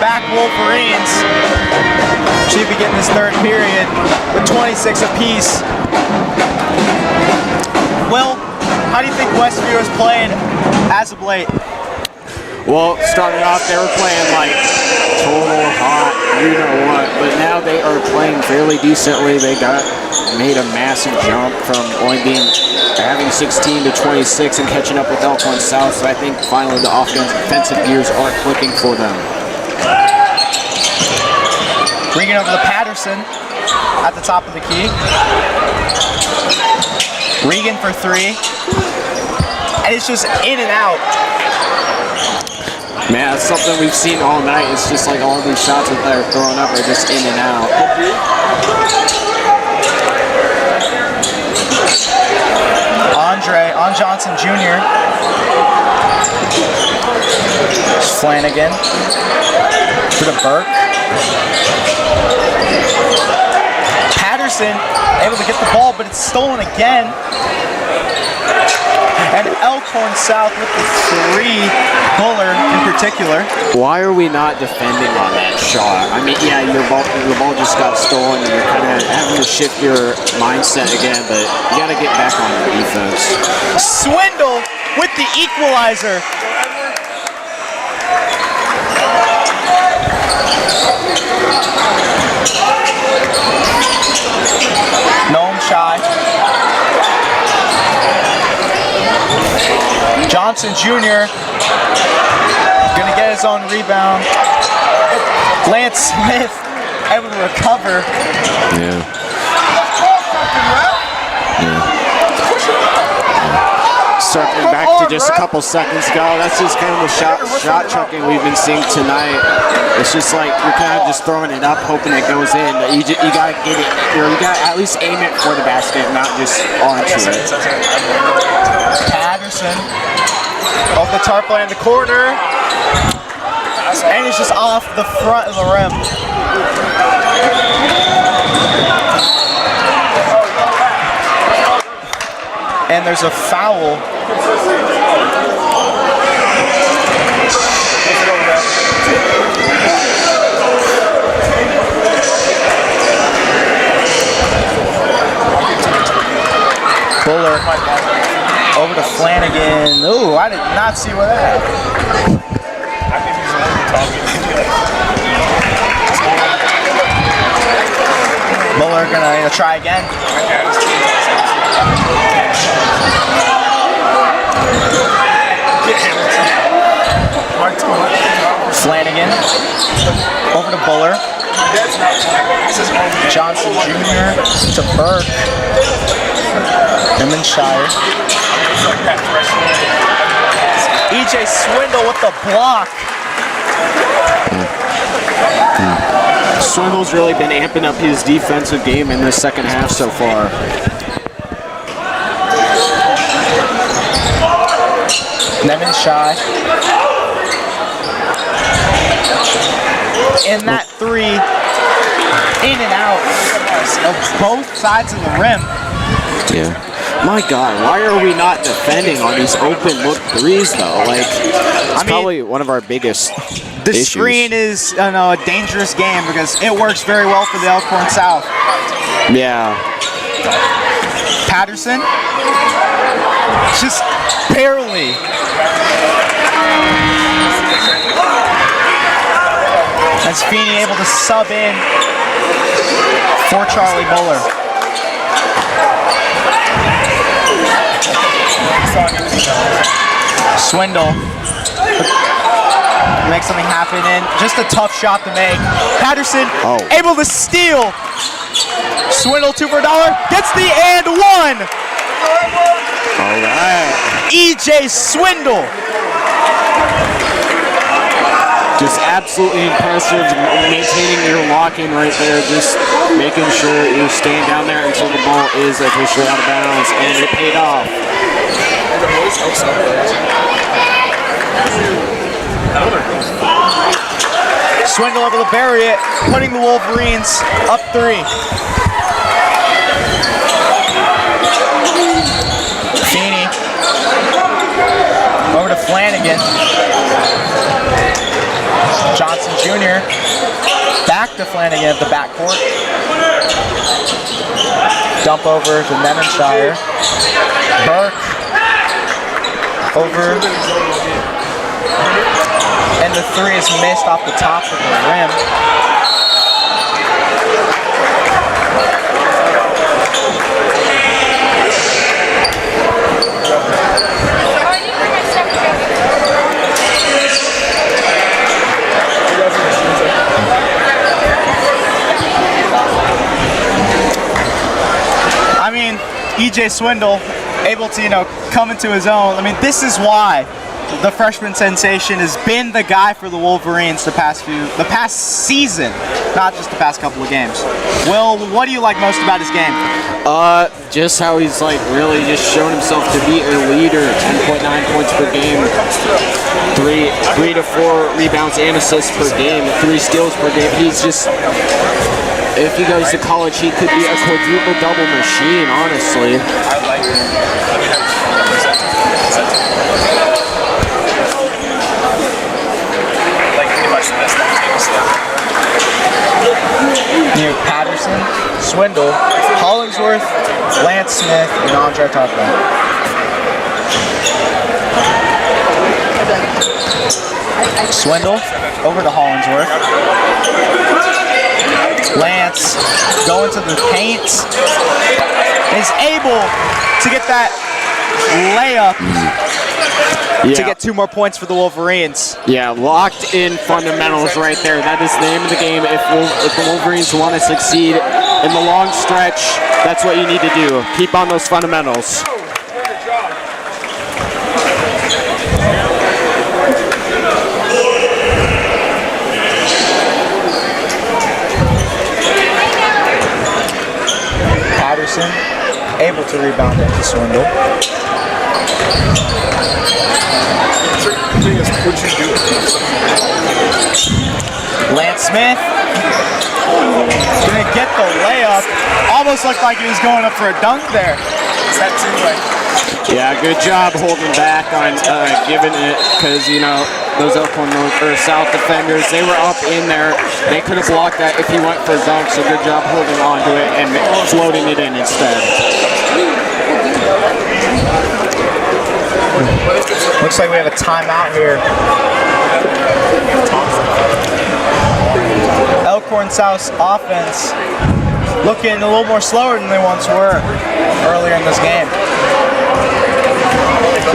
Speaker 2: back Wolverines should begin this third period with 26 apiece. Will, how do you think Westview is playing as of late?
Speaker 7: Well, starting off, they were playing like total hot, you know what, but now they are playing fairly decently. They made a massive jump from only having 16 to 26 and catching up with Elkhorn South, so I think finally the offensive gears are clicking for them.
Speaker 2: Bringing over to Patterson at the top of the key. Regan for three. And it's just in and out.
Speaker 7: Man, it's something we've seen all night. It's just like all these shots that they're throwing up are just in and out.
Speaker 2: On Johnson Jr. Flanagan to the Burke. Patterson able to get the ball, but it's stolen again. And Elkhorn South with the three, Buller in particular.
Speaker 7: Why are we not defending on that shot? I mean, yeah, the ball just got stolen and you're kind of having to shift your mindset again, but you got to get back on your defense.
Speaker 2: Swindle with the equalizer. Noam shy. Johnson Jr. gonna get his own rebound. Lance Smith able to recover.
Speaker 7: Circling back to just a couple seconds ago, that's just kind of the shot chucking we've been seeing tonight. It's just like you're kind of just throwing it up, hoping it goes in. You gotta get it, you gotta at least aim it for the basket, not just onto it.
Speaker 2: Patterson off the tarp line in the corner, and it's just off the front of the rim. And there's a foul. Buller over to Flanagan. Ooh, I did not see where that happened. Buller gonna try again. Flanagan over to Buller. Johnson Jr. to Burke. And then Shire. EJ Swindle with the block.
Speaker 7: Swindle's really been amping up his defensive game in the second half so far.
Speaker 2: Nevin Shy. And that three in and out of both sides of the rim.
Speaker 7: Yeah. My God, why are we not defending on these open look threes though? Like, it's probably one of our biggest
Speaker 2: The
Speaker 7: issues.
Speaker 2: screen is a dangerous game because it works very well for the Elkhorn South.
Speaker 7: Yeah.
Speaker 2: Patterson, just barely. That's Feeney able to sub in for Charlie Buller. Swindle make something happen, and just a tough shot to make. Patterson able to steal. Swindle $2 for $1 gets the and one.
Speaker 7: All right.
Speaker 2: EJ Swindle.
Speaker 7: Just absolutely impressive, maintaining your locking right there, just making sure you're staying down there until the ball is officially out of bounds, and it paid off.
Speaker 2: Swindle able to bury it, putting the Wolverines up 3. Feeney over to Flanagan. Johnson Jr. back to Flanagan at the backcourt. Dump over to Nemenshire. Burke over. And the three is missed off the top of the rim. I mean, EJ Swindle able to, come into his own. I mean, this is why the freshman sensation has been the guy for the Wolverines the past season, not just the past couple of games. Will, what do you like most about his game?
Speaker 7: Just how he's really just shown himself to be a leader. 10.9 points per game, 3 to 4 rebounds and assists per game, 3 steals per game. He's just, if he goes to college, he could be a quadruple double machine, honestly.
Speaker 2: Near Patterson, Swindle, Hollingsworth, Lance Smith, and Andre Tarpon. Swindle over to Hollingsworth. Lance going to the paint, is able to get that layup to get 2 more points for the Wolverines.
Speaker 7: Yeah, locked in fundamentals right there. That is the name of the game. If the Wolverines want to succeed in the long stretch, that's what you need to do. Keep on those fundamentals.
Speaker 2: Patterson able to rebound into Swindle. Lance Smith gonna get the layup. Almost looked like he was going up for a dunk there.
Speaker 7: Yeah, good job holding back on giving it, because those Elkhorn South defenders, they were up in there. They could have blocked that if he went for a dunk. So good job holding on to it and floating it in instead.
Speaker 2: Looks like we have a timeout here. Elkhorn South's offense looking a little more slower than they once were earlier in this game.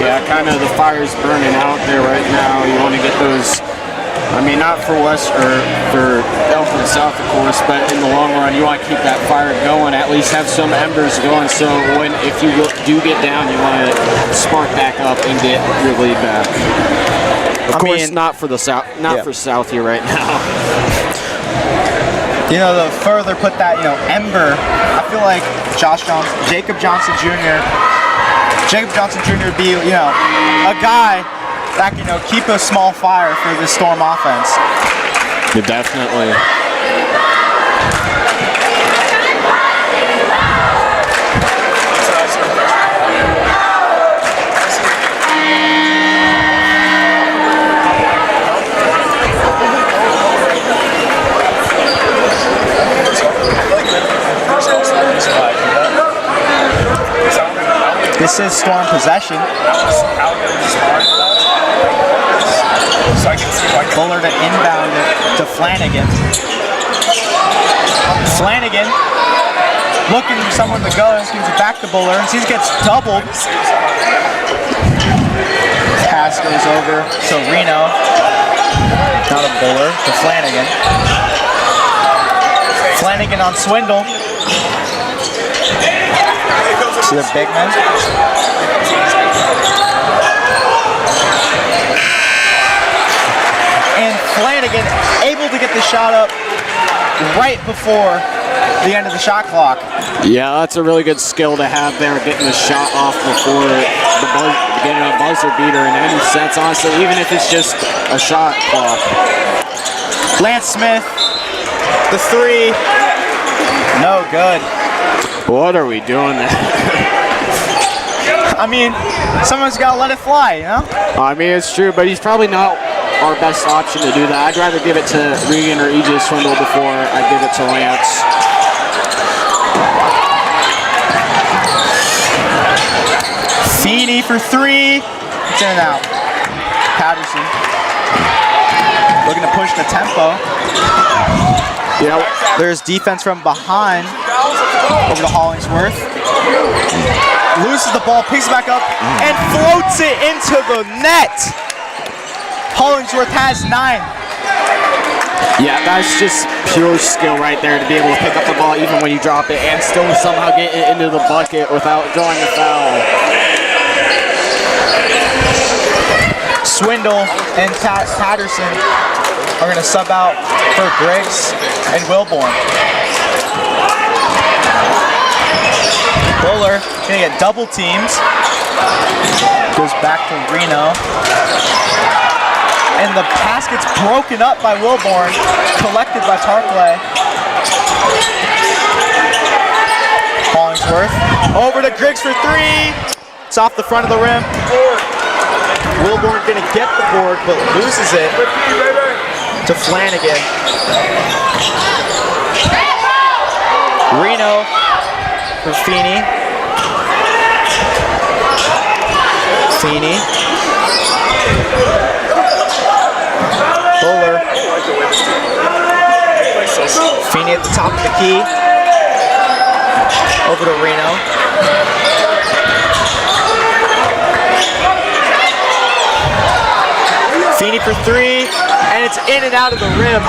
Speaker 7: Yeah, kind of the fire's burning out there right now. You want to get those, not for West or for Elkhorn South, of course, but in the long run, you want to keep that fire going, at least have some embers going, so if you do get down, you want to spark back up and get your lead back. Of course, not for the South, for South here right now.
Speaker 2: To further put that, ember, I feel like Jacob Johnson Jr. would be, a guy that can, keep a small fire for the Storm offense.
Speaker 7: Yeah, definitely.
Speaker 2: This is Storm possession. Buller to inbound it to Flanagan. Flanagan looking for someone to go. Gives it back to Buller. And he gets doubled. Pass goes over to Reno. Not a Buller to Flanagan. Flanagan on Swindle. To the big man. And Flanagan able to get the shot up right before the end of the shot clock.
Speaker 7: Yeah, that's a really good skill to have there, getting the shot off before getting a buzzer beater in any sense, honestly, even if it's just a shot clock.
Speaker 2: Lance Smith, the three, no good.
Speaker 7: What are we doing there?
Speaker 2: Someone's got to let it fly,
Speaker 7: it's true, but he's probably not our best option to do that. I'd rather give it to Regan or EJ Swindle before I give it to Lance.
Speaker 2: Feeney for 3. It's in and out. Patterson looking to push the tempo.
Speaker 7: Yeah.
Speaker 2: There's defense from behind over to Hollingsworth. Loses the ball, picks it back up, and floats it into the net. Hollingsworth has 9.
Speaker 7: Yeah, that's just pure skill right there to be able to pick up the ball even when you drop it and still somehow get it into the bucket without drawing a foul.
Speaker 2: Swindle and Patterson are going to sub out for Griggs and Wilborn. Buller going to get double teams. Goes back to Reno. And the pass gets broken up by Wilborn, collected by Tarpley. Hollingsworth over to Griggs for 3. It's off the front of the rim. Wilborn gonna get the board, but loses it to Flanagan. Reno for Feeney. Feeney. Buller. Feeney at the top of the key. Over to Reno. Feeney for 3, and it's in and out of the rim.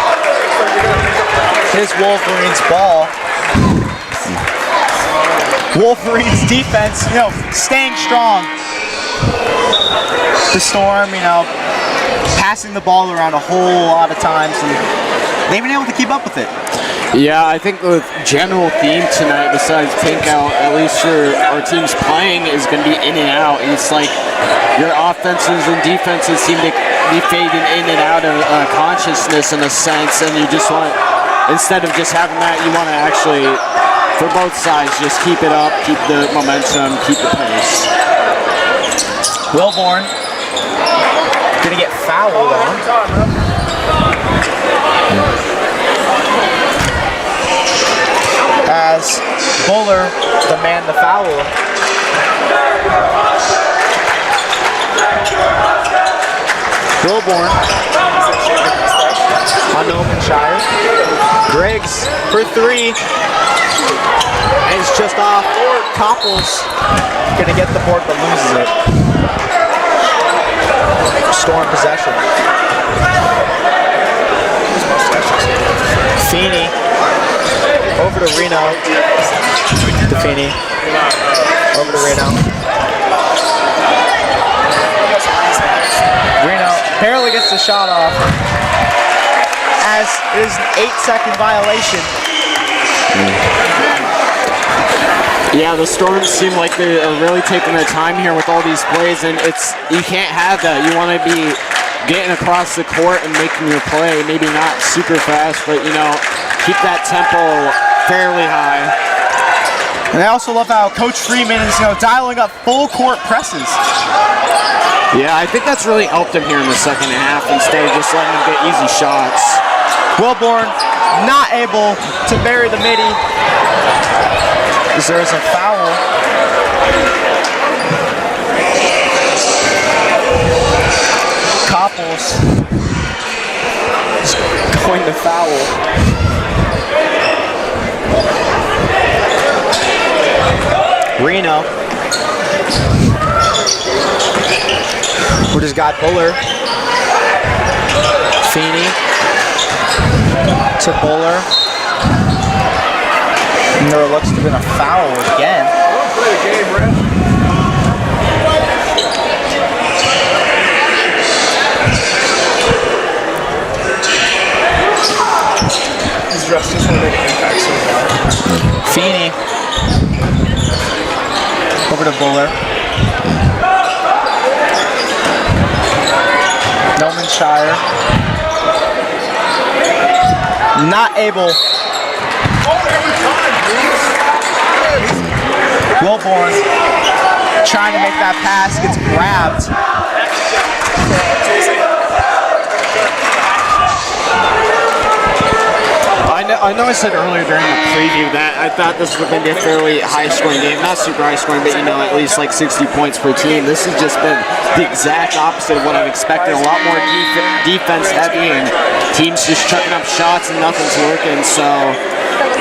Speaker 2: His Wolverines ball. Wolverines defense, staying strong. The Storm, passing the ball around a whole lot of times, and they've been able to keep up with it.
Speaker 7: Yeah, I think the general theme tonight, besides pink out, at least for our teams playing, is going to be in and out. And it's like your offenses and defenses seem to be fading in and out of consciousness in a sense, and you just want, instead of just having that, you want to actually, for both sides, just keep it up, keep the momentum, keep the pace.
Speaker 2: Wilborn gonna get fouled on. As Buller demand the foul. Wilborn on Omenshire. Griggs for 3. And it's just off. Copples gonna get the board but loses it. Storm possession. Feeney over to Reno. To Feeney. Over to Reno. Reno barely gets the shot off, as it is an 8-second violation.
Speaker 7: Yeah, the Storms seem like they are really taking their time here with all these plays, and you can't have that. You want to be getting across the court and making your play, maybe not super fast, but keep that tempo fairly high.
Speaker 2: And I also love how Coach Freeman is dialing up full court presses.
Speaker 7: Yeah, I think that's really helped him here in the second half instead of just letting him get easy shots.
Speaker 2: Wilborn not able to bury the midi. There is a foul. Copples is going to foul. Reno. We just got Buller. Feeney to Buller. And there looks to have been a foul again. He's dressed just want to make an impact so far. Feeney over to Buller. Nomanshire not able. Wilborn trying to make that pass, gets grabbed.
Speaker 7: I know I said earlier during the preview that I thought this would have been a fairly high-scoring game. Not super high-scoring, but, at least like 60 points per team. This has just been the exact opposite of what I've expected. A lot more defense-heavy and teams just chucking up shots and nothing's working. So,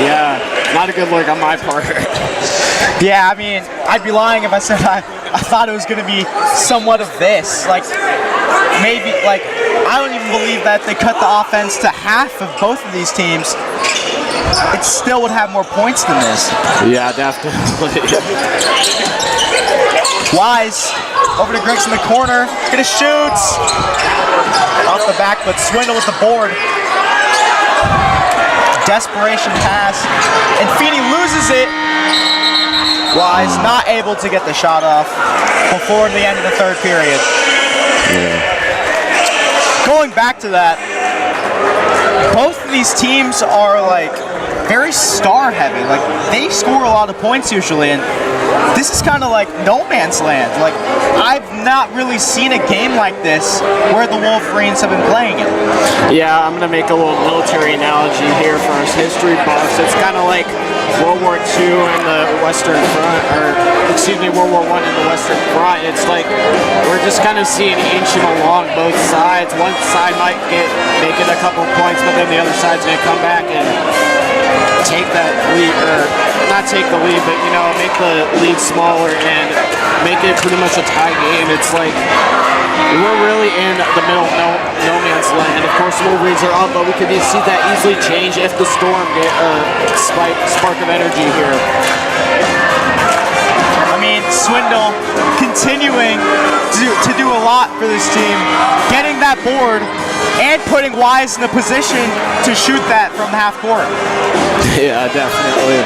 Speaker 7: yeah, not a good look on my part.
Speaker 2: Yeah, I mean, I'd be lying if I said I thought it was going to be somewhat of this. Like, maybe, like, I don't even believe that if they cut the offense to half of both of these teams, it still would have more points than this.
Speaker 7: Yeah, definitely.
Speaker 2: Wise over to Griggs in the corner. Gonna shoot. Off the back, but Swindle with the board. Desperation pass. And Feeney loses it. Wise not able to get the shot off before the end of the third period.
Speaker 7: Yeah.
Speaker 2: Going back to that, both of these teams are like very star heavy. Like they score a lot of points usually, and this is kind of like no man's land. Like I've not really seen a game like this where the Wolverines have been playing it.
Speaker 7: Yeah, I'm gonna make a little military analogy here for us history buffs. It's kind of like World War II and the Western Front, or excuse me, World War I and the Western Front. It's like we're just kind of seeing inching along both sides. One side might make it a couple points, but then the other side's gonna come back and take that lead, or not take the lead, but make the lead smaller and make it pretty much a tie game. It's like we're really in the middle of no man's land. Of course, the Wolverines are up, but we could see that easily change if the Storm get a spark of energy here.
Speaker 2: I mean, Swindle continuing to do a lot for this team, getting that board and putting Wise in a position to shoot that from half court.
Speaker 7: Yeah, definitely.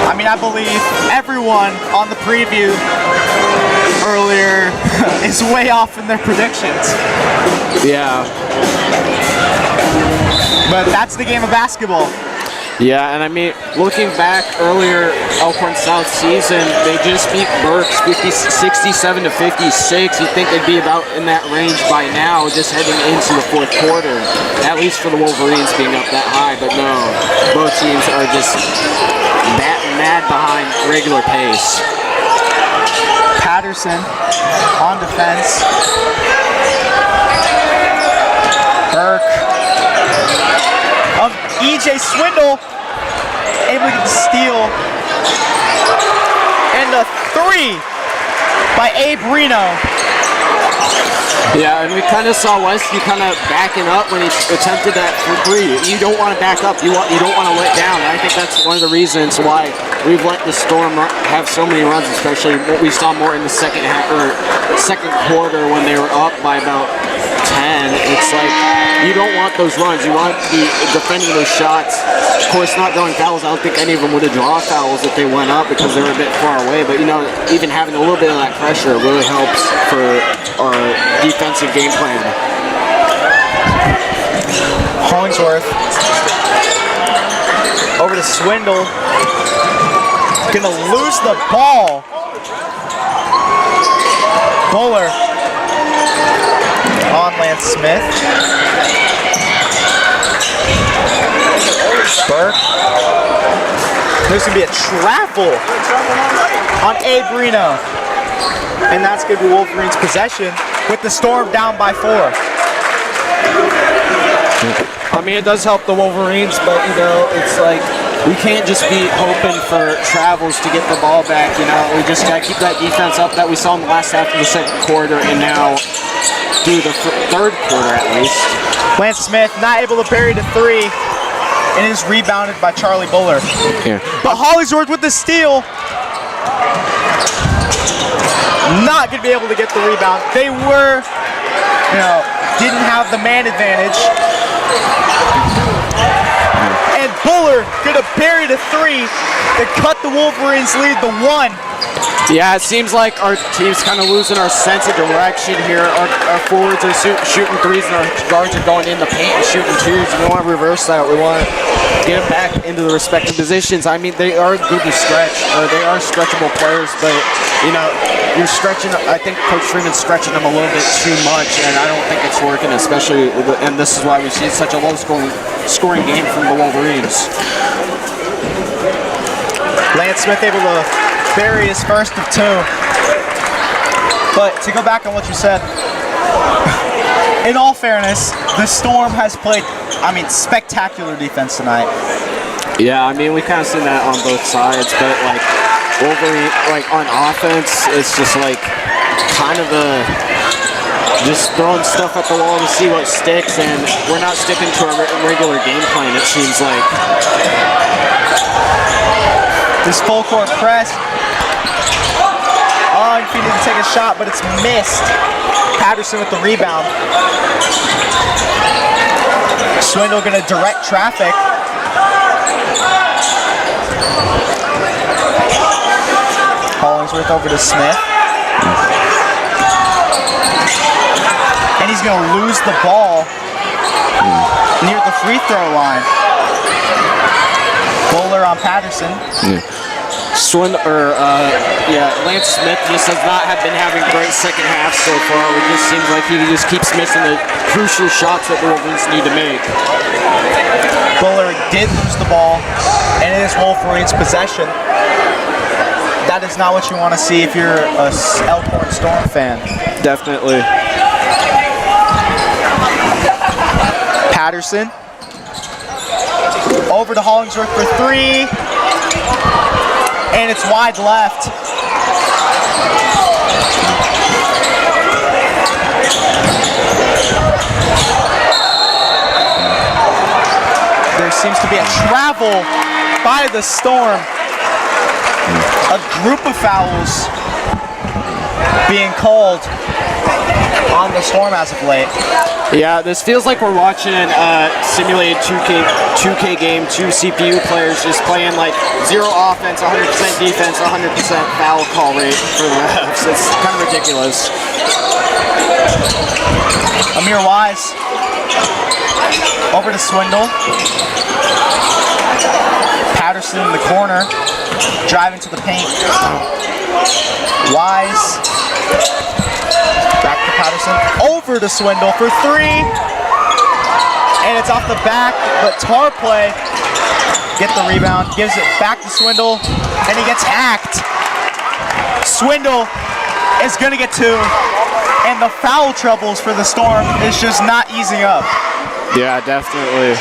Speaker 2: I mean, I believe everyone on the preview earlier is way off in their predictions.
Speaker 7: Yeah.
Speaker 2: But that's the game of basketball.
Speaker 7: Yeah, and I mean, looking back earlier, Elkhorn South season, they just beat Berks 67 to 56. You'd think they'd be about in that range by now, just heading into the fourth quarter. At least for the Wolverines being up that high, but no, both teams are just batting mad behind regular pace.
Speaker 2: Patterson on defense. Burke of EJ Swindle able to get the steal. And the three by Abe Reno.
Speaker 7: Yeah, and we kind of saw Westview kind of backing up when he attempted that for three. You don't want to back up. You don't want to let down. And I think that's one of the reasons why we've let the Storm have so many runs, especially what we saw more in the second quarter when they were up by about 10. It's like you don't want those runs. You want to be defending those shots. Of course, not throwing fouls. I don't think any of them would have drawn fouls if they went up because they were a bit far away. But even having a little bit of that pressure really helps for our defensive game plan.
Speaker 2: Hollingsworth over to Swindle. Gonna lose the ball. Buller on Lance Smith. Burke. There's gonna be a travel on Abe Reno. And that's gonna be Wolverines' possession with the Storm down by 4.
Speaker 7: I mean, it does help the Wolverines, but it's like we can't just be hoping for travels to get the ball back. We just gotta keep that defense up that we saw in the last half of the second quarter, and now through the third quarter at least.
Speaker 2: Lance Smith not able to bury the 3, and is rebounded by Charlie Buller.
Speaker 7: Yeah.
Speaker 2: But Hollingsworth with the steal. Not gonna be able to get the rebound. They were, didn't have the man advantage. And Buller gonna bury the 3 to cut the Wolverines lead to 1.
Speaker 7: Yeah, it seems like our team's kind of losing our sense of direction here. Our forwards are shooting threes and our guards are going in the paint and shooting twos. We want to reverse that. We want get back into the respective positions. I mean, they are good to stretch, or they are stretchable players, but, you know, you're stretching, I think Coach Freeman's stretching them a little bit too much, and I don't think it's working, especially, and this is why we see such a low-scoring game from the Wolverines.
Speaker 2: Lance Smith able to bury his first of 2. But to go back on what you said, in all fairness, the Storm has played, I mean, spectacular defense tonight.
Speaker 7: Yeah, I mean, we kind of seen that on both sides, but like Wolverine, like on offense, it's just like kind of just throwing stuff at the wall to see what sticks, and we're not sticking to our regular game plan, it seems like.
Speaker 2: This full court press. Oh, he didn't take a shot, but it's missed. Patterson with the rebound. Swindle gonna direct traffic. Hollingsworth over to Smith. And he's gonna lose the ball near the free throw line. Bowler on Patterson.
Speaker 7: Lance Smith just has not been having great second half so far. It just seems like he just keeps missing the crucial shots that the Wolverines need to make.
Speaker 2: Bowler did lose the ball, and it is Wolverines' possession. That is not what you want to see if you're a Elkhorn Storm fan.
Speaker 7: Definitely.
Speaker 2: Patterson. Over to Hollingsworth for 3. And it's wide left. There seems to be a travel by the Storm. A group of fouls being called on the Storm as of late.
Speaker 7: Yeah, this feels like we're watching a simulated 2K game, 2 CPU players just playing like 0 offense, 100% defense, 100% foul call rate for the refs. It's kind of ridiculous.
Speaker 2: Amir Wise over to Swindle. Patterson in the corner, driving to the paint. Wise. Back to Patterson, over to Swindle for 3, and it's off the back, but Tarplay get the rebound, gives it back to Swindle, and he gets hacked. Swindle is gonna get 2, and the foul troubles for the Storm is just not easing up.
Speaker 7: Yeah, definitely.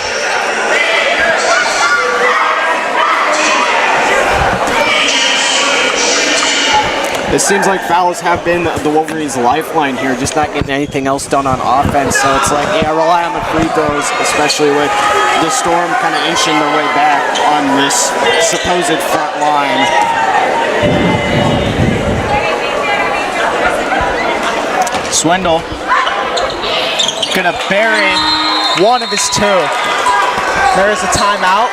Speaker 7: It seems like fouls have been the Wolverines' lifeline here, just not getting anything else done on offense. So it's like, yeah, rely on the free throws, especially with the Storm kind of inching their way back on this supposed front line.
Speaker 2: Swindle gonna bury one of his 2. There is a timeout.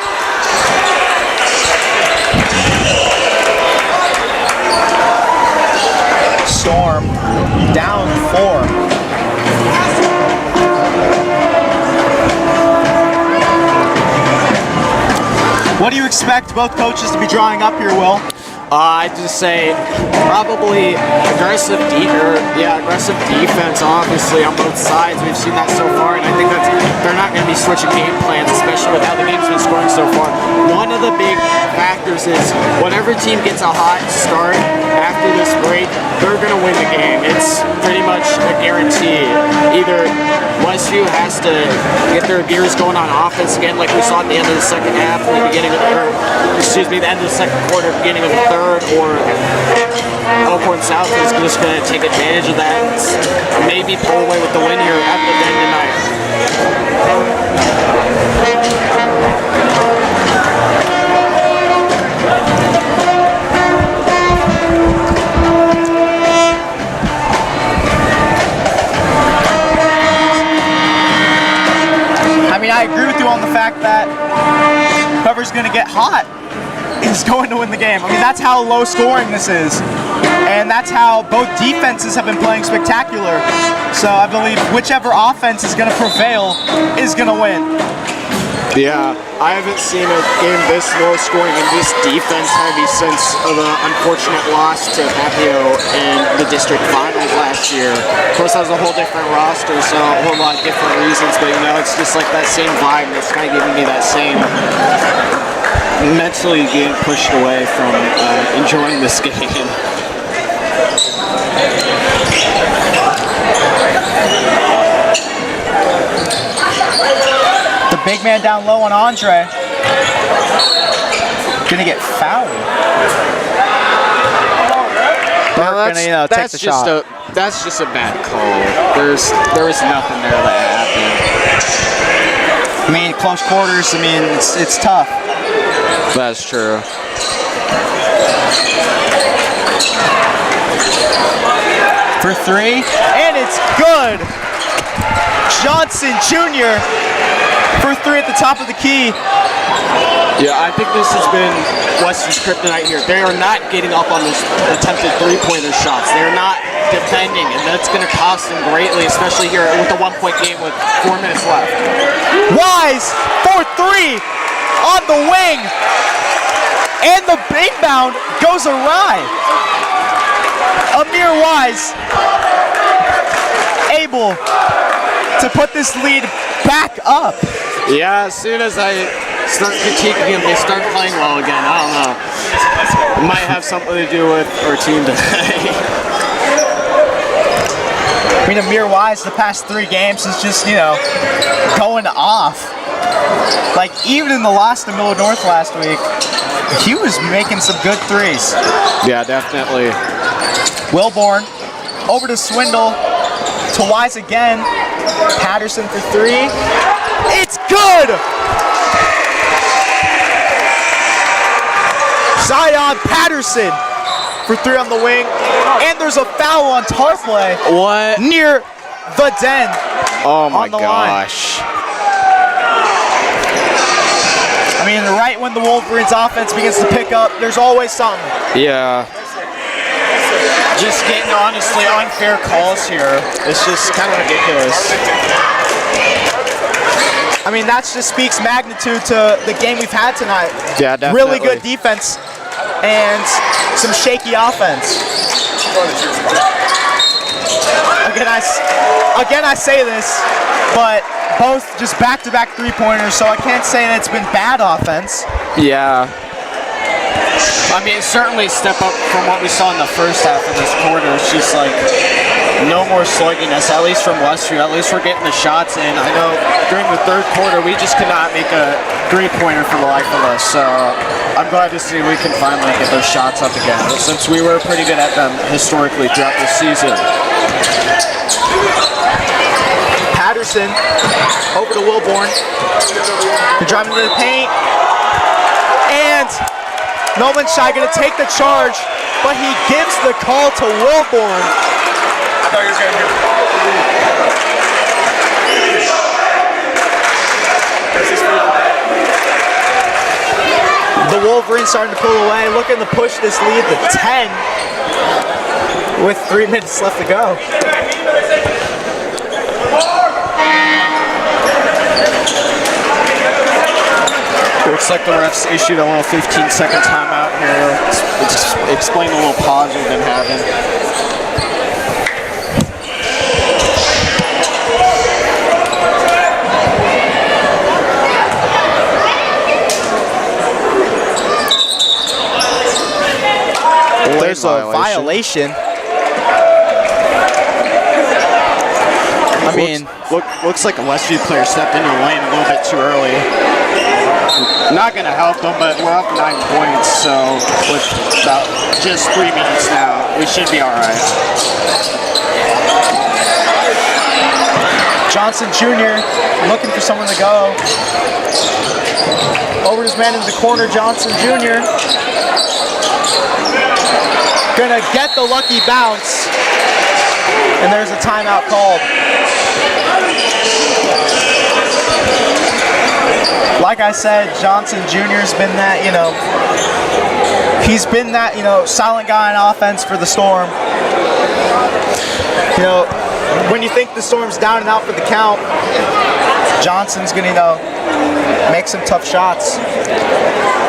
Speaker 2: Storm down 4. What do you expect both coaches to be drawing up here, Will?
Speaker 7: I'd just say probably aggressive defense, obviously, on both sides. We've seen that so far, and I think they're not going to be switching game plans, especially with how the game's been scoring so far. One of the big factors is whenever team gets a hot start after this break, they're going to win the game. It's pretty much a guarantee. Either Westview has to get their gears going on offense again, like we saw at the end of the second half, the end of the second quarter, beginning of the third, or Elkhorn South is just going to take advantage of that and maybe pull away with the win here at the den tonight.
Speaker 2: I mean, I agree with you on the fact that whoever's going to get hot is going to win the game. I mean, that's how low scoring this is. And that's how both defenses have been playing spectacular. So I believe whichever offense is going to prevail is going to win.
Speaker 7: Yeah, I haven't seen a game this low scoring and this defense heavy since the unfortunate loss to Papio in the district finals last year. Of course, that was a whole different roster, so a whole lot of different reasons, but it's just like that same vibe that's kind of giving me that same mentally getting pushed away from enjoying this game.
Speaker 2: The big man down low on Andre. Gonna get fouled.
Speaker 7: Well,
Speaker 2: Burke gonna, take the shot.
Speaker 7: That's just a bad call. There was nothing there that happened.
Speaker 2: I mean, close quarters. I mean, it's tough.
Speaker 7: That's true.
Speaker 2: For three, and it's good. Johnson Jr. for three at the top of the key.
Speaker 7: Yeah, I think this has been Westview's kryptonite here. They are not getting up on those attempted three-pointer shots. They're not defending, and that's going to cost them greatly, especially here with a one-point game with 4 minutes left.
Speaker 2: Wise for three on the wing, and the inbound goes awry. Amir Wise able to put this lead back up.
Speaker 7: Yeah, as soon as I start critiquing them, they start playing well again. I don't know. It might have something to do with our team today.
Speaker 2: I mean, Amir Wise, the past 3 games is just, going off. Like, even in the loss to Millard North last week, he was making some good threes.
Speaker 7: Yeah, definitely.
Speaker 2: Wilborn over to Swindle, to Wise again. Patterson for three. It's good! Zion Patterson for three on the wing. And there's a foul on Tarplay.
Speaker 7: What?
Speaker 2: Near the den.
Speaker 7: Oh my
Speaker 2: on the
Speaker 7: gosh.
Speaker 2: Line. I mean, right when the Wolverines offense begins to pick up, there's always something.
Speaker 7: Yeah. Just getting honestly unfair calls here. It's just kind of ridiculous.
Speaker 2: I mean, that just speaks magnitude to the game we've had tonight.
Speaker 7: Yeah, definitely.
Speaker 2: Really good defense and some shaky offense. Again, I say this, but both just back-to-back three-pointers, so I can't say that it's been bad offense.
Speaker 7: Yeah. I mean, certainly a step up from what we saw in the first half of this quarter. It's just like no more slugginess, at least from Westview. At least we're getting the shots in. I know during the third quarter, we just could not make a three-pointer for the life of us. So I'm glad to see we can finally get those shots up again, since we were pretty good at them historically throughout the season.
Speaker 2: Patterson over to Wilborn. They're driving to the paint. And Nolanshire going to take the charge, but he gives the call to Wilborn. I thought he was going to The Wolverines starting to pull away, looking to push this lead to 10 with 3 minutes left to go.
Speaker 7: Looks like the refs issued a little 15-second timeout here. Let's explain the little pause we've been having.
Speaker 2: There's a violation. I mean,
Speaker 7: looks like a Westview player stepped into the lane a little bit too early. Not going to help them, but we're up 9 points, so with about just 3 minutes now, we should be all right.
Speaker 2: Johnson Jr. looking for someone to go. Over his man in the corner, Johnson Jr. Gonna get the lucky bounce, and there's a timeout called. Like I said, Johnson Jr.'s been that, he's been that, silent guy on offense for the Storm. When you think the Storm's down and out for the count, Johnson's going to, make some tough shots.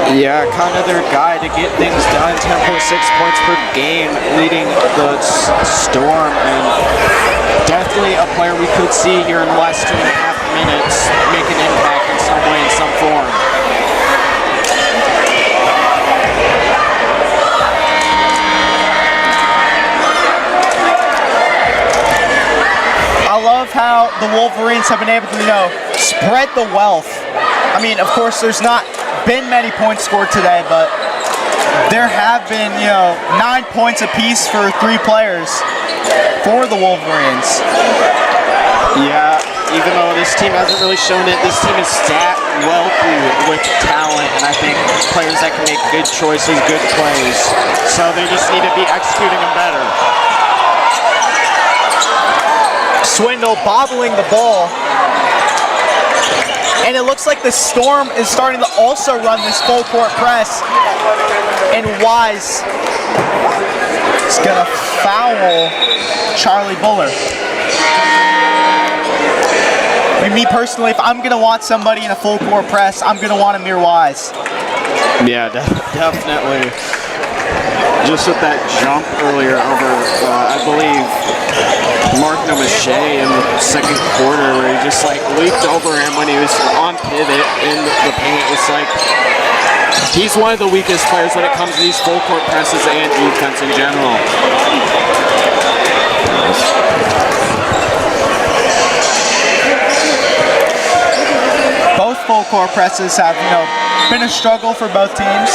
Speaker 7: Yeah, kind of their guy to get things done. 10.6 points per game, leading the Storm, and definitely a player we could see here in the last 2.5 minutes make an impact in some way, in some form.
Speaker 2: I love how the Wolverines have been able to, spread the wealth. I mean, of course, there's not been many points scored today, but there have been, 9 points apiece for 3 players for the Wolverines.
Speaker 7: Yeah, even though this team hasn't really shown it, this team is stacked wealthy with talent, and I think players that can make good choices, good plays. So they just need to be executing them better.
Speaker 2: Swindle bobbling the ball. And it looks like the Storm is starting to also run this full court press. And Wise is going to foul Charlie Buller. I mean, me personally, if I'm going to want somebody in a full court press, I'm going to want Amir Wise.
Speaker 7: Yeah, definitely. Just with that jump earlier over, I believe, Mark Nomache in the second quarter, where he just leaped over him when he was on pivot in the paint. It's he's one of the weakest players when it comes to these full court presses and defense in general.
Speaker 2: Both full court presses have, been a struggle for both teams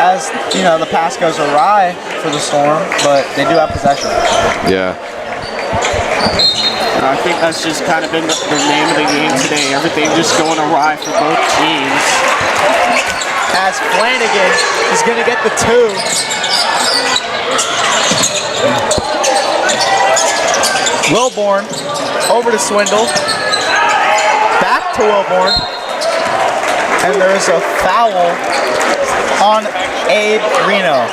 Speaker 2: as, the pass goes awry for the Storm, but they do have possession.
Speaker 3: Yeah.
Speaker 7: I think that's just kind of been the name of the game today. Everything just going awry for both teams.
Speaker 2: As Flanagan is going to get the 2. Wilborn over to Swindle. Back to Wilborn. And there is a foul on Abe Reno.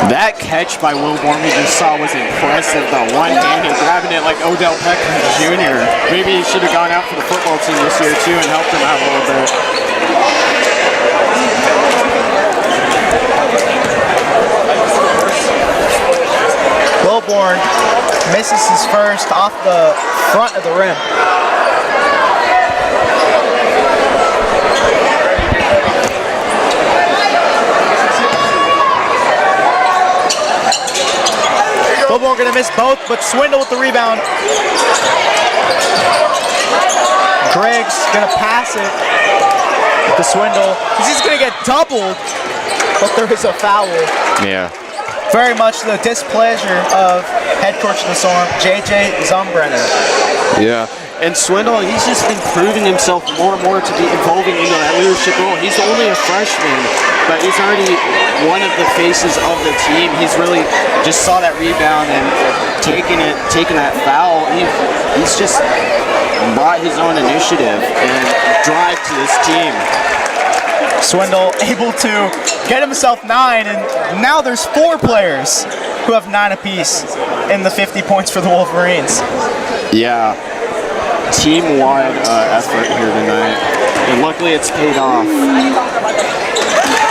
Speaker 7: That catch by Wilborn we just saw was impressive. The one-handed grabbing it like Odell Beckham Jr. Maybe he should have gone out for the football team this year too and helped him out a little bit.
Speaker 2: Wilborn misses his first off the front of the rim. Wilborn going to miss both, but Swindle with the rebound. Griggs going to pass it to Swindle. He's going to get doubled, but there is a foul.
Speaker 3: Yeah.
Speaker 2: Very much the displeasure of head coach of the Storm, J.J. Zumbrenner.
Speaker 7: Yeah. And Swindle, he's just been proving himself more and more to be evolving into that leadership role. He's only a freshman, but he's already one of the faces of the team. He's really just saw that rebound and taking that foul. He's just brought his own initiative and drive to this team.
Speaker 2: Swindle able to get himself 9, and now there's 4 players who have 9 apiece in the 50 points for the Wolverines.
Speaker 7: Yeah. Team-wide effort here tonight, and luckily it's paid off.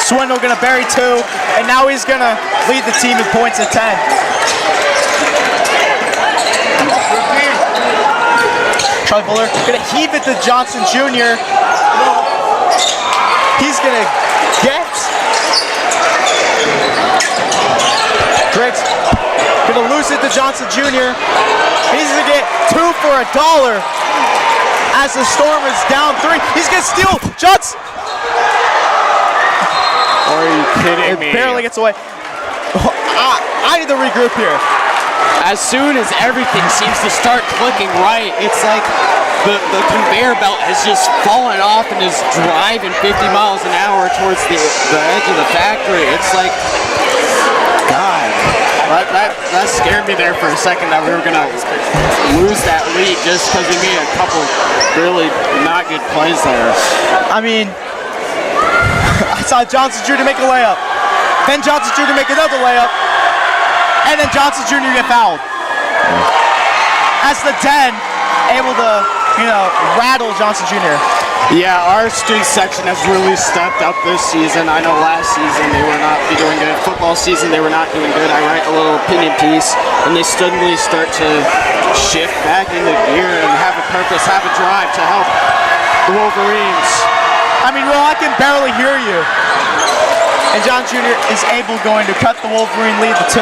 Speaker 2: Swindle gonna bury 2, and now he's gonna lead the team in points at 10. Charlie Buller gonna heave it to Johnson Jr. He's gonna get Griggs gonna lose it to Johnson Jr. He's gonna get 2 for $1 as the Storm is down 3. He's gonna steal Johnson.
Speaker 7: Are you kidding me?
Speaker 2: It barely gets away. I need to regroup here.
Speaker 7: As soon as everything seems to start clicking right, it's like the conveyor belt has just fallen off and is driving 50 miles an hour towards the edge of the factory. It's like, God, that scared me there for a second that we were going to lose that lead just because we made a couple really not good plays there.
Speaker 2: I mean, I saw Johnson Jr. make a layup. Then Johnson Jr. make another layup. And then Johnson Jr. get fouled. As the 10 able to rattle Johnson Jr.?
Speaker 7: Yeah, our student section has really stepped up this season. I know last season they were not doing good. Football season they were not doing good. I write a little opinion piece, and they suddenly start to shift back into gear and have a purpose, have a drive to help the Wolverines.
Speaker 2: I mean, I can barely hear you. And John Jr. is going to cut the Wolverine lead to 2.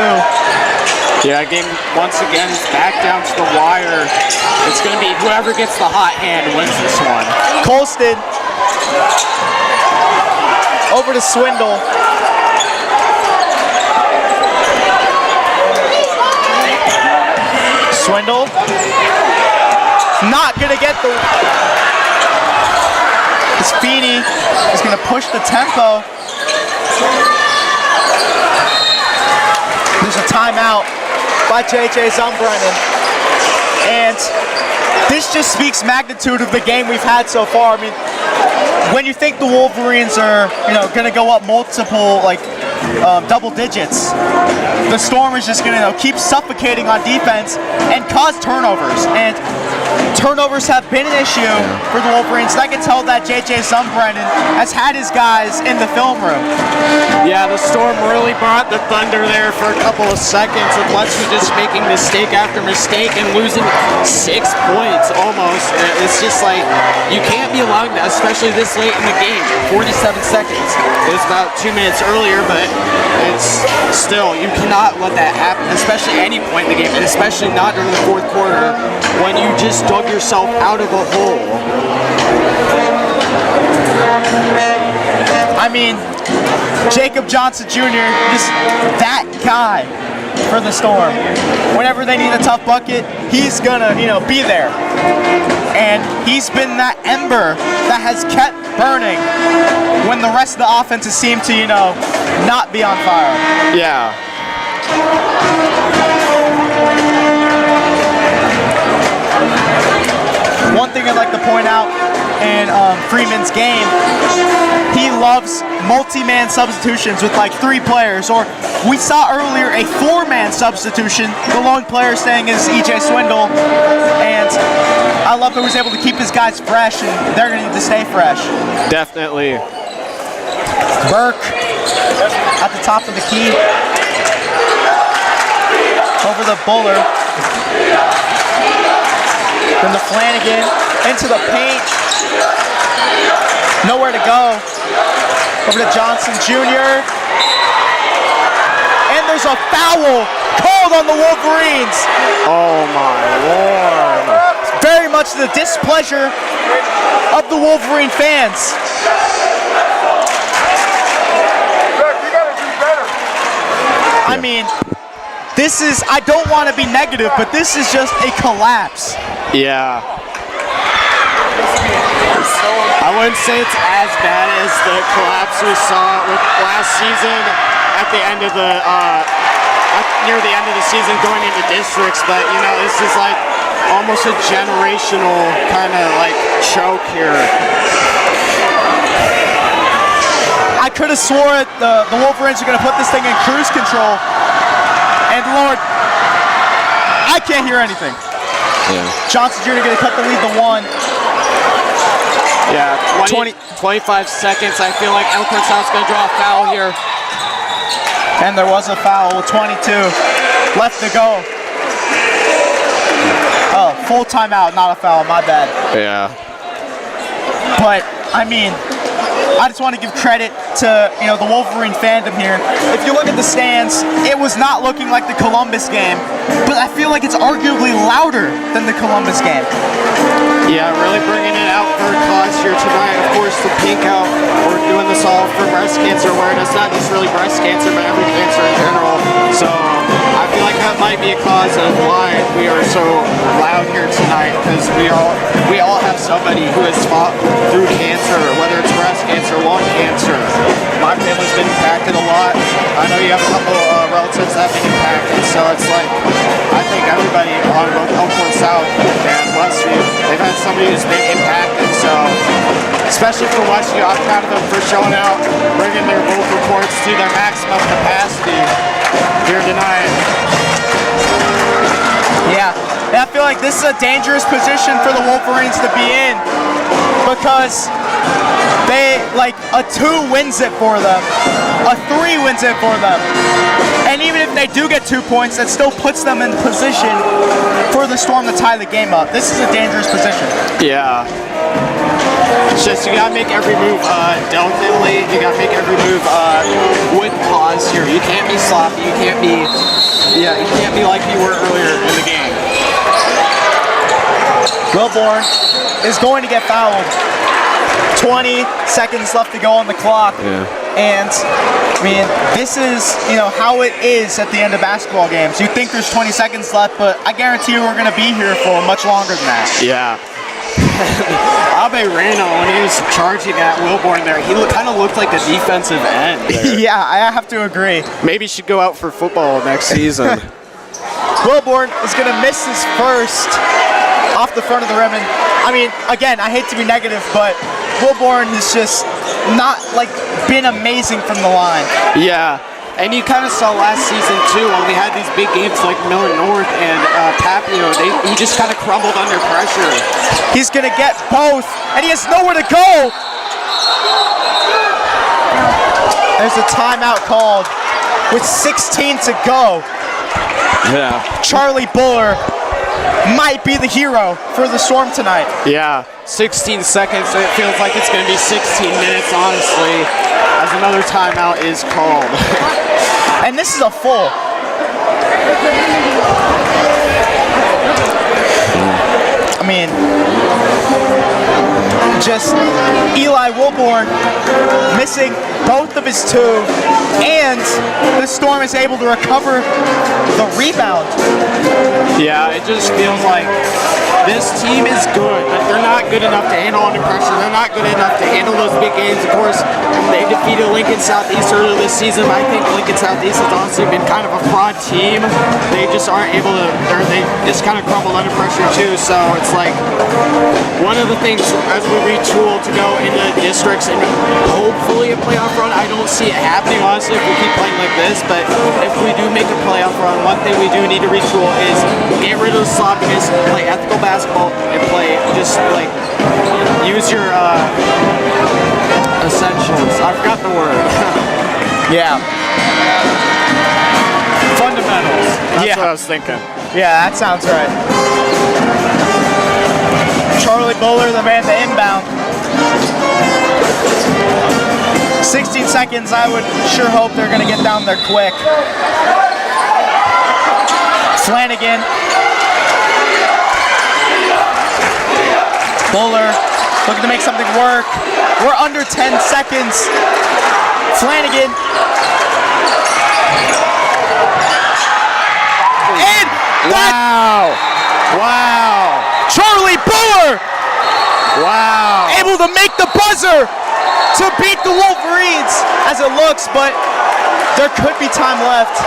Speaker 7: Yeah, game once again is back down to the wire. It's going to be whoever gets the hot hand wins this one.
Speaker 2: Colston over to Swindle. Swindle not going to get the... It's Feeney is going to push the tempo. There's a timeout by J.J. Zumbrennan. And this just speaks magnitude of the game we've had so far. I mean, when you think the Wolverines are, going to go up multiple, double digits, the Storm is just going to keep suffocating on defense and cause turnovers. And turnovers have been an issue for the Wolverines. And I can tell that J.J. Zumbrennan has had his guys in the film room.
Speaker 7: Yeah, the Storm really brought the thunder there for a couple of seconds, with Westview just making mistake after mistake and losing 6 points almost. It's just like, you can't be allowing that, especially this late in the game. 47 seconds. It was about 2 minutes earlier, but it's still, you cannot let that happen, especially any point in the game, and especially not during the fourth quarter when you just dug yourself out of a hole.
Speaker 2: I mean, Jacob Johnson Jr., just that guy for the Storm. Whenever they need a tough bucket, he's gonna, be there. And he's been that ember that has kept burning when the rest of the offenses seem to, not be on fire.
Speaker 7: Yeah.
Speaker 2: One thing I'd like to point out in Freeman's game, he loves multi-man substitutions with 3 players, or we saw earlier a 4-man substitution, the lone player staying is E.J. Swindle, and I love that he was able to keep his guys fresh, and they're going to need to stay fresh.
Speaker 7: Definitely.
Speaker 2: Burke at the top of the key, over the Buller. Then the Flanagan into the paint. Nowhere to go. Over to Johnson Jr. And there's a foul called on the Wolverines.
Speaker 7: Oh my Lord.
Speaker 2: Very much the displeasure of the Wolverine fans. I mean, this is, I don't want to be negative, but this is just a collapse.
Speaker 7: Yeah. I wouldn't say it's as bad as the collapse we saw with last season at the end of the, near the end of the season going into districts, but this is almost a generational kind of choke here.
Speaker 2: I could have swore the Wolverines are going to put this thing in cruise control, and Lord, I can't hear anything.
Speaker 3: Yeah.
Speaker 2: Johnson Jr. going to cut the lead to 1.
Speaker 7: Yeah, 25 seconds. I feel like Elkhorn South's going to draw a foul here.
Speaker 2: And there was a foul with 22 left to go. Oh, full timeout, not a foul, my bad.
Speaker 7: Yeah.
Speaker 2: But, I mean, I just want to give credit to, the Wolverine fandom here. If you look at the stands, it was not looking like the Columbus game, but I feel like it's arguably louder than the Columbus game.
Speaker 7: Yeah, really bringing it out for a cause here tonight. Of course, the pink out. We're doing this all for breast cancer awareness, not just really breast cancer, but every cancer in general. So I feel like that might be a cause of why we are so loud here tonight, because we all have somebody who has fought through cancer, whether it's breast cancer, lung cancer. My family's been impacted a lot. I know you have a couple relatives that have been impacted, so it's I think everybody on both Elkhorn South and Westview, they've had somebody who's been impacted, so especially for Westview, I'm proud of them for showing out, bringing their vocal cords to their maximum capacity here tonight.
Speaker 2: Yeah,
Speaker 9: And I feel like this is a dangerous position for the Wolverines to be in because they, like, a 2 wins it for them. A 3 wins it for them. And even if they do get 2 points, that still puts them in position for the Storm to tie the game up. This is a dangerous position.
Speaker 7: Yeah. It's just you gotta make every move delicately. You gotta make every move with cause here. You can't be sloppy. You can't be like you were earlier in the game.
Speaker 9: Wilborn is going to get fouled. 20 seconds left to go on the clock.
Speaker 3: Yeah.
Speaker 9: And, I mean, this is, you know, how it is at the end of basketball games. You think there's 20 seconds left, but I guarantee you we're going to be here for much longer than that.
Speaker 7: Yeah. Abe Reno, when he was charging at Wilborn there, he kind of looked like a defensive end there.
Speaker 9: Yeah, I have to agree.
Speaker 7: Maybe he should go out for football next season.
Speaker 9: Wilborn is going to miss his first off the front of the rim. And, I mean, again, I hate to be negative, but Wilborn has just not, like, been amazing from the line.
Speaker 7: Yeah. And you kind of saw last season, too, when we had these big games like Miller North and Papio, he just kind of crumbled under pressure.
Speaker 9: He's going to get both, and he has nowhere to go. There's a timeout called with 16 to go.
Speaker 7: Yeah.
Speaker 9: Charlie Buller might be the hero for the Storm tonight.
Speaker 7: Yeah. 16 seconds. It feels like it's going to be 16 minutes, honestly, as another timeout is called.
Speaker 9: And this is a full. I mean, just Eli Wilborn missing both of his 2, and the Storm is able to recover the rebound.
Speaker 7: Yeah, it just feels like this team is good, but they're not good enough to handle under pressure. They're not good enough to handle those big games. Of course, they defeated Lincoln Southeast earlier this season, but I think Lincoln Southeast has honestly been kind of a fraud team. They just aren't able to, or they just kind of crumble under pressure too. So it's like one of the things as we retool to go into districts and hopefully a playoff run. I don't see it happening, honestly, if we keep playing like this, but if we do make a playoff run, one thing we do need to retool is get rid of the sloppiness, play ethical basketball, and play just like use your essentials. I forgot the word.
Speaker 9: Yeah.
Speaker 7: Fundamentals. That's what I was thinking.
Speaker 9: Yeah, that sounds right. Charlie Buller, the man to inbound. 16 seconds, I would sure hope they're going to get down there quick. Flanagan. Buller looking to make something work. We're under 10 seconds. Flanagan. And
Speaker 7: Wow. Wow.
Speaker 9: Charlie Buller
Speaker 7: Wow.
Speaker 9: able to make the buzzer to beat the Wolverines as it looks, but there could be time left.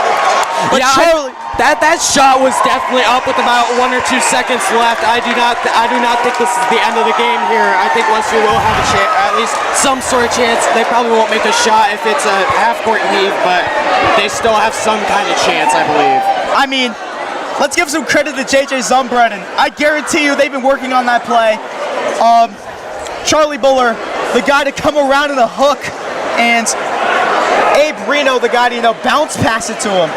Speaker 9: But
Speaker 7: Yeah,
Speaker 9: Charlie,
Speaker 7: that shot was definitely up with about 1 or 2 seconds left. I do not think this is the end of the game here. I think Westview will have a chance, at least some sort of chance. They probably won't make a shot if it's a half-court lead, but they still have some kind of chance, I believe.
Speaker 9: I mean, let's give some credit to JJ Zumbredden. I guarantee you they've been working on that play. Charlie Buller, the guy to come around in a hook, and Abe Reno, the guy to, bounce pass it to him.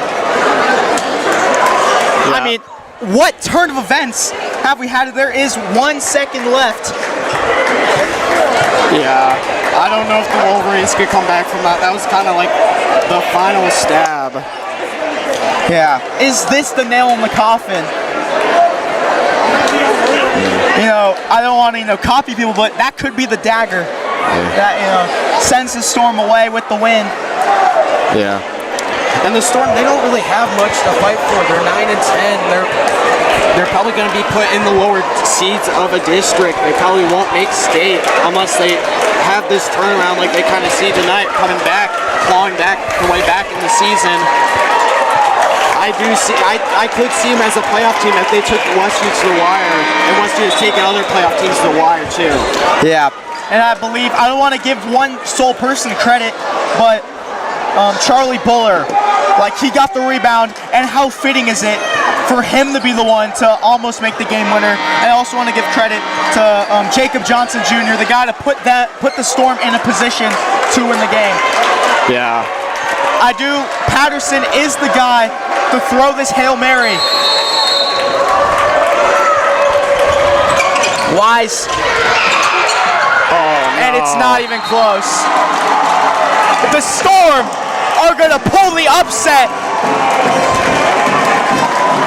Speaker 7: Yeah.
Speaker 9: I mean, what turn of events have we had? There is 1 second left.
Speaker 7: Yeah, I don't know if the Wolverines could come back from that. That was kind of like the final stab.
Speaker 9: Yeah. Is this the nail in the coffin? I don't want to, copy people, but that could be the dagger that, sends the Storm away with the win.
Speaker 7: Yeah. And the Storm, they don't really have much to fight for. They're 9 and 10. They're probably going to be put in the lower seeds of a district. They probably won't make state unless they have this turnaround like they kind of see tonight, coming back, clawing back the way back in the season. I could see them as a playoff team if they took Westview to the wire, and Westview has taken other playoff teams to the wire too.
Speaker 9: Yeah, and I believe, I don't want to give one sole person credit, but Charlie Buller, Like, he got the rebound, and how fitting is it for him to be the one to almost make the game winner. And I also want to give credit to Jacob Johnson Jr., the guy to put the Storm in a position to win the game.
Speaker 7: Yeah.
Speaker 9: Patterson is the guy to throw this Hail Mary. Wise. And it's not even close. The Storm are going to pull the upset.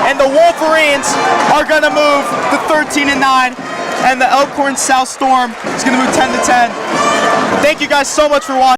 Speaker 9: And the Wolverines are going to move to 13-9. And the Elkhorn South Storm is going to move 10-10. Thank you guys so much for watching.